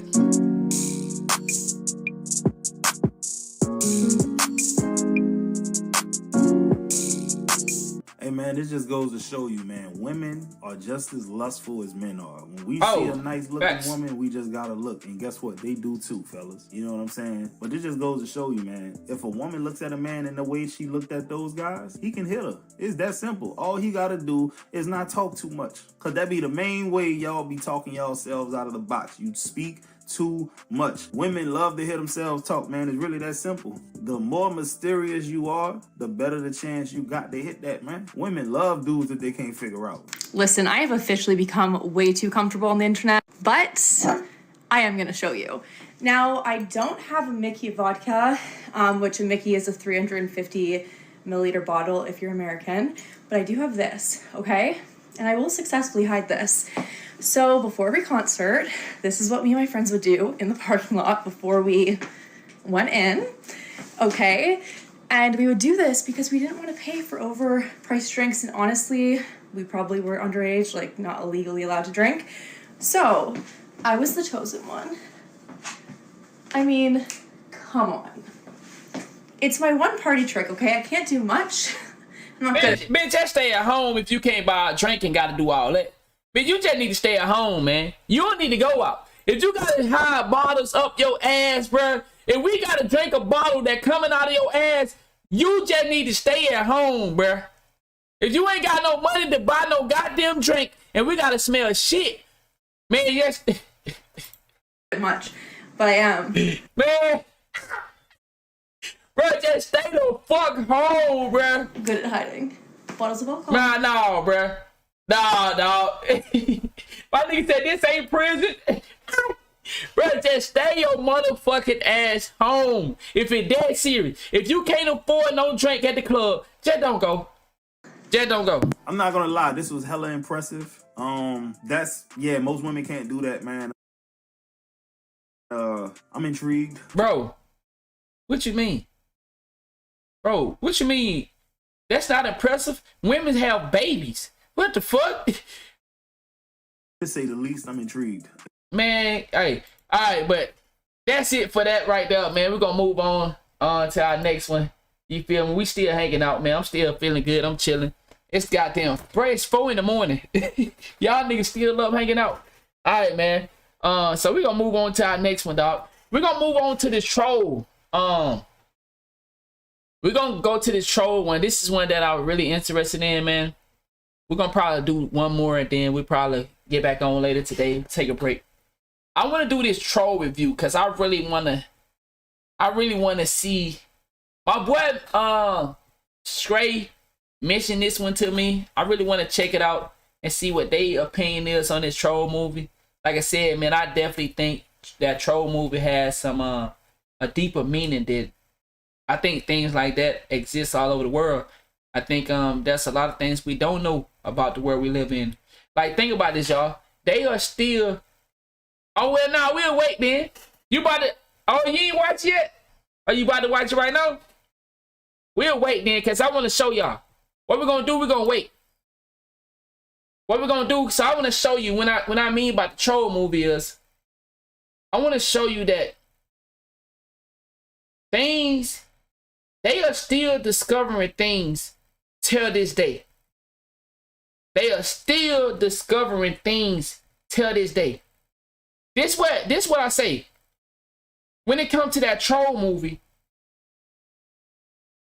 Hey man, this just goes to show you, man, women are just as lustful as men are. When we see a nice looking woman, we just gotta look. And guess what? They do too, fellas. You know what I'm saying? But this just goes to show you, man, if a woman looks at a man in the way she looked at those guys, he can hit her. It's that simple. All he gotta do is not talk too much. Cause that be the main way y'all be talking yourselves out of the box. You speak too much. Women love to hear themselves talk, man. It's really that simple. The more mysterious you are, the better the chance you got to hit that, man. Women love dudes that they can't figure out. Listen, I have officially become way too comfortable on the internet, but I am going to show you. Now, I don't have a Mickey vodka, which a Mickey is a 350 milliliter bottle if you're American, but I do have this, okay? And I will successfully hide this. So before every concert, this is what me and my friends would do in the parking lot before we went in, okay? And we would do this because we didn't want to pay for overpriced drinks, and honestly, we probably were underage, like not illegally allowed to drink. So I was the chosen one. I mean, come on. It's my one party trick, okay? I can't do much. I'm not good. Bitch, just stay at home if you can't buy a drink and gotta do all that. But you just need to stay at home, man. You don't need to go out. If you gotta hide bottles up your ass, bruh, if we gotta drink a bottle that coming out of your ass, you just need to stay at home, bruh. If you ain't got no money to buy no goddamn drink and we gotta smell shit, man, yes. Much. but I am. Man. Bro, just stay the fuck home, bro. Good at hiding. Bottles of alcohol. Nah, bro. Nah. My nigga said this ain't prison. Bro, just stay your motherfucking ass home. If it dead serious. If you can't afford no drink at the club, just don't go. Just don't go. I'm not gonna lie, this was hella impressive. Most women can't do that, man. I'm intrigued. Bro, what you mean? Bro, what you mean? That's not impressive. Women have babies. What the fuck? To say the least, I'm intrigued. Man, hey, all right, but that's it for that right there, man. We're gonna move on to our next one. You feel me? We still hanging out, man. I'm still feeling good. I'm chilling. It's goddamn, bro, it's 4 in the morning. Y'all niggas still love hanging out. All right, man. So we're gonna move on to our next one, dog. We're gonna move on to this troll. We're gonna go to this troll one. This is one that I'm really interested in, man. We're gonna probably do one more and then we'll probably get back on later today. Take a break. I want to do this troll review because I really wanna see. My boy Stray mentioned this one to me. I really want to check it out and see what their opinion is on this troll movie. Like I said, man, I definitely think that troll movie has some a deeper meaning that I think things like that exist all over the world. I think there's a lot of things we don't know about the world we live in. Like, think about this, y'all. They are still. Oh well, nah, we'll wait then. You about to? Oh, you ain't watch yet? Are you about to watch it right now? We'll wait then, cause I want to show y'all what we're gonna do. We're gonna wait. What we're gonna do? So I want to show you when I mean by the troll movie is. I want to show you that things. They are still discovering things till this day. They are still discovering things till this day. This what I say. When it comes to that troll movie,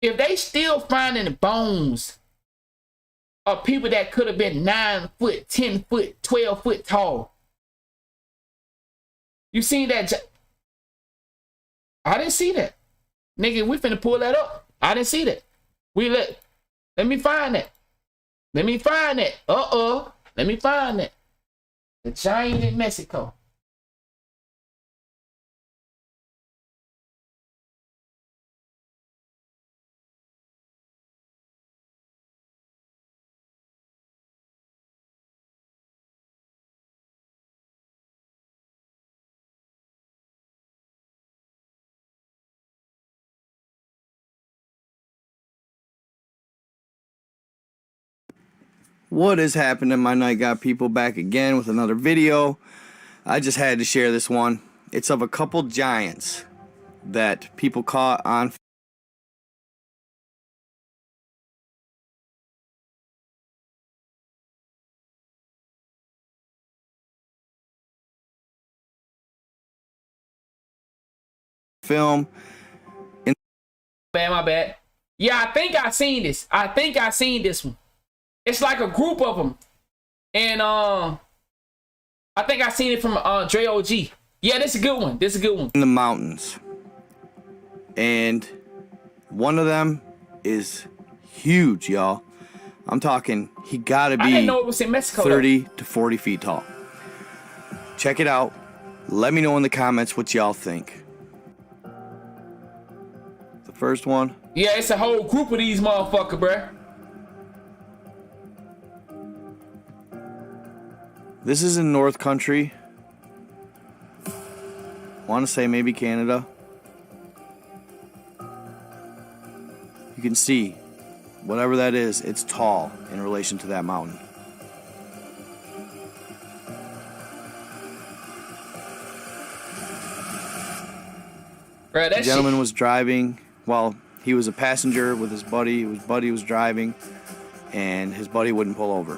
if they still finding the bones of people that could have been 9 foot, 10 foot, 12 foot tall. You seen that? I didn't see that. Nigga, we finna pull that up. I didn't see that. Let me find that. Let me find that. Let me find that. The giant in Mexico. What is happening? My night got people back again with another video. I just had to share this one. It's of a couple giants that people caught on film. My bad. Yeah, I think I seen this. I think I seen this one. It's like a group of them. And I think I seen it from Dre OG. Yeah, this is a good one. This is a good one. In the mountains. And one of them is huge, y'all. I'm talking, he gotta be I didn't know it was in Mexico, 30 to 40 feet tall. Check it out. Let me know in the comments what y'all think. The first one. Yeah, it's a whole group of these motherfuckers, bruh. This is in North Country. Want to say maybe Canada. You can see, whatever that is, it's tall in relation to that mountain. Bruh, the gentleman was driving. Well, he was a passenger with his buddy. His buddy was driving, and his buddy wouldn't pull over.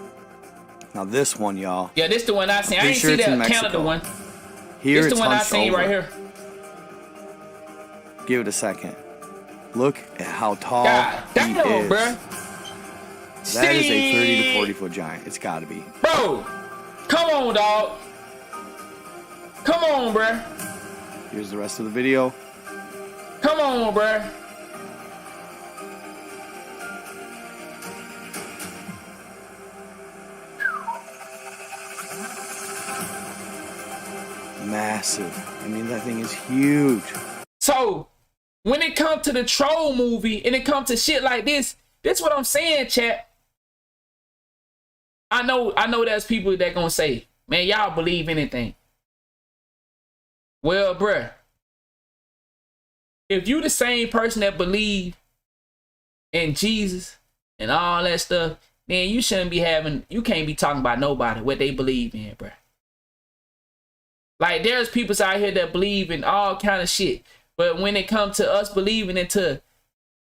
Now this one, y'all. Yeah, this the one I seen. I ain't see that Canada one. Here this it's the one I hunched seen over. right here. Give it a second. Look at how tall damn, he is. Bruh. That is a 30 to 40 foot giant. It's got to be. Bro, come on, dog. Come on, bruh. Here's the rest of the video. Come on, bruh. Massive. I mean, that thing is huge. So, when it comes to the troll movie and it comes to shit like this what I'm saying, chat. I know there's people that gonna say, man, y'all believe anything. Well, bruh, if you the same person that believe in Jesus and all that stuff, then you can't be talking about nobody, what they believe in, bruh. Like, there's people out here that believe in all kind of shit. But when it comes to us believing into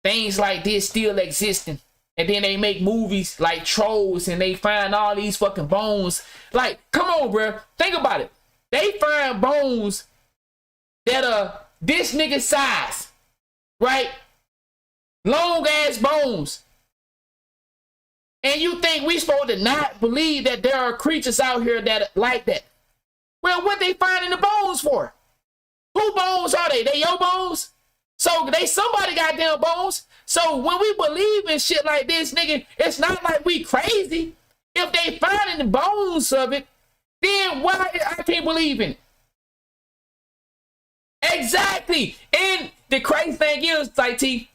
things like this still existing, and then they make movies like Trolls and they find all these fucking bones. Like, come on, bro. Think about it. They find bones that are this nigga size, right? Long ass bones. And you think we supposed to not believe that there are creatures out here that like that? Well, what they finding the bones for? Who bones are they? They your bones? So they somebody goddamn bones. So when we believe in shit like this, nigga, it's not like we crazy. If they finding the bones of it, then why I can't believe in it? Exactly. And the crazy thing is, like T,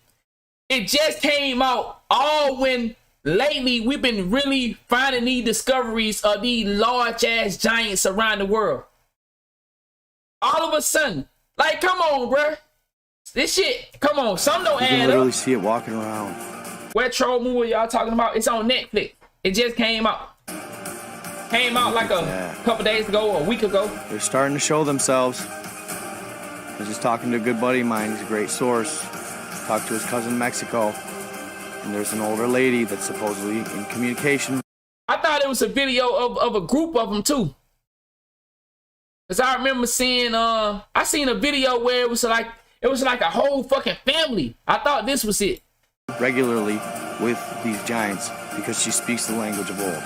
it just came out all when lately we've been really finding these discoveries of these large ass giants around the world. All of a sudden, like, come on, bruh. This shit, come on, some don't add up. You can literally see it walking around. What troll movie y'all talking about? It's on Netflix. It just came out. Came out like a couple days ago or a week ago. They're starting to show themselves. I was just talking to a good buddy of mine. He's a great source. Talked to his cousin in Mexico. And there's an older lady that's supposedly in communication. I thought it was a video of a group of them too. Cause I remember seeing I seen a video where it was like a whole fucking family. I thought this was it. Regularly with these giants because she speaks the language of old.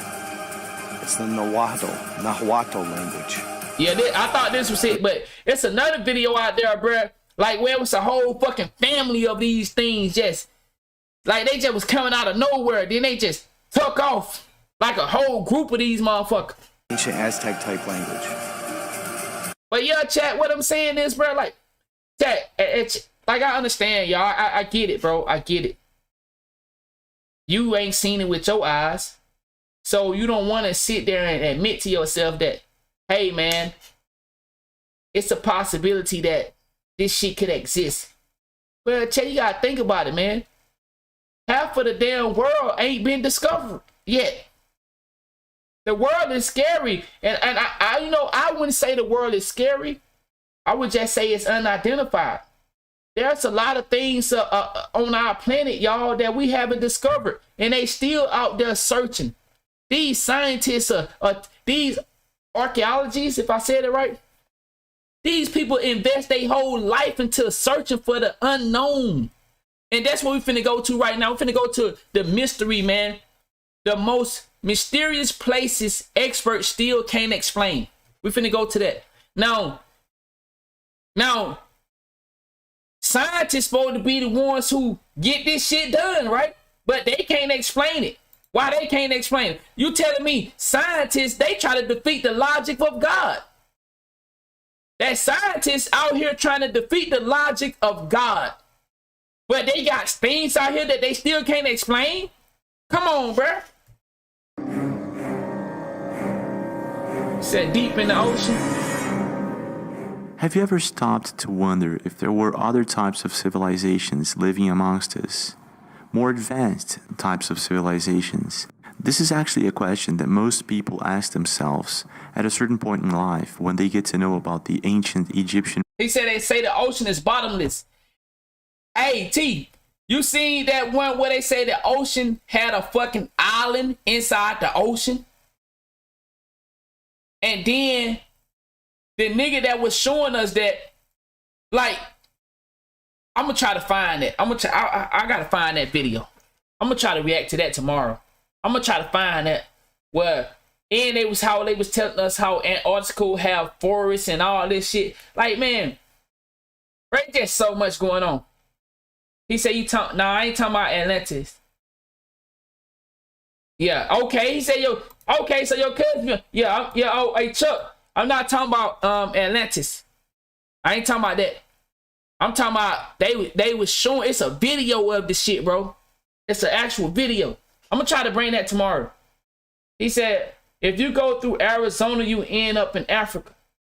It's the Nahuatl language. Yeah, I thought this was it, but it's another video out there, bruh. Like where it was a whole fucking family of these things just, like they just was coming out of nowhere. Then they just took off like a whole group of these motherfuckers. Ancient Aztec type language. But yeah, chat, what I'm saying is, bro, like, chat, it's like I understand, y'all. I get it, bro. I get it. You ain't seen it with your eyes. So you don't want to sit there and admit to yourself that, hey, man, it's a possibility that this shit could exist. Well, chat, you got to think about it, man. Half of the damn world ain't been discovered yet. The world is scary, and I you know, I wouldn't say the world is scary. I would just say it's unidentified. There's a lot of things on our planet, y'all, that we haven't discovered, and they still out there searching. These scientists, these archaeologists, if I said it right, these people invest their whole life into searching for the unknown, and that's what we finna go to right now. We finna go to the mystery, man. The most mysterious places experts still can't explain. We finna go to that. Now, scientists supposed to be the ones who get this shit done, right? But they can't explain it. Why they can't explain it? You telling me scientists, they try to defeat the logic of God. That scientists out here trying to defeat the logic of God. But they got things out here that they still can't explain? Come on, bruh. Set deep in the ocean. Have you ever stopped to wonder if there were other types of civilizations living amongst us? More advanced types of civilizations? This is actually a question that most people ask themselves at a certain point in life when they get to know about the ancient Egyptian. He said they say the ocean is bottomless. Hey, T, you seen that one where they say the ocean had a fucking island inside the ocean? And then the nigga that was showing us that, like, I'm gonna try to find it. I gotta find that video. I'm gonna try to react to that tomorrow. I'm gonna try to find that where, and it was how they was telling us how Antarctica have forests and all this shit. Like, man, Right, there's so much going on. He said you talk. Nah, I ain't talking about Atlantis. Yeah, okay. He said yo. Okay, so your cousin. Yeah, yeah. Oh, hey Chuck, I'm not talking about Atlantis. I ain't talking about that. I'm talking about they was showing. It's a video of the shit, bro. It's an actual video. I'm gonna try to bring that tomorrow. He said if you go through Arizona, you end up in Africa.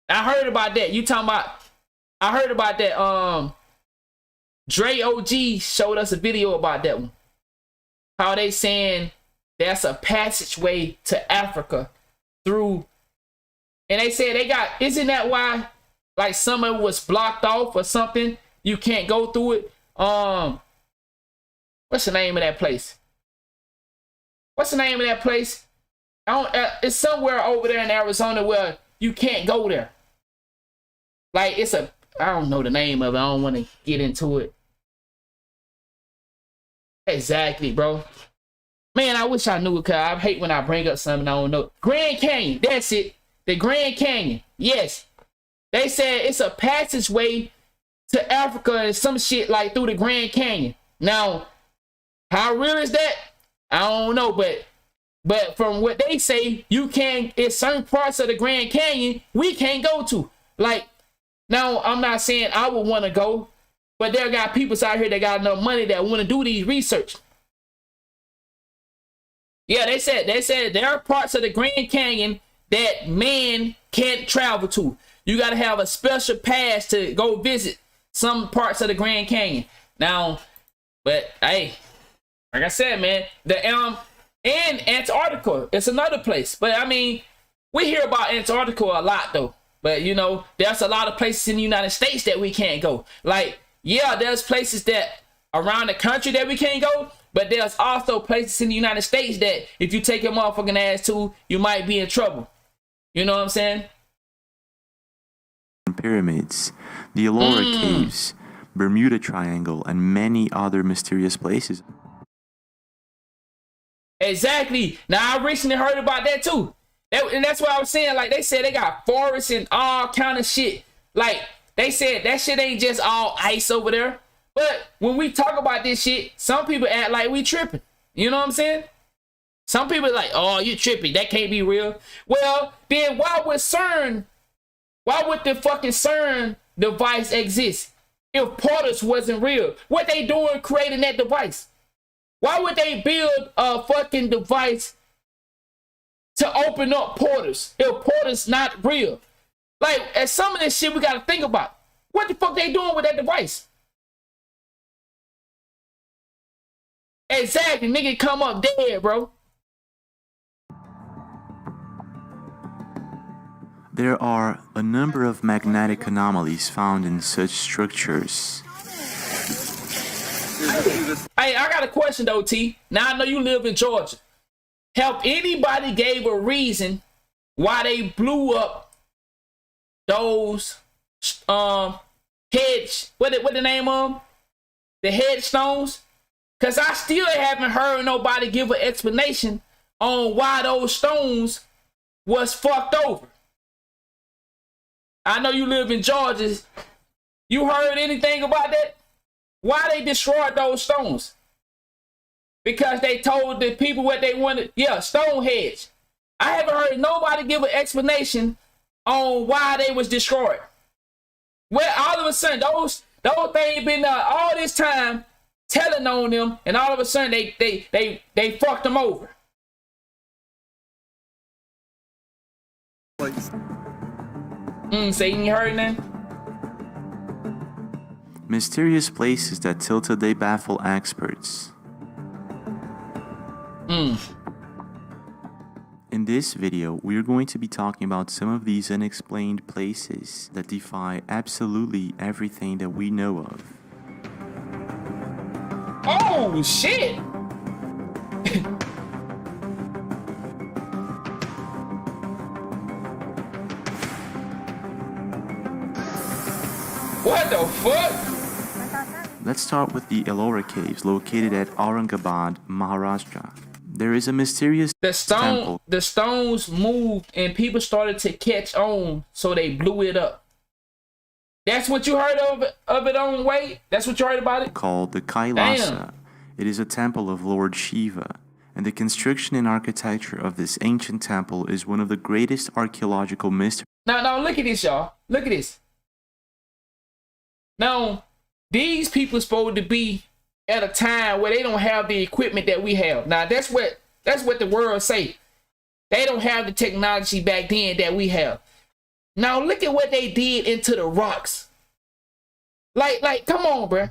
I heard about that. You talking about? I heard about that. Dre OG showed us a video about that one. How they saying that's a passageway to Africa through, and they said they got. Isn't that why? Like some of it was blocked off or something. You can't go through it. What's the name of that place? What's the name of that place? I don't. It's somewhere over there in Arizona where you can't go there. Like it's a. I don't know the name of it. I don't want to get into it. Exactly, bro. Man, I wish I knew it, cause I hate when I bring up something I don't know. Grand Canyon, that's it. The Grand Canyon. Yes. They said it's a passageway to Africa and some shit like through the Grand Canyon. Now, how real is that? I don't know, but from what they say, you can. It's certain parts of the Grand Canyon we can't go to. Like, now I'm not saying I would want to go, but there got people out here that got enough money that want to do these research. Yeah, they said there are parts of the Grand Canyon that man can't travel to. You got to have a special pass to go visit some parts of the Grand Canyon. Now, but hey, like I said, man, the and Antarctica, it's another place. But I mean, we hear about Antarctica a lot though. But you know, there's a lot of places in the United States that we can't go. Like, yeah, there's places that around the country that we can't go, but there's also places in the United States that if you take your motherfucking ass to, you might be in trouble. You know what I'm saying? Pyramids, the Ellora Caves, Bermuda Triangle, and many other mysterious places. Exactly. Now, I recently heard about that too. And that's what I was saying. Like, they said they got forests and all kind of shit. Like, they said that shit ain't just all ice over there. But when we talk about this shit, some people act like we tripping. You know what I'm saying? Some people are like, oh, you tripping. That can't be real. Well, then why would the fucking CERN device exist if portals wasn't real? What they doing creating that device? Why would they build a fucking device to open up portals if portals not real? Like, as some of this shit we gotta think about. What the fuck they doing with that device? Exactly, nigga come up dead, bro. There are a number of magnetic anomalies found in such structures. Hey, I got a question though, T. Now I know you live in Georgia. Have anybody gave a reason why they blew up those hedge? What the name of them? The headstones? Cause I still haven't heard nobody give an explanation on why those stones was fucked over. I know you live in Georgia. You heard anything about that? Why they destroyed those stones? Because they told the people what they wanted. Yeah, Stonehenge. I haven't heard nobody give an explanation on why they was destroyed. Well, all of a sudden, those things been all this time telling on them, and all of a sudden they fucked them over. So you ain't heard nothing? Mysterious places that till today baffle experts. In this video, we're going to be talking about some of these unexplained places that defy absolutely everything that we know of. Oh, shit! What the fuck? Let's start with the Ellora Caves located at Aurangabad, Maharashtra. There is a mysterious temple. The stones moved and people started to catch on, so they blew it up. That's what you heard of it on Wade? That's what you heard about it? Called the Kailasa. Damn. It is a temple of Lord Shiva, and the construction and architecture of this ancient temple is one of the greatest archaeological mysteries. Now look at this, y'all. Look at this. Now, these people supposed to be at a time where they don't have the equipment that we have. Now, that's what the world say. They don't have the technology back then that we have. Now, look at what they did into the rocks. Like, come on, bruh.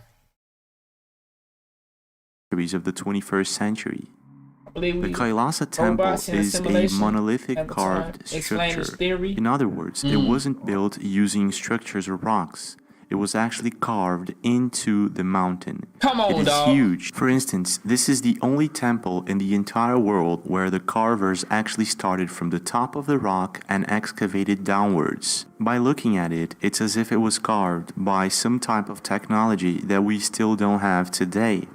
Of the 21st century. The Kailasa temple is a monolithic carved structure. In other words, it wasn't built using structures or rocks. It was actually carved into the mountain. Come on, it is dog. huge. For instance, this is the only temple in the entire world where the carvers actually started from the top of the rock and excavated downwards. By looking at it, it's as if it was carved by some type of technology that we still don't have today.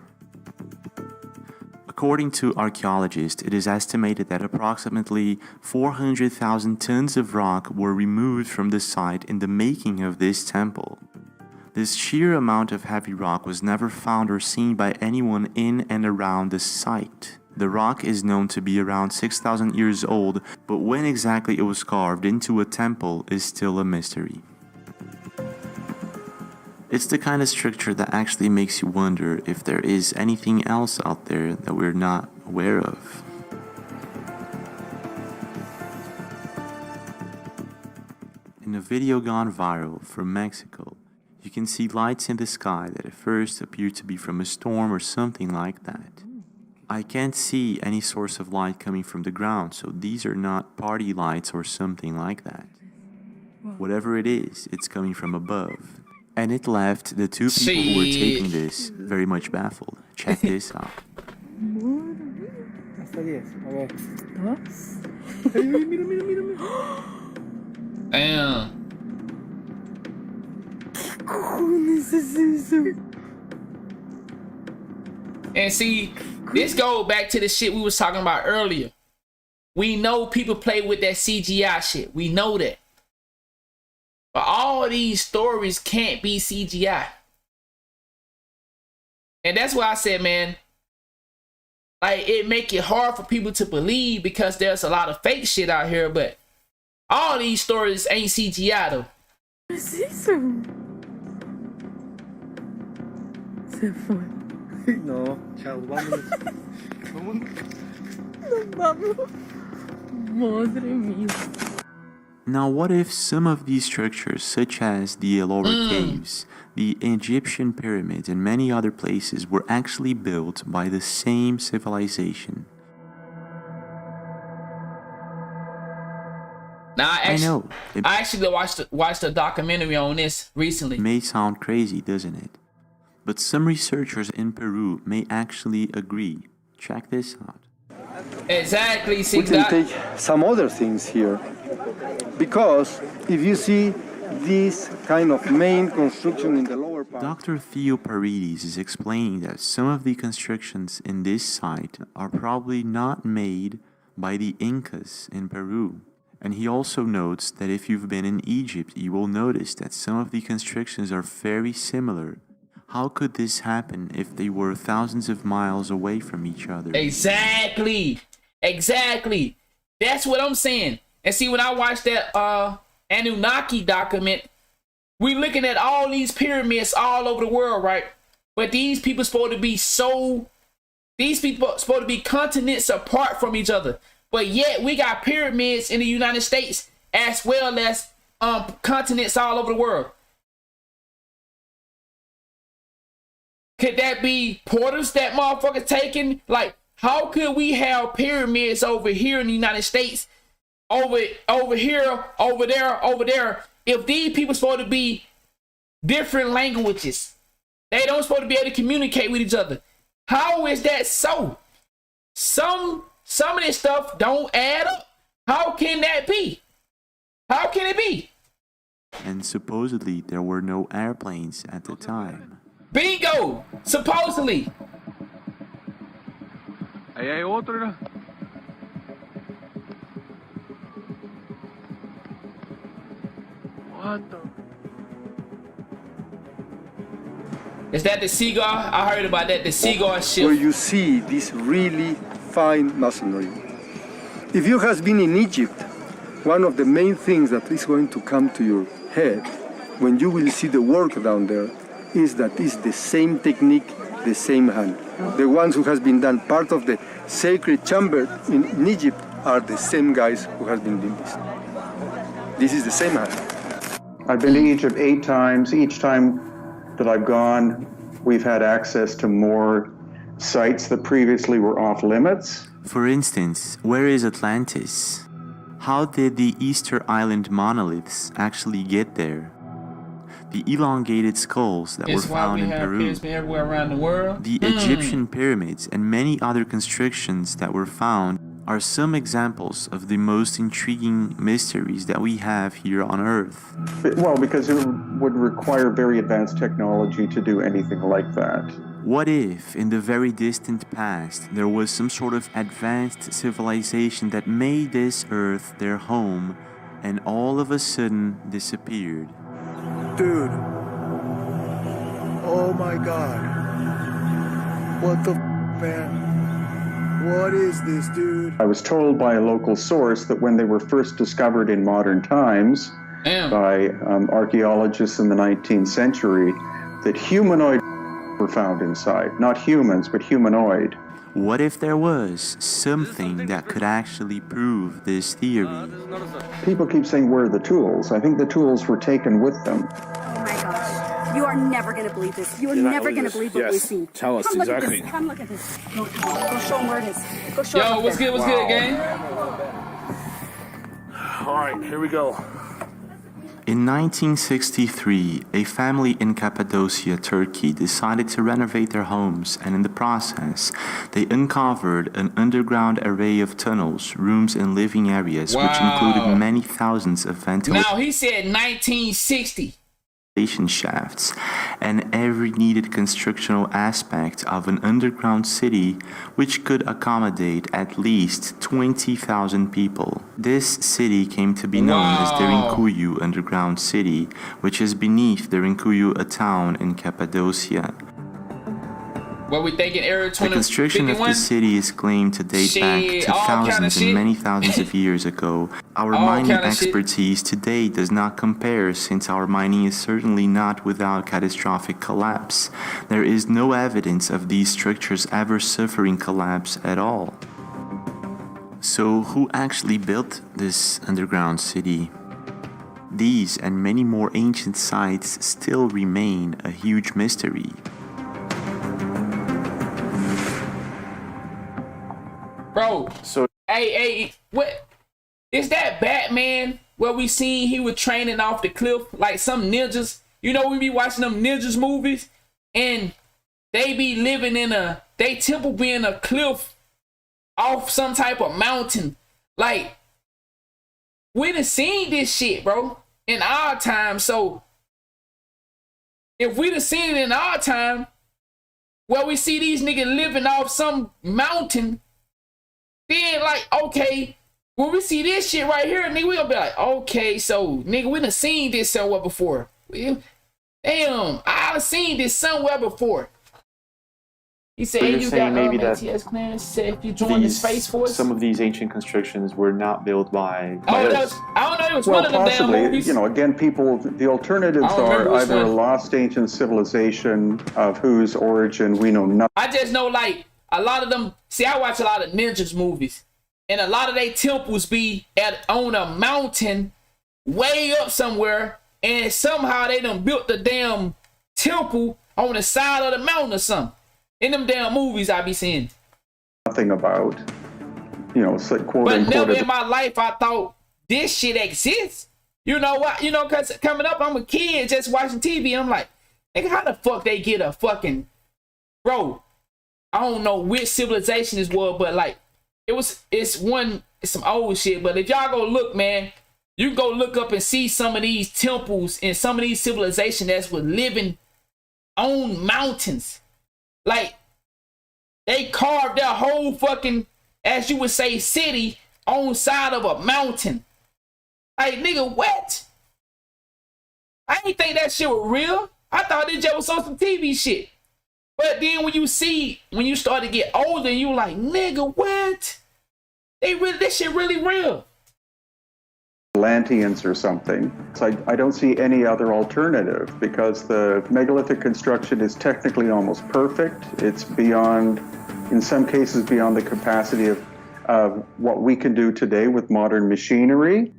According to archaeologists, it is estimated that approximately 400,000 tons of rock were removed from the site in the making of this temple. This sheer amount of heavy rock was never found or seen by anyone in and around the site. The rock is known to be around 6,000 years old, but when exactly it was carved into a temple is still a mystery. It's the kind of structure that actually makes you wonder if there is anything else out there that we're not aware of. In a video gone viral from Mexico, you can see lights in the sky that at first appear to be from a storm or something like that. I can't see any source of light coming from the ground, so these are not party lights or something like that. Whatever it is, it's coming from above. And it left the two people who were taking this very much baffled. Check this out. Damn. And see, this goes back to the shit we was talking about earlier. We know people play with that CGI shit. We know that. But all these stories can't be CGI. And that's why I said, man, like, it make it hard for people to believe because there's a lot of fake shit out here, but all these stories ain't CGI though. No, child, Now, what if some of these structures, such as the Ellora Caves, the Egyptian pyramids, and many other places, were actually built by the same civilization? Now, I know. I actually watched a documentary on this recently. It may sound crazy, doesn't it? But some researchers in Peru may actually agree. Check this out. Exactly. We can take some other things here. Because if you see this kind of main construction in the lower part... Dr. Theo Paredes is explaining that some of the constructions in this site are probably not made by the Incas in Peru. And he also notes that if you've been in Egypt, you will notice that some of the constructions are very similar. How could this happen if they were thousands of miles away from each other? Exactly. That's what I'm saying. And see, when I watched that Anunnaki document, we looking at all these pyramids all over the world, right? But these people supposed to be continents apart from each other. But yet we got pyramids in the United States as well as continents all over the world. Could that be portals that motherfuckers taking? Like, how could we have pyramids over here in the United States, over here, over there, if these people supposed to be different languages? They don't supposed to be able to communicate with each other. How is that so? Some of this stuff don't add up. How can that be? How can it be? And supposedly there were no airplanes at the time. Bingo! Supposedly. Ahí hay otro, ¿no? What the? Is that the Seagull? I heard about that, the Seagull ship. Where you see this really fine masonry. If you have been in Egypt, one of the main things that is going to come to your head when you will see the work down there is that it's the same technique, the same hand. The ones who has been done part of the sacred chamber in Egypt are the same guys who has been doing this. This is the same hand. I've been to Egypt 8 times. Each time that I've gone, we've had access to more sites that previously were off limits. For instance, where is Atlantis? How did the Easter Island monoliths actually get there? The elongated skulls that were found in Peru, everywhere around the world. the Egyptian pyramids, and many other constructions that were found are some examples of the most intriguing mysteries that we have here on Earth. Well, because it would require very advanced technology to do anything like that. What if, in the very distant past, there was some sort of advanced civilization that made this Earth their home and all of a sudden disappeared? Dude. Oh my God. What the man? What is this, dude? I was told by a local source that when they were first discovered in modern times by archaeologists in the 19th century, that humanoid were found inside. Not humans, but humanoid. What if there was something that could actually prove this theory? People keep saying, where are the tools? I think the tools were taken with them. Oh my gosh. You are never going to believe this. You are never going to believe what we see. Tell us Come exactly. Look at this. Come look at this. Go show them where it is. Go show Yo, them. what's good? What's good, gang? All right, here we go. In 1963, a family in Cappadocia, Turkey, decided to renovate their homes, and in the process, they uncovered an underground array of tunnels, rooms, and living areas, which included many thousands of ventilation. Now, he said 1960. Shafts, and every needed constructional aspect of an underground city which could accommodate at least 20,000 people. This city came to be known as the Rinkuyu Underground City, which is beneath the Rinkuyu, a town in Cappadocia. What we thinking, Area 2051? The construction of the city is claimed to date back to thousands and many thousands of years ago. Our mining expertise today does not compare, since our mining is certainly not without catastrophic collapse. There is no evidence of these structures ever suffering collapse at all. So who actually built this underground city? These and many more ancient sites still remain a huge mystery. Bro, hey, what is that Batman where we seen he was training off the cliff like some ninjas? You know, we be watching them ninjas movies and they be living in they temple be in a cliff off some type of mountain. Like, we done seen this shit, bro, in our time. So if we done seen it in our time, where we see these niggas living off some mountain, then, like, okay, when we see this shit right here, nigga, we gonna be like, okay, so, nigga, we done seen this somewhere before. Damn, I done seen this somewhere before. He said, hey, you got maybe ATS clearance. Said if you join the Space Force. Some of these ancient constructions were not built by us. I don't know, it was one of them damn movies. You know, again, people, the alternatives are either a lost ancient civilization of whose origin we know nothing. I just know, like, a lot of them, see, I watch a lot of ninjas movies, and a lot of their temples be on a mountain way up somewhere, and somehow they done built the damn temple on the side of the mountain or something. In them damn movies I be seeing. Nothing about, you know, quote but unquote. Never in my life I thought this shit exists. You know what? You know, because coming up, I'm a kid just watching TV, and I'm like, nigga, how the fuck they get a fucking, bro, I don't know which civilization this was, but like, it's some old shit. But if y'all go look, man, you go look up and see some of these temples and some of these civilizations that was living on mountains. Like, they carved their whole fucking, as you would say, city on side of a mountain. Like, nigga, what? I ain't think that shit was real. I thought this just was on some TV shit. But then when you start to get older, you like, nigga, what? This shit really real. Atlanteans or something. So I don't see any other alternative because the megalithic construction is technically almost perfect. It's beyond, in some cases, beyond the capacity of what we can do today with modern machinery.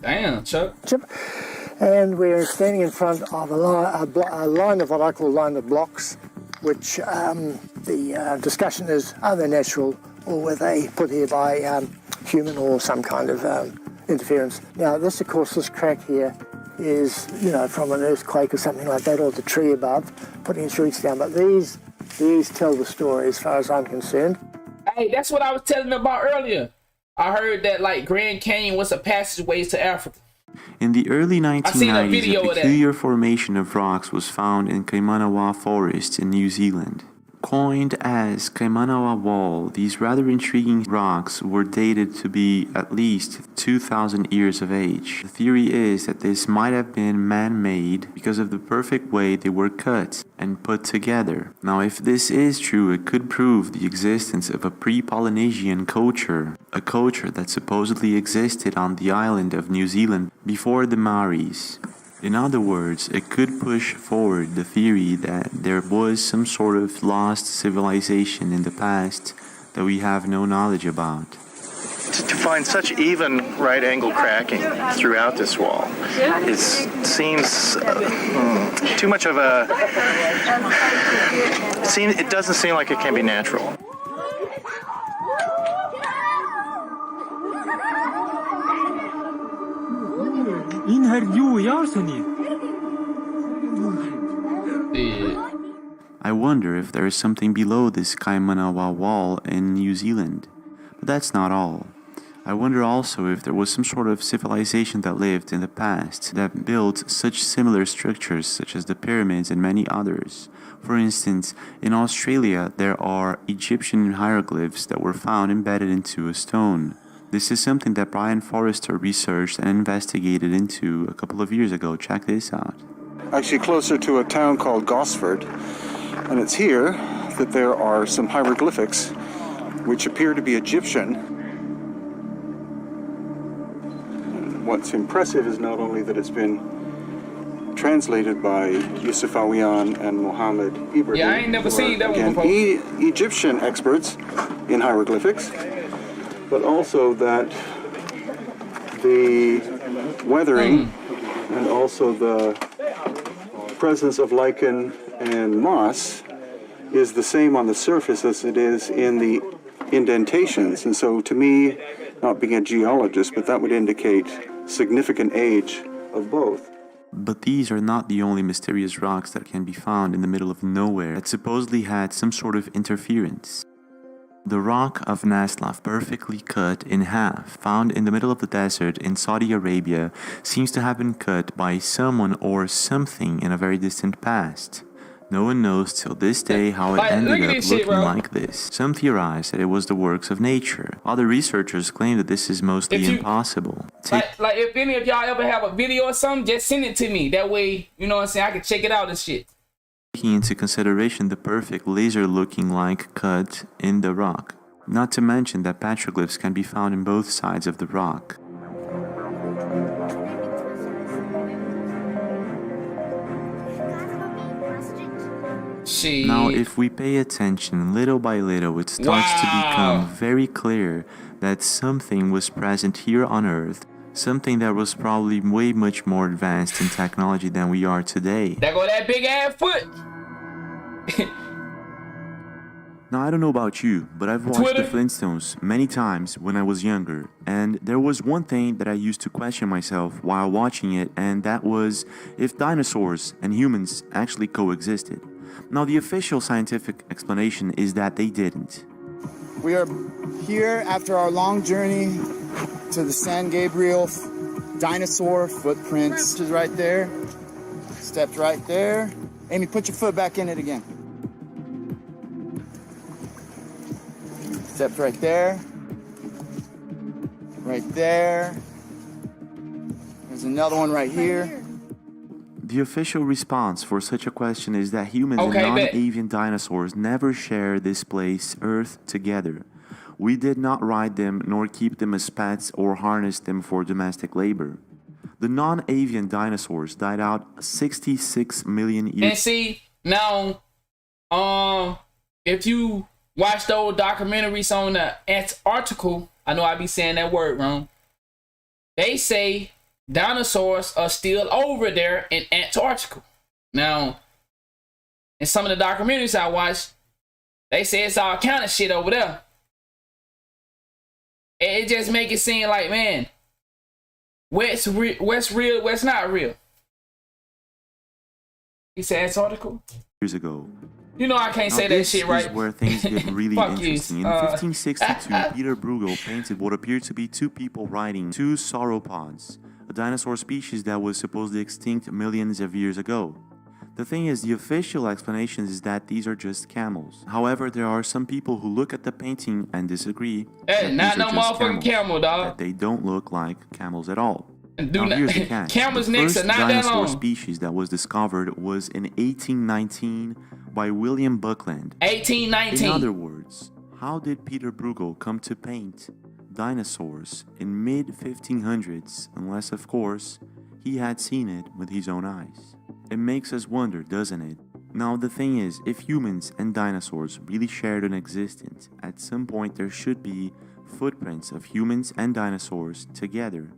Damn, Chuck. And we're standing in front of a line of what I call a line of blocks, which the discussion is, are they natural or were they put here by human or some kind of interference? Now, this, of course, this crack here is, you know, from an earthquake or something like that, or the tree above, putting its roots down. But these tell the story as far as I'm concerned. Hey, that's what I was telling about earlier. I heard that, like, Grand Canyon was a passageway to Africa. In the early 1990s, a peculiar of formation of rocks was found in Kaimanawa Forest in New Zealand. Coined as Kaimanawa Wall, these rather intriguing rocks were dated to be at least 2,000 years of age. The theory is that this might have been man-made because of the perfect way they were cut and put together. Now, if this is true, it could prove the existence of a pre-Polynesian culture, a culture that supposedly existed on the island of New Zealand before the Maoris. In other words, it could push forward the theory that there was some sort of lost civilization in the past that we have no knowledge about. To find such even right-angle cracking throughout this wall, it seems too much of a... It doesn't seem like it can be natural. I wonder if there is something below this Kaimanawa Wall in New Zealand. But that's not all. I wonder also if there was some sort of civilization that lived in the past that built such similar structures such as the pyramids and many others. For instance, in Australia there are Egyptian hieroglyphs that were found embedded into a stone. This is something that Brian Forrester researched and investigated into a couple of years ago. Check this out. Actually closer to a town called Gosford, and it's here that there are some hieroglyphics which appear to be Egyptian. And what's impressive is not only that it's been translated by Yusuf Awiyan and Mohammed Ibrahim. Yeah, I ain't never seen that one before. Egyptian experts in hieroglyphics, but also that the weathering and also the presence of lichen and moss is the same on the surface as it is in the indentations. And so to me, not being a geologist, but that would indicate significant age of both. But these are not the only mysterious rocks that can be found in the middle of nowhere that supposedly had some sort of interference. The rock of Naslav, perfectly cut in half, found in the middle of the desert in Saudi Arabia, seems to have been cut by someone or something in a very distant past. No one knows till this day how it ended up looking like this. Some theorize that it was the works of nature. Other researchers claim that this is mostly impossible. Like if any of y'all ever have a video or something, just send it to me. That way, you know what I'm saying, I can check it out and shit. Taking into consideration the perfect laser-looking like cut in the rock. Not to mention that petroglyphs can be found in both sides of the rock. Now, if we pay attention little by little, it starts to become very clear that something was present here on Earth, something that was probably way much more advanced in technology than we are today. There go that big ass foot! Now, I don't know about you, but I've watched the Flintstones many times when I was younger, and there was one thing that I used to question myself while watching it, and that was if dinosaurs and humans actually coexisted. Now, the official scientific explanation is that they didn't. We are here after our long journey to the San Gabriel dinosaur footprints. Is right there. Stepped right there. Amy, put your foot back in it again. Stepped right there. Right there. There's another one right here. The official response for such a question is that humans and non-avian dinosaurs never share this place, Earth, together. We did not ride them nor keep them as pets or harness them for domestic labor. The non-avian dinosaurs died out 66 million years. And see, now, if you watch the old documentaries on the Antarctica, I know I be saying that word wrong. They say dinosaurs are still over there in Antarctica. Now, in some of the documentaries I watched, they say it's all kind of shit over there. It just make it seem like, man, what's real, what's not real. He said Antarctica? Years ago. You know I can't say that shit right. This is where things get really interesting. In 1562, Peter Bruegel painted what appeared to be two people riding two sauropods, a dinosaur species that was supposedly extinct millions of years ago. The thing is, the official explanation is that these are just camels. However, there are some people who look at the painting and disagree. Hey, not no motherfucking camel, dog. That they don't look like camels at all. Now, here's the catch. Camels' necks are not that long. The first dinosaur species that was discovered was in 1819 by William Buckland. 1819. In other words, how did Peter Bruegel come to paint dinosaurs in mid-1500s, unless, of course, he had seen it with his own eyes? It makes us wonder, doesn't it? Now, the thing is, if humans and dinosaurs really shared an existence, at some point there should be footprints of humans and dinosaurs together.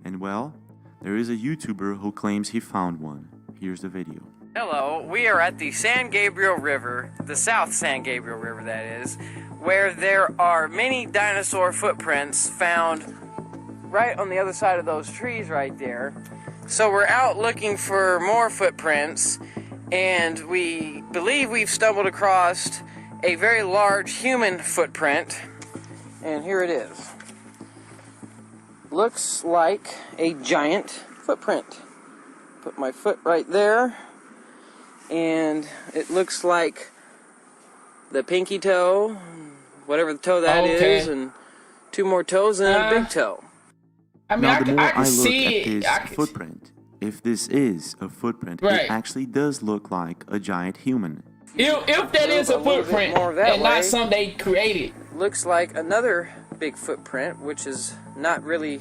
And well, there is a YouTuber who claims he found one. Here's the video. Hello, we are at the San Gabriel River, the South San Gabriel River that is, where there are many dinosaur footprints found right on the other side of those trees right there. So we're out looking for more footprints, and we believe we've stumbled across a very large human footprint, and here it is. Looks like a giant footprint. Put my foot right there, and it looks like the pinky toe, whatever the toe that is, and two more toes and a big toe. I mean, now, the more I look see at this footprint, if this is a footprint, it actually does look like a giant human. If that is a footprint and not something they created. Looks like another big footprint, which is not really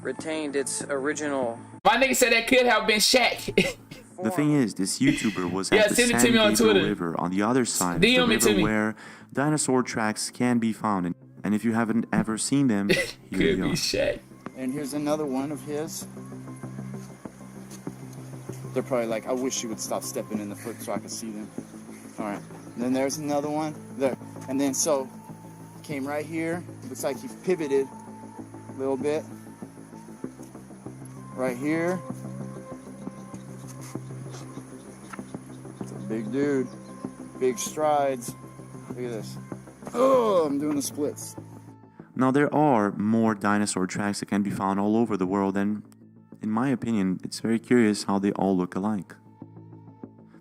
retained its original. My nigga said that could have been Shaq. The thing is, this YouTuber was at the San Gabriel River on the other side of the river where dinosaur tracks can be found. And if you haven't ever seen them, here you go. Shaq. And here's another one of his. They're probably like, I wish you would stop stepping in the foot so I could see them. All right. And then there's another one there. And then so came right here. Looks like he pivoted a little bit. Right here. It's a big dude. Big strides. Look at this. Oh, I'm doing the splits. Now, there are more dinosaur tracks that can be found all over the world, and in my opinion, it's very curious how they all look alike.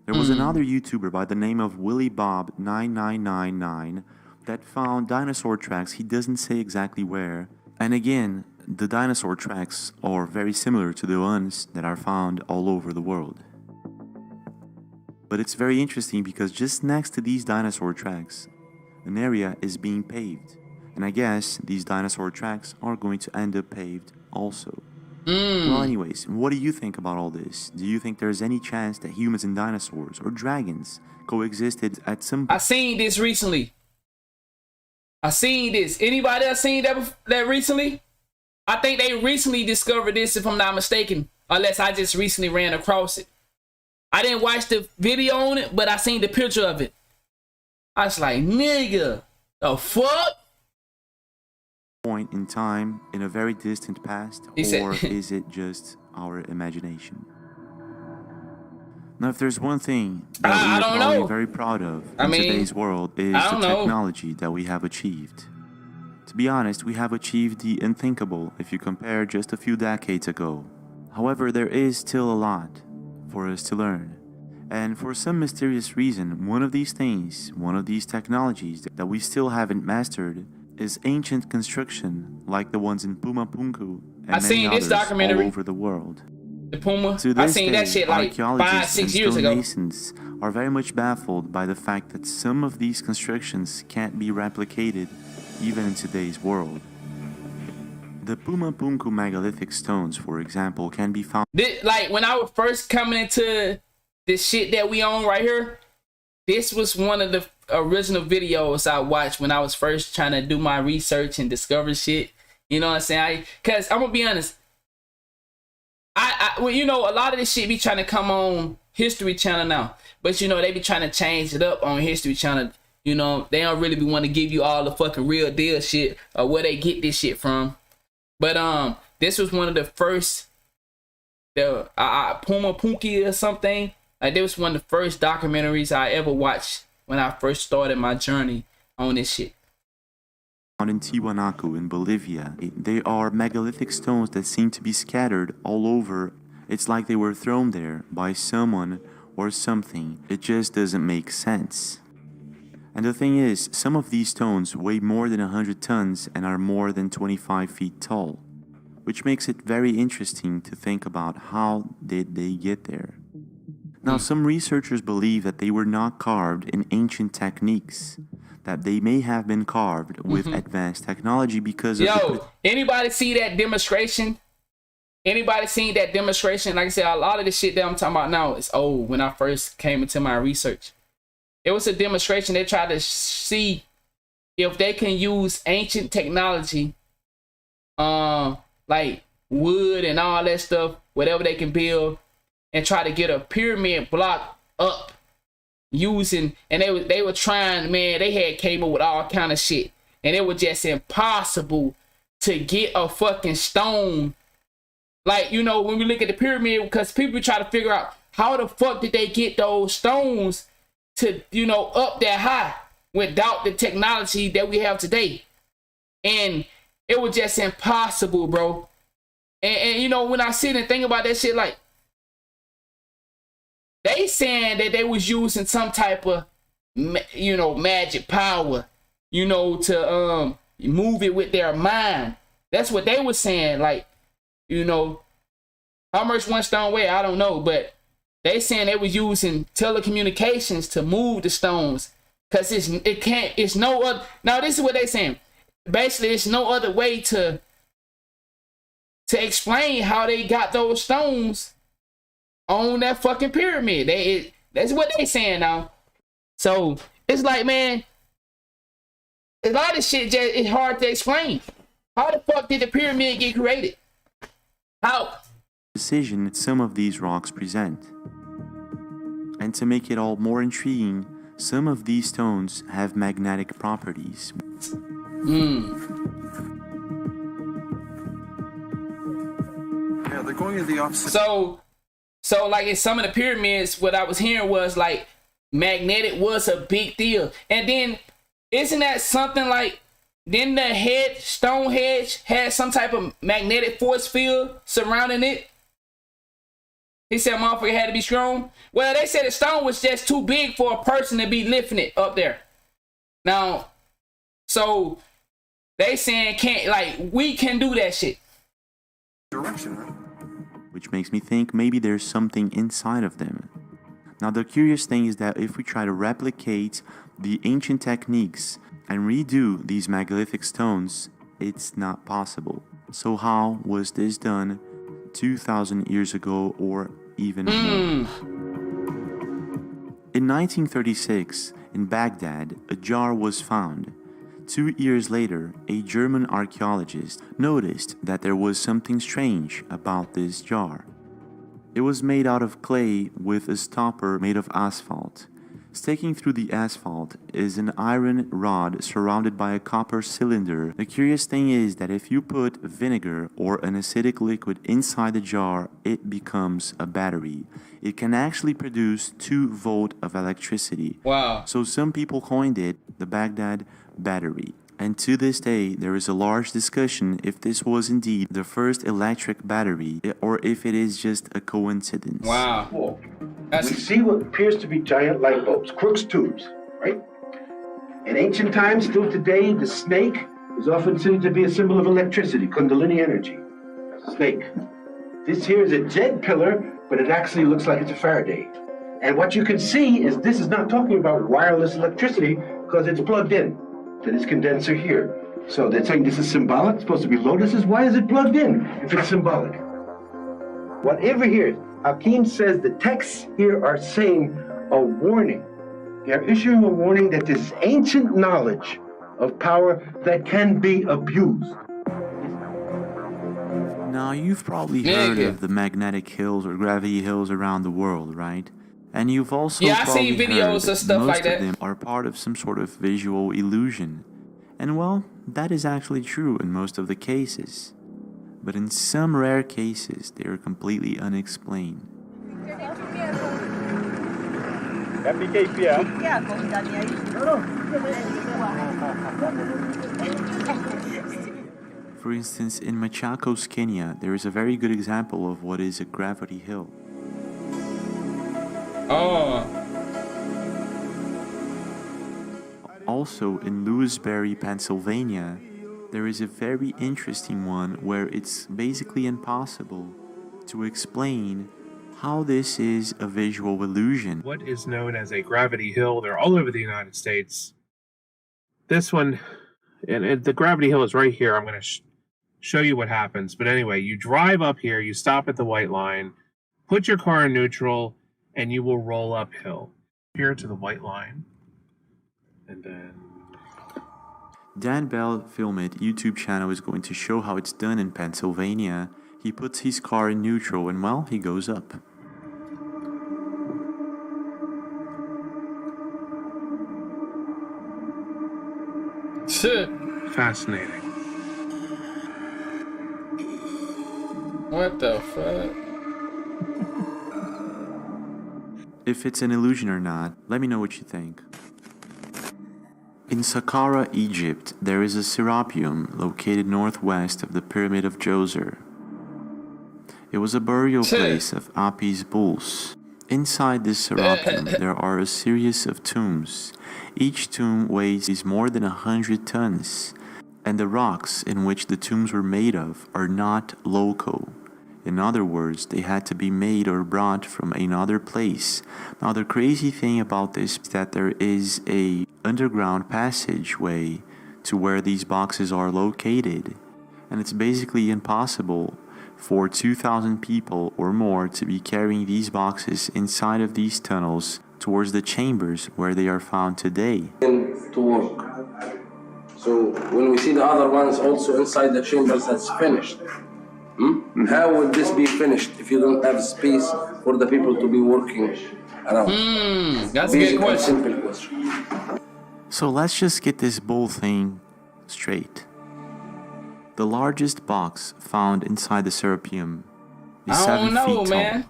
There was another YouTuber by the name of WillyBob9999 that found dinosaur tracks. He doesn't say exactly where. And again, the dinosaur tracks are very similar to the ones that are found all over the world. But it's very interesting because just next to these dinosaur tracks, an area is being paved. And I guess these dinosaur tracks are going to end up paved also. Well, anyways, what do you think about all this? Do you think there's any chance that humans and dinosaurs or dragons coexisted at some point? I seen this recently. I seen this. Anybody else seen that recently? I think they recently discovered this, if I'm not mistaken. Unless I just recently ran across it. I didn't watch the video on it, but I seen the picture of it. I was like, nigga, the fuck? Point in time in a very distant past, or is it just our imagination? Now, if there's one thing that we are very proud of in today's world is the technology that we have achieved. To be honest, we have achieved the unthinkable if you compare just a few decades ago. However, there is still a lot for us to learn. And for some mysterious reason, one of these things, one of these technologies that we still haven't mastered, is ancient construction like the ones in Pumapunku and many others all over the world. The Puma. To I this seen day, that shit like 5-6 and years ago. stonemasons are very much baffled by the fact that some of these constructions can't be replicated even in today's world. The Pumapunku megalithic stones, for example, can be found. Like when I was first coming into this shit that we own right here, this was one of the original videos I watched when I was first trying to do my research and discover shit. You know what I'm saying? Cause I'm gonna be honest. Well, you know, a lot of this shit be trying to come on History Channel now, but you know they be trying to change it up on History Channel. You know, they don't really want to give you all the fucking real deal shit or where they get this shit from. But this was one of the first, the Pumapunku or something. Like, this was one of the first documentaries I ever watched when I first started my journey on this shit. In Tiwanaku in Bolivia, they are megalithic stones that seem to be scattered all over. It's like they were thrown there by someone or something. It just doesn't make sense. And the thing is, some of these stones weigh more than 100 tons and are more than 25 feet tall, which makes it very interesting to think about how did they get there. Now, some researchers believe that they were not carved in ancient techniques, that they may have been carved with advanced technology because of anybody see that demonstration? Anybody seen that demonstration? Like I said, a lot of the shit that I'm talking about now is old. When I first came into my research, it was a demonstration. They tried to see if they can use ancient technology, like wood and all that stuff, whatever they can build, and try to get a pyramid block up using, and they were trying, man, they had came up with all kind of shit, and it was just impossible to get a fucking stone. Like, you know, when we look at the pyramid, because people try to figure out how the fuck did they get those stones to, you know, up that high without the technology that we have today. And it was just impossible, bro. And you know, when I sit and think about that shit, like, they saying that they was using some type of, you know, magic power, you know, to move it with their mind. That's what they were saying. Like, you know, how much one stone weigh, I don't know, but they saying they was using telecommunications to move the stones, cause it's no other. Now this is what they saying. Basically, it's no other way to explain how they got those stones on that fucking pyramid. That's what they saying now. So it's like, man, a lot of shit just it's hard to explain. How the fuck did the pyramid get created? How? Precision that some of these rocks present. And to make it all more intriguing, some of these stones have magnetic properties. Yeah, they're going in the opposite. So like in some of the pyramids, what I was hearing was like magnetic was a big deal. And then isn't that something like, then the Stonehenge had some type of magnetic force field surrounding it? He said motherfucker had to be strong. Well, they said the stone was just too big for a person to be lifting it up there. Now, so they saying we can do that shit. Direction, right? Which makes me think maybe there's something inside of them. Now, the curious thing is that if we try to replicate the ancient techniques and redo these megalithic stones, it's not possible. So how was this done 2,000 years ago or even more? In 1936, in Baghdad, a jar was found. 2 years later, a German archaeologist noticed that there was something strange about this jar. It was made out of clay with a stopper made of asphalt. Sticking through the asphalt is an iron rod surrounded by a copper cylinder. The curious thing is that if you put vinegar or an acidic liquid inside the jar, it becomes a battery. It can actually produce 2 volts of electricity. Wow. So some people coined it the Baghdad battery. And to this day, there is a large discussion if this was indeed the first electric battery or if it is just a coincidence. Wow. We see what appears to be giant light bulbs, Crookes tubes, right? In ancient times, still today, the snake is often seen to be a symbol of electricity, Kundalini energy. Snake. This here is a jade pillar, but it actually looks like it's a Faraday. And what you can see is this is not talking about wireless electricity because it's plugged in to this condenser here. So they're saying this is symbolic, it's supposed to be lotuses. Why is it plugged in if it's symbolic? Whatever here, Hakim says the texts here are saying a warning. They are issuing a warning that this is ancient knowledge of power that can be abused. Now, you've probably heard of the magnetic hills or gravity hills around the world, right? And you've also I've seen videos of stuff like that. Most of them are part of some sort of visual illusion. And well, that is actually true in most of the cases. But in some rare cases, they are completely unexplained. For instance, in Machakos, Kenya, there is a very good example of what is a gravity hill. Also, in Lewisberry, Pennsylvania, there is a very interesting one where it's basically impossible to explain how this is a visual illusion. What is known as a gravity hill, they're all over the United States. This one, and the gravity hill is right here. I'm going to show you what happens. But anyway, you drive up here, you stop at the white line, put your car in neutral, and you will roll uphill. Here to the white line. And then Dan Bell Film It YouTube channel is going to show how it's done in Pennsylvania. He puts his car in neutral and, well, he goes up. Fascinating. What the fuck? If it's an illusion or not, let me know what you think. In Saqqara, Egypt, there is a serapeum located northwest of the Pyramid of Djoser. It was a burial place of Apis bulls. Inside this serapeum, there are a series of tombs. Each tomb weighs more than 100 tons, and the rocks in which the tombs were made of are not local. In other words, they had to be made or brought from another place. Now, the crazy thing about this is that there is a underground passageway to where these boxes are located, and it's basically impossible for 2,000 people or more to be carrying these boxes inside of these tunnels towards the chambers where they are found today. To work. So when we see the other ones also inside the chambers, that's finished. How would this be finished if you don't have space for the people to be working around? That's a good question. Simple question. So let's just get this bull thing straight. The largest box found inside the serapeum is 7 feet tall. Man.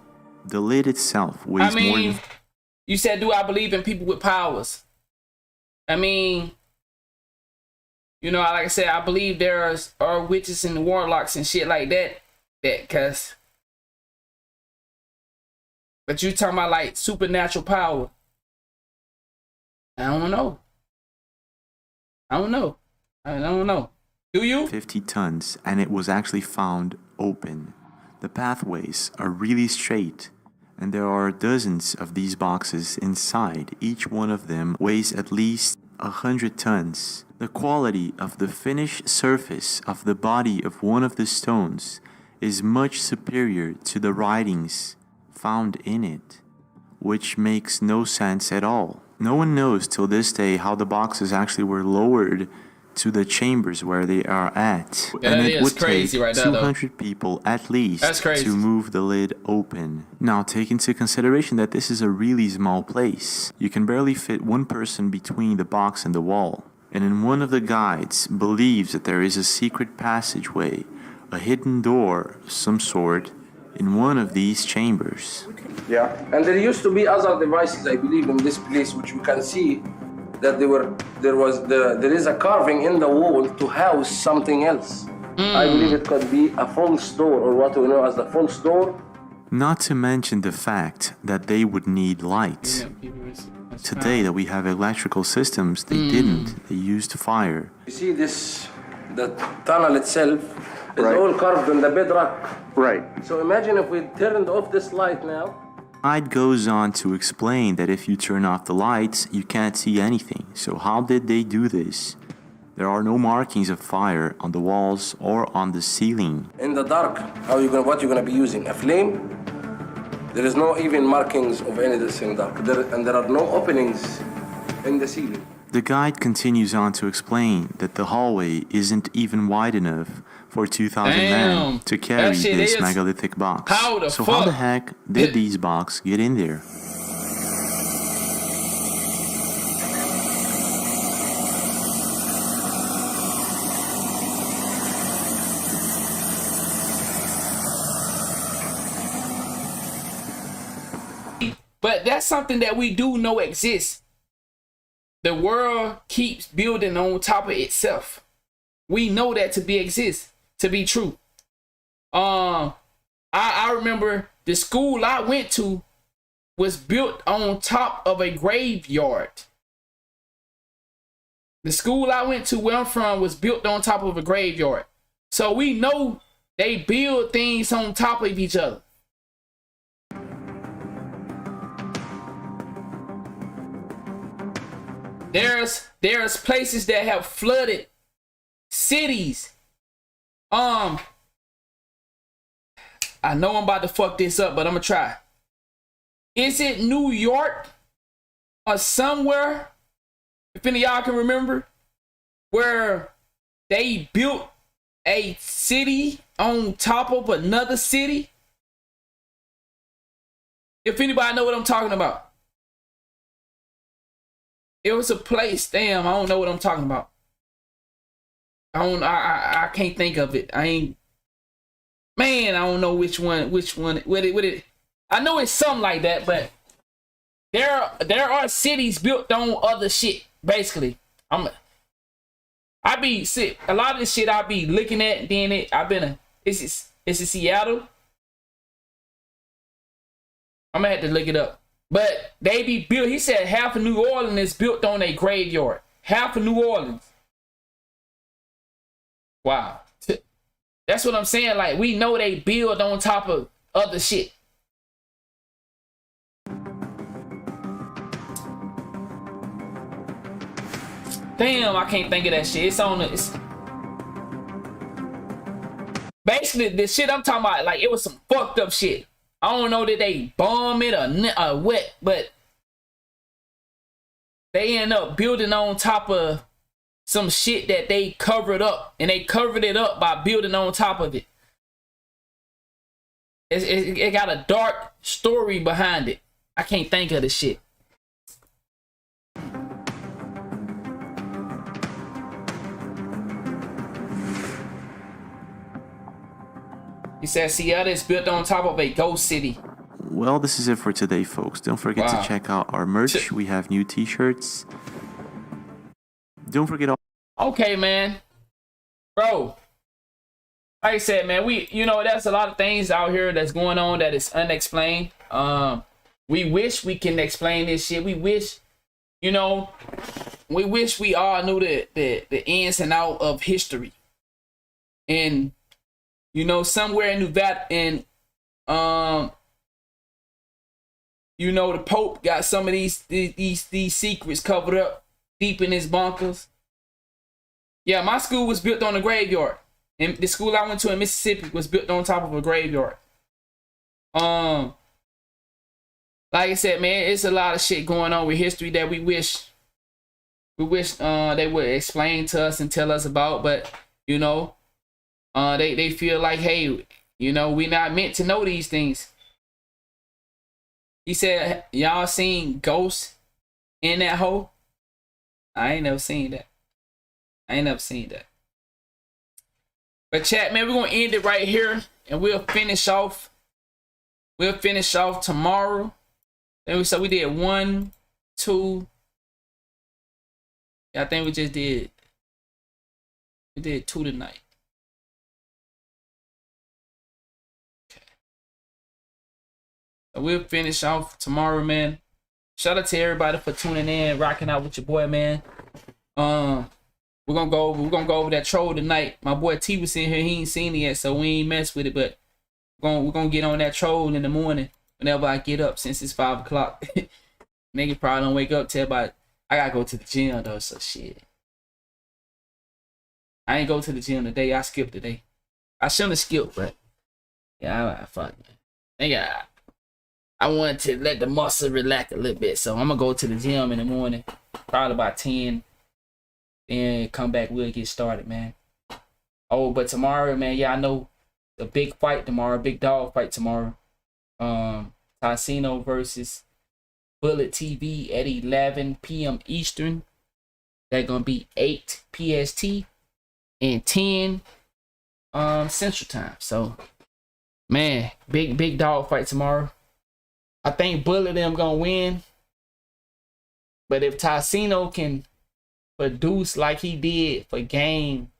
The lid itself weighs more than... You said, do I believe in people with powers? I mean, you know, like I said, I believe there are witches and warlocks and shit like that. But you talking about like supernatural power? I don't know. I don't know. Do you? 50 tons, and it was actually found open. The pathways are really straight, and there are dozens of these boxes inside. Each one of them weighs at least 100 tons. The quality of the finished surface of the body of one of the stones is much superior to the writings found in it, which makes no sense at all. No one knows till this day how the boxes actually were lowered to the chambers where they are at. Yeah, and it would take right 200 people at least to move the lid open. Now take into consideration that this is a really small place. You can barely fit one person between the box and the wall. And in one of the guides believes that there is a secret passageway, a hidden door of some sort, in one of these chambers. Yeah, and there used to be other devices, I believe, in this place, which we can see that there is a carving in the wall to house something else. I believe it could be a false door, or what we know as the false door. Not to mention the fact that they would need light. Today that we have electrical systems, they didn't. They used fire. You see this the tunnel itself is all carved in the bedrock. Right. So imagine if we turned off this light now. Guide goes on to explain that if you turn off the lights, you can't see anything. So how did they do this? There are no markings of fire on the walls or on the ceiling. In the dark, what you gonna be using? A flame? There is no even markings of any of this in dark. And there are no openings in the ceiling. The guide continues on to explain that the hallway isn't even wide enough for 2,000 men to carry this megalithic box. How the heck did these boxes get in there? But that's something that we do know exists. The world keeps building on top of itself. We know that to be true. I remember the school I went to was built on top of a graveyard. The school I went to where I'm from was built on top of a graveyard. So we know they build things on top of each other. There's places that have flooded cities. I know I'm about to fuck this up, but I'm gonna try. Is it New York or somewhere, if any of y'all can remember, where they built a city on top of another city? If anybody know what I'm talking about. It was a place. Damn, I don't know what I'm talking about. I can't think of it. I don't know which one. I know it's something like that, but there are cities built on other shit. Basically, I be sick. A lot of this shit I be looking at, and then it's in Seattle. I'm gonna have to look it up. But they be built. He said half of New Orleans is built on a graveyard. Half of New Orleans. Wow. That's what I'm saying. Like, we know they build on top of other shit. Damn, I can't think of that shit. Basically, the shit I'm talking about, like, it was some fucked up shit. I don't know that they bomb it or what, but they end up building on top of some shit that they covered up, and they covered it up by building on top of it. It got a dark story behind it. I can't think of the shit. He says Seattle is built on top of a ghost city. Well, this is it for today, folks. Don't forget to check out our merch. We have new t-shirts. Don't forget. Okay, man. Bro. Like I said, man, there's a lot of things out here that's going on that is unexplained. We wish we can explain this shit. We wish, we all knew the ins and outs of history. And somewhere in Nevada, and the Pope got some of these secrets covered up deep in his bunkers. Yeah, my school was built on a graveyard, and the school I went to in Mississippi was built on top of a graveyard. Like I said, man, it's a lot of shit going on with history that we wish they would explain to us and tell us about, but they feel like, hey, we not meant to know these things. He said, y'all seen ghosts in that hole? I ain't never seen that. But chat, man, we're gonna end it right here, and we'll finish off tomorrow. And so we did 1, 2. I think we did 2 tonight. We'll finish off tomorrow, man. Shout out to everybody for tuning in, rocking out with your boy, man. We'll We're gonna go over that troll tonight. My boy T was in here, he ain't seen it yet, so we ain't mess with it, but we're gonna get on that troll in the morning whenever I get up, since it's 5 o'clock. Nigga probably don't wake up till about, I gotta go to the gym though, so shit. I ain't go to the gym today, I skipped today. I shouldn't have skipped, but yeah, I fuck. Nigga, I wanted to let the muscle relax a little bit, so I'm gonna go to the gym in the morning, probably about 10. Then come back, we'll get started, man. Oh, but tomorrow, man, yeah, I know the big fight tomorrow, big dog fight tomorrow. Tassino versus Bullet TV at 11 p.m. Eastern. They're gonna be 8 PST and 10 Central Time. So, man, big dog fight tomorrow. I think Bullet them gonna win. But if Tassino can produce like he did for game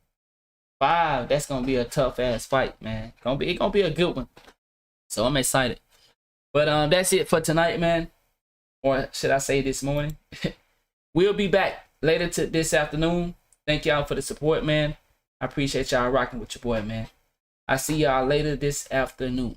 5, that's gonna be a tough ass fight, man. It's gonna be a good one. So I'm excited. But that's it for tonight, man. Or should I say this morning? We'll be back later this afternoon. Thank y'all for the support, man. I appreciate y'all rocking with your boy, man. I see y'all later this afternoon.